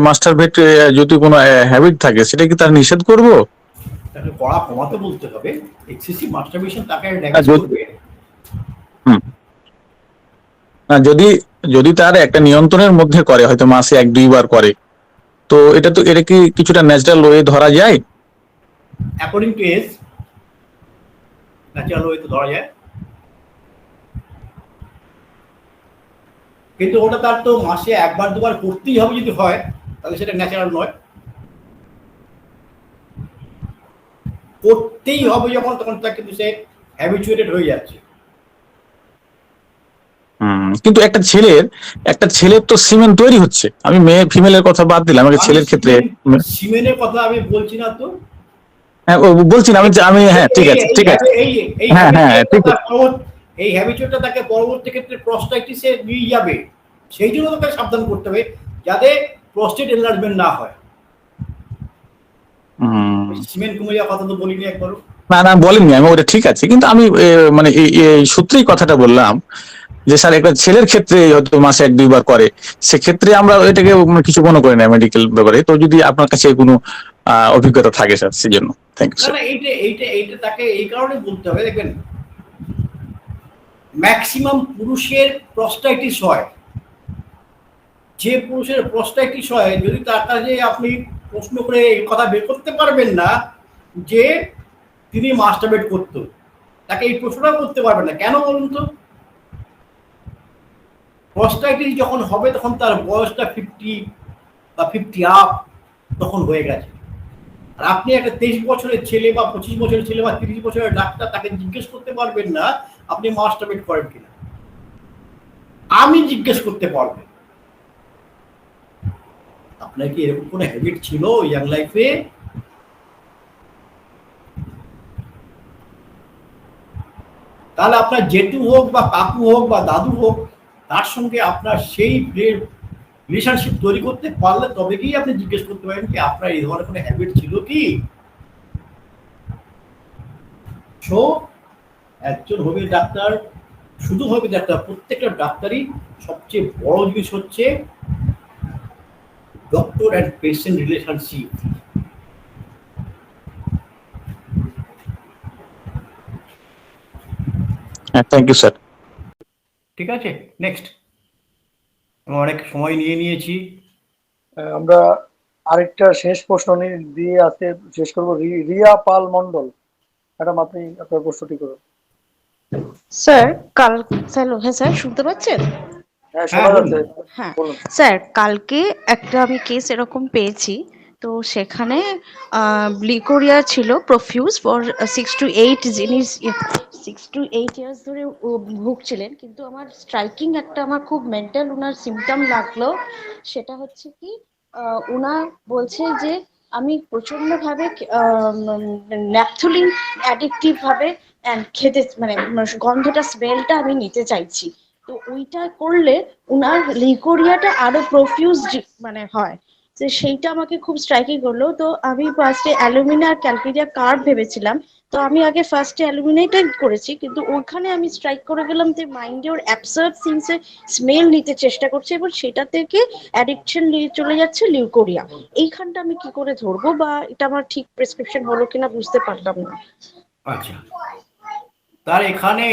[SPEAKER 6] মাস্টারবেট যদি কোনো হ্যাবিট থাকে সেটা কি তার নিষেধ করব?
[SPEAKER 1] তাকে কড়া কমাতে বলতে হবে। এক্সেসিভ মাস্টারবেশন তাকে ড্যামেজ করবে।
[SPEAKER 6] যদি যদি তার একটা নিয়ন্ত্রণের মধ্যে করে, হয়তো মাসে 1-2 বার করে, তো এটা কি কিছুটা ন্যাচারাল ওয়ে ধরা যায়?
[SPEAKER 1] According to age natural way তো ধরা যায়, কিন্তু ওটা তার তো মাসে 1-2বার করতেই হবে। যদি হয় তাহলে সেটা ন্যাচারাল নয়। করতেই হবে যখন, তখন তার কিন্তু সে হ্যাবিচুয়েটেড হয়ে যাচ্ছে।
[SPEAKER 6] কিন্তু একটা ছেলের তো সিমেন তৈরি হচ্ছে। আমি মেয়ে ফিমেলের কথা বাদ দিলাম, আমাকে ছেলের ক্ষেত্রে
[SPEAKER 1] সিমেনের কথা আমি বলছি না তো।
[SPEAKER 6] হ্যাঁ বলছি না আমি হ্যাঁ ঠিক আছে ঠিক আছে, হ্যাঁ হ্যাঁ ঠিক আছে।
[SPEAKER 1] এই হ্যাবিচুয়েটটা তাকে পরবর্তী ক্ষেত্রে প্রস্টাইটিসে নিয়ে যাবে। সেই জন্য তাকে সাবধান করতে হবে যাতে প্রস্টেট এনলার্জমেন্ট না হয়। সিমেন্ট কমে যাওয়ার কথা তো বলিনি একবারও।
[SPEAKER 6] না বলেননি, আমি ওটা ঠিক আছে, কিন্তু আমি মানে এই সূত্রেই কথাটা বললাম যে স্যার একটা ছেলের ক্ষেত্রে হয়তো মাসে 1-2বার করে, সেক্ষেত্রে আমরা এটাকে কিছু মনে করি না মেডিকেল ব্যাপারে। তো যদি আপনার কাছে কোনো অভিজ্ঞতা থাকে স্যার, সেজন্য থ্যাংক ইউ স্যার।
[SPEAKER 1] না এইটা তাকে এই কারণে বলতে হবে। দেখবেন ম্যাক্সিমাম পুরুষের প্রস্টাইটিস হয়। যে পুরুষের প্রস্টাইটিস হয়, যদি তার কাছে আপনি প্রশ্ন করে এই কথা বের করতে পারবেন না যে তিনি মাস্টারবেট করতো, তাকে এই প্রশ্নটা করতে পারবেন না। কেন বলুন তো? প্রস্টাইটিস যখন হবে তখন তার বয়সটা 50 বা 50 আপ তখন হয়ে গেছে। আর আপনি একটা 23 বছরের ছেলে বা 25 বছরের ছেলে বা 30 বছরের ডাক্তার, তাকে জিজ্ঞেস করতে পারবেন না আপনি মাস্টারবেট করেন কিনা। আমি জিজ্ঞেস করতে পারবো আপনার কি এরকম কোনো হ্যাবিট ছিল ইয়াং লাইফে? তাহলে আপনার জেঠু হোক বা কাকু হোক বা দাদু হোক, তার সঙ্গে আপনার সেই রিলেশনশিপ তৈরি করতে পারলে তবে গিয়ে আপনি জিজ্ঞেস করতে পারেন কি আপনার এই ধরনের কোনো হ্যাবিট ছিল কি। একজন হোমিও ডাক্তার শুধু হবে ডাক্তার, প্রত্যেকটা ডাক্তারই সবচেয়ে বড় জিনিস হচ্ছে ডক্টর অ্যান্ড পেশেন্ট রিলেশনশিপ।
[SPEAKER 6] হ্যাঁ, থ্যাংক ইউ স্যার।
[SPEAKER 1] ঠিক আছে, নেক্সট। আমরা অনেক সময় নিয়ে নিয়েছি।
[SPEAKER 2] আমরা আরেকটা শেষ প্রশ্ন দিয়ে আজকে শেষ করবো। রিয়া পাল মন্ডল, ম্যাডাম আপনি আপনার প্রশ্নটি করুন।
[SPEAKER 7] স্যার কাল হ্যালো, হ্যাঁ স্যার শুনতে পাচ্ছেন?
[SPEAKER 2] হ্যাঁ,
[SPEAKER 1] হ্যাঁ,
[SPEAKER 2] শোনা
[SPEAKER 1] বলুন।
[SPEAKER 2] যাচ্ছে,
[SPEAKER 7] হ্যাঁ
[SPEAKER 2] বলুন।
[SPEAKER 7] স্যার, কালকে একটা আমি কেস এরকম পেয়েছি। তো সেখানে লিকোরিয়া ছিল প্রফিউজ ফর 6 to 8 যিনি 6 to 8 ইয়ার্স ধরে ভুগছিলেন। কিন্তু আমার স্ট্রাইকিং একটা আমার খুব মেন্টাল ওনার সিমটম লাগলো। সেটা হচ্ছে কি, ওনার বলছে যে আমি প্রচন্ডভাবে ন্যাপথলিন অ্যাডিকটিভ ভাবে খেতে মানে গন্ধটা স্মেলটা আমি নিতে চাইছি। তো ওইটা করলে উনার লিকোরিয়াটা আরো প্রফিউজ মানে হয়। তো সেইটা আমাকে খুব স্ট্রাইকিং করলো। তো আমি ফার্স্টে অ্যালুমিনা আর ক্যালকেরিয়া কার্ব ভেবেছিলাম। তো আমি আগে ফার্স্টে অ্যালুমিনাইটাই করেছি, কিন্তু ওখানে আমি স্ট্রাইক করে গেলাম যে মাইন্ডে ওর অ্যাবসার্ড সিনসে স্মেল নিতে চেষ্টা করছে এবং সেটা থেকে অ্যাডিকশন নিয়ে চলে যাচ্ছে লিউকোরিয়া। এইখানটা আমি কি করে ধরবো, বা এটা আমার ঠিক প্রেসক্রিপশন হলো কিনা বুঝতে পারলাম না।
[SPEAKER 1] আচ্ছা, তার এখানে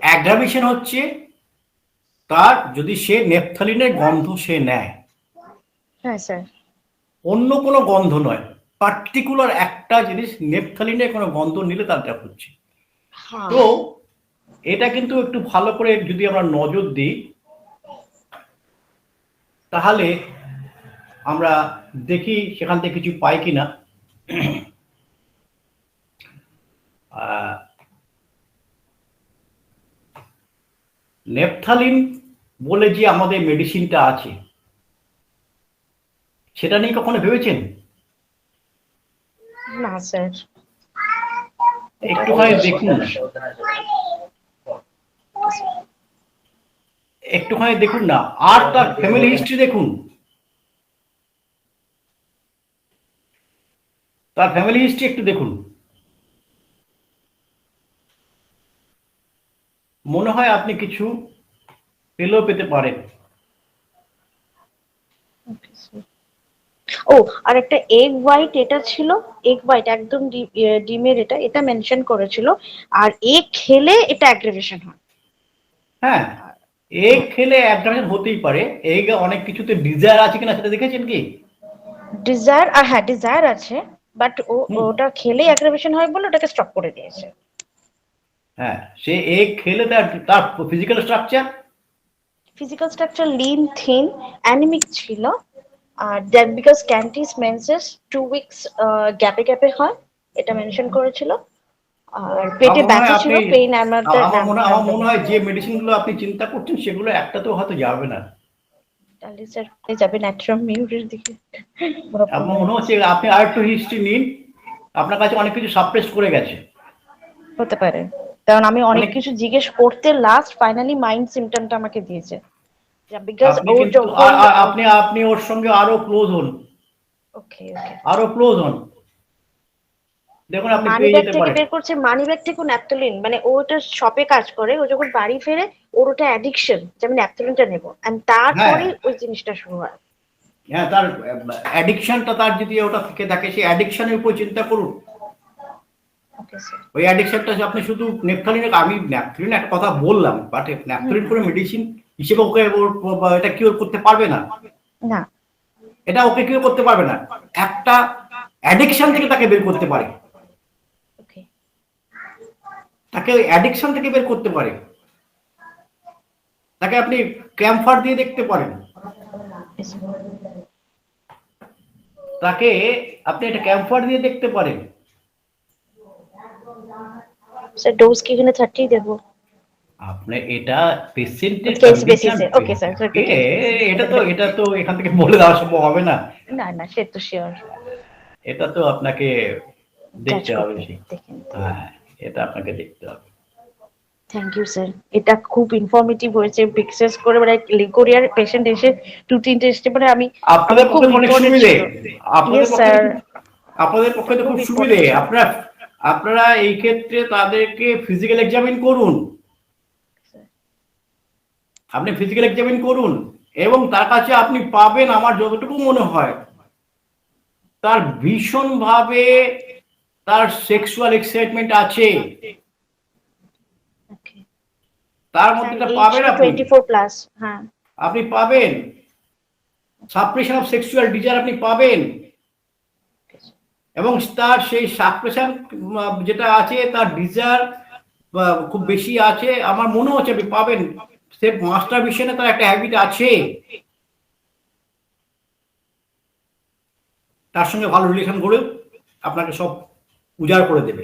[SPEAKER 1] অ্যাগ্রাভেশন হচ্ছে তার যদি সে নেপথালিনের গন্ধ সে নেয়,
[SPEAKER 7] হ্যাঁ স্যার।
[SPEAKER 1] অন্য কোনো গন্ধ নয়, পার্টিকুলার একটা জিনিস নেপথালিনের কোনো গন্ধ নিলে তারটা হচ্ছে।
[SPEAKER 7] হ্যাঁ
[SPEAKER 1] তো এটা কিন্তু একটু ভালো করে যদি আমরা নজর দিই তাহলে আমরা দেখি সেখান থেকে কিছু পাই কিনা। নেপথালিন বলে যে আমাদের মেডিসিনটা আছে সেটা নিয়ে কখনো ভেবেছেন?
[SPEAKER 7] না স্যার।
[SPEAKER 1] একটুখানি দেখুন না, একটুখানি দেখুন না, আর তার ফ্যামিলি হিস্ট্রি দেখুন, তার ফ্যামিলি হিস্ট্রি একটু দেখুন। মনে হয় আপনি কিছু পেলেও পেতে পারেন।
[SPEAKER 7] ও, আর একটা এগ হোয়াইট এটা ছিল, এগ হোয়াইট একদম ডিমের, এটা এটা মেনশন করেছিল। আর এগ খেলে এটা অ্যাগ্রেভেশন হয়।
[SPEAKER 1] হ্যাঁ, এগ খেলে অ্যাড্রাকশন হতেই পারে। এগ অনেক কিছুতে ডিজায়ার আছে কিনা সেটা দেখেছেন কি?
[SPEAKER 7] ডিজায়ার, আর হ্যাঁ ডিজায়ার আছে, বাট
[SPEAKER 1] হুম,
[SPEAKER 7] ওটা খেলে অ্যাগ্রেভেশন হয় বলে ওটাকে স্টপ করে দিয়েছে।
[SPEAKER 1] হ্যাঁ, সে এগ খেলে তার তার physical structure,
[SPEAKER 7] physical structure lean, thin, anaemic ছিল। আর দ্যাট বিকজ ক্যান্টিস মেন্সেস 2 উইকস গ্যাপে গ্যাপে হয়, এটা মেনশন করেছিল। আর পেটে
[SPEAKER 1] আমার মনে হয়
[SPEAKER 7] ব্যথা ছিল,
[SPEAKER 1] আপনি,
[SPEAKER 7] পেইন আমাদের
[SPEAKER 1] আমার মনে হয় যে মেডিসিনগুলো আপনি চিন্তা করছেন সেগুলো একটাতেও হয়তো যাবে না।
[SPEAKER 7] তাহলে স্যার যাবে ন্যাট্রাম মিউরের দিকে।
[SPEAKER 1] আমার মনে হচ্ছে আপনি আর একটু হিস্ট্রি নিন, আপনার কাছে অনেক কিছু সাপ্রেস করে গেছে।
[SPEAKER 7] হতে পারে, কারণ আমি অনেক
[SPEAKER 1] অনেক
[SPEAKER 7] কিছু জিজ্ঞেস করতে লাস্ট ফাইনালি মাইন্ড সিমটমটা আমাকে দিয়েছে, বিকজ
[SPEAKER 1] আপনি
[SPEAKER 7] ও
[SPEAKER 1] কিন্তু
[SPEAKER 7] যখন
[SPEAKER 1] আপনি আপনি ওর সঙ্গে আরো ক্লোজ হন,
[SPEAKER 7] ওকে ওকে
[SPEAKER 1] আরো ক্লোজ হন, দেখুন আপনি
[SPEAKER 7] মানি
[SPEAKER 1] পেয়ে
[SPEAKER 7] ব্যাগ
[SPEAKER 1] যেতে
[SPEAKER 7] থেকে
[SPEAKER 1] পারেন।
[SPEAKER 7] বের করছে, মানি ব্যাগ থেকে ন্যাপথলিন, মানে ও ওটা শপে কাজ করে, ও যখন বাড়ি ফেরে ওর ওটা অ্যাডিকশন যে আমি ন্যাপথলিনটা নেবো, এন্ড
[SPEAKER 1] হ্যাঁ,
[SPEAKER 7] তারপরে ওই জিনিসটা শুরু হয়।
[SPEAKER 1] হ্যাঁ, তার অ্যাডিকশনটা, তার যদি ওটা থেকে থাকে সেই অ্যাডিকশনের উপর চিন্তা করুন।
[SPEAKER 7] Okay sir.
[SPEAKER 1] ওই অ্যাডিকশনটা আপনি শুধু নেপথলিনের, আমি নেপথলিন একটা কথা বললাম, বাট নেপথলিন করে মেডিসিন হিসেবে ওকে এটা কিওর করতে পারবে না,
[SPEAKER 7] না।
[SPEAKER 1] এটা ওকে কিওর করতে পারবে না। একটা অ্যাডিকশন থেকে তাকে বের করতে পারে,
[SPEAKER 7] ওকে।
[SPEAKER 1] তাকে ওই অ্যাডিকশন থেকে বের করতে পারে। তাকে আপনি ক্যাম্পার দিয়ে দেখতে পারেন, তাকে আপনি একটা ক্যাম্পার দিয়ে দেখতে পারেন।
[SPEAKER 7] স্যার ডোজ কি এখানে 30 দেবো?
[SPEAKER 1] আপনি এটা পেশেন্টের
[SPEAKER 7] কেস
[SPEAKER 1] কন্ডিশন,
[SPEAKER 7] বেসিসে, ওকে স্যার, ওকে কেস বেসিসে।
[SPEAKER 1] এটা তো এখান থেকে বলে দেওয়া সম্ভব হবে না।
[SPEAKER 7] না না, সে তো শিওর।
[SPEAKER 1] এটা তো আপনাকে দেখতে হবে।
[SPEAKER 7] দেখে নিতে।
[SPEAKER 1] হ্যাঁ, এটা আপনাকে দেখতে হবে।
[SPEAKER 7] থ্যাংক ইউ স্যার, এটা খুব ইনফরমেটিভ হয়েছে। বিশেষ করে মানে লিকোরিয়ার পেশেন্ট এসে 2-3টে এসে মানে আমি
[SPEAKER 1] আপনাদের
[SPEAKER 7] খুব
[SPEAKER 1] পক্ষে তো অনেক
[SPEAKER 7] ইম্পর্টেন্ট
[SPEAKER 1] সুবিধে,
[SPEAKER 7] ছিল।
[SPEAKER 1] আপনাদের
[SPEAKER 7] ইয়েস
[SPEAKER 1] পক্ষে
[SPEAKER 7] স্যার,
[SPEAKER 1] আপনাদের পক্ষে তো খুব সুবিধে। আপনারা এই ক্ষেত্রে তাদেরকে ফিজিক্যাল এক্সামিন করুন। আপনি ফিজিক্যাল এক্সামিন করুন, এবং তার কাছে আপনি পাবেন, আমার যতটুকু মনে হয়, তার ভীষণভাবে তার সেক্সুয়াল এক্সাইটমেন্ট আছে,
[SPEAKER 7] ওকে,
[SPEAKER 1] তার মধ্যে তা পাবেন আপনি।
[SPEAKER 7] 24 প্লাস, হ্যাঁ।
[SPEAKER 1] আপনি পাবেন সাপ্রেশন অফ সেক্সুয়াল ডিজায়ার আপনি পাবেন, এবং তার সেই সাপ্রেশন যেটা আছে, তার ডিজায়ার খুব বেশি আছে, আমার মনে হচ্ছে আপনি পাবেন। সে মাস্টারবেশনে তার একটা হ্যাবিট আছে, তার সঙ্গে ভালো রিলেশন গড়ে আপনাকে সব উজাড় করে দেবে।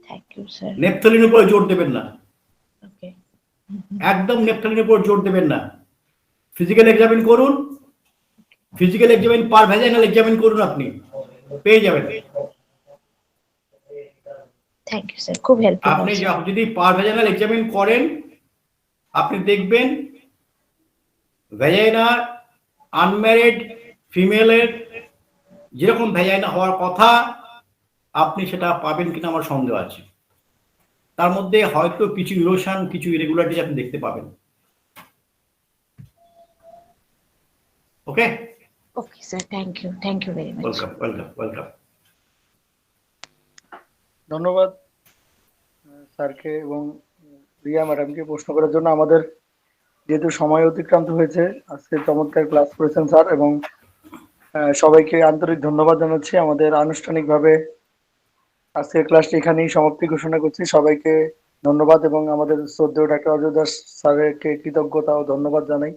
[SPEAKER 7] Thank you sir.
[SPEAKER 1] নেপথলিনের উপরে জোর দেবেন না,
[SPEAKER 7] ওকে,
[SPEAKER 1] একদম নেপথলিনের উপর জোর দেবেন না। ফিজিক্যাল এক্সামিন করুন, ফিজিক্যাল এক্সামিন পার ভ্যাজাইনাল এক্সামিন করুন, আপনি পেয়ে যাবেন।
[SPEAKER 7] থ্যাংক ইউ স্যার, খুব হেল্পফুল।
[SPEAKER 1] আপনি যদি পার ভ্যাজাইনাল এক্সামিন করেন, আপনি দেখবেন ভ্যাজাইনার আনম্যারিড ফিমেলের যেরকম ভ্যাজাইনা হওয়ার কথা, আপনি সেটা পাবেন কিনা আমার সন্দেহ আছে। তার মধ্যে হয়তো কিছু ইরোশন, কিছু ইরেগুলারিটি আপনি দেখতে পাবেন। Okay,
[SPEAKER 7] okay sir, thank you very much.
[SPEAKER 1] Welcome welcome welcome.
[SPEAKER 2] ধন্যবাদ স্যারকে এবং রিয়া ম্যাডামকে প্রশ্ন করার জন্য। আমাদের যেহেতু সময় অতিক্রান্ত হয়েছে, আজকে চমৎকার ক্লাস করেছেন স্যার, এবং সবাইকে আন্তরিক ধন্যবাদ জানাচ্ছি। আমাদের আনুষ্ঠানিকভাবে আজকের ক্লাসটি এখানেই সমাপ্তি ঘোষণা করছি। সবাইকে ধন্যবাদ, এবং আমাদের শ্রদ্ধেয় ডাক্তার অজয় দাস স্যারকে কৃতজ্ঞতা ও ধন্যবাদ জানাই।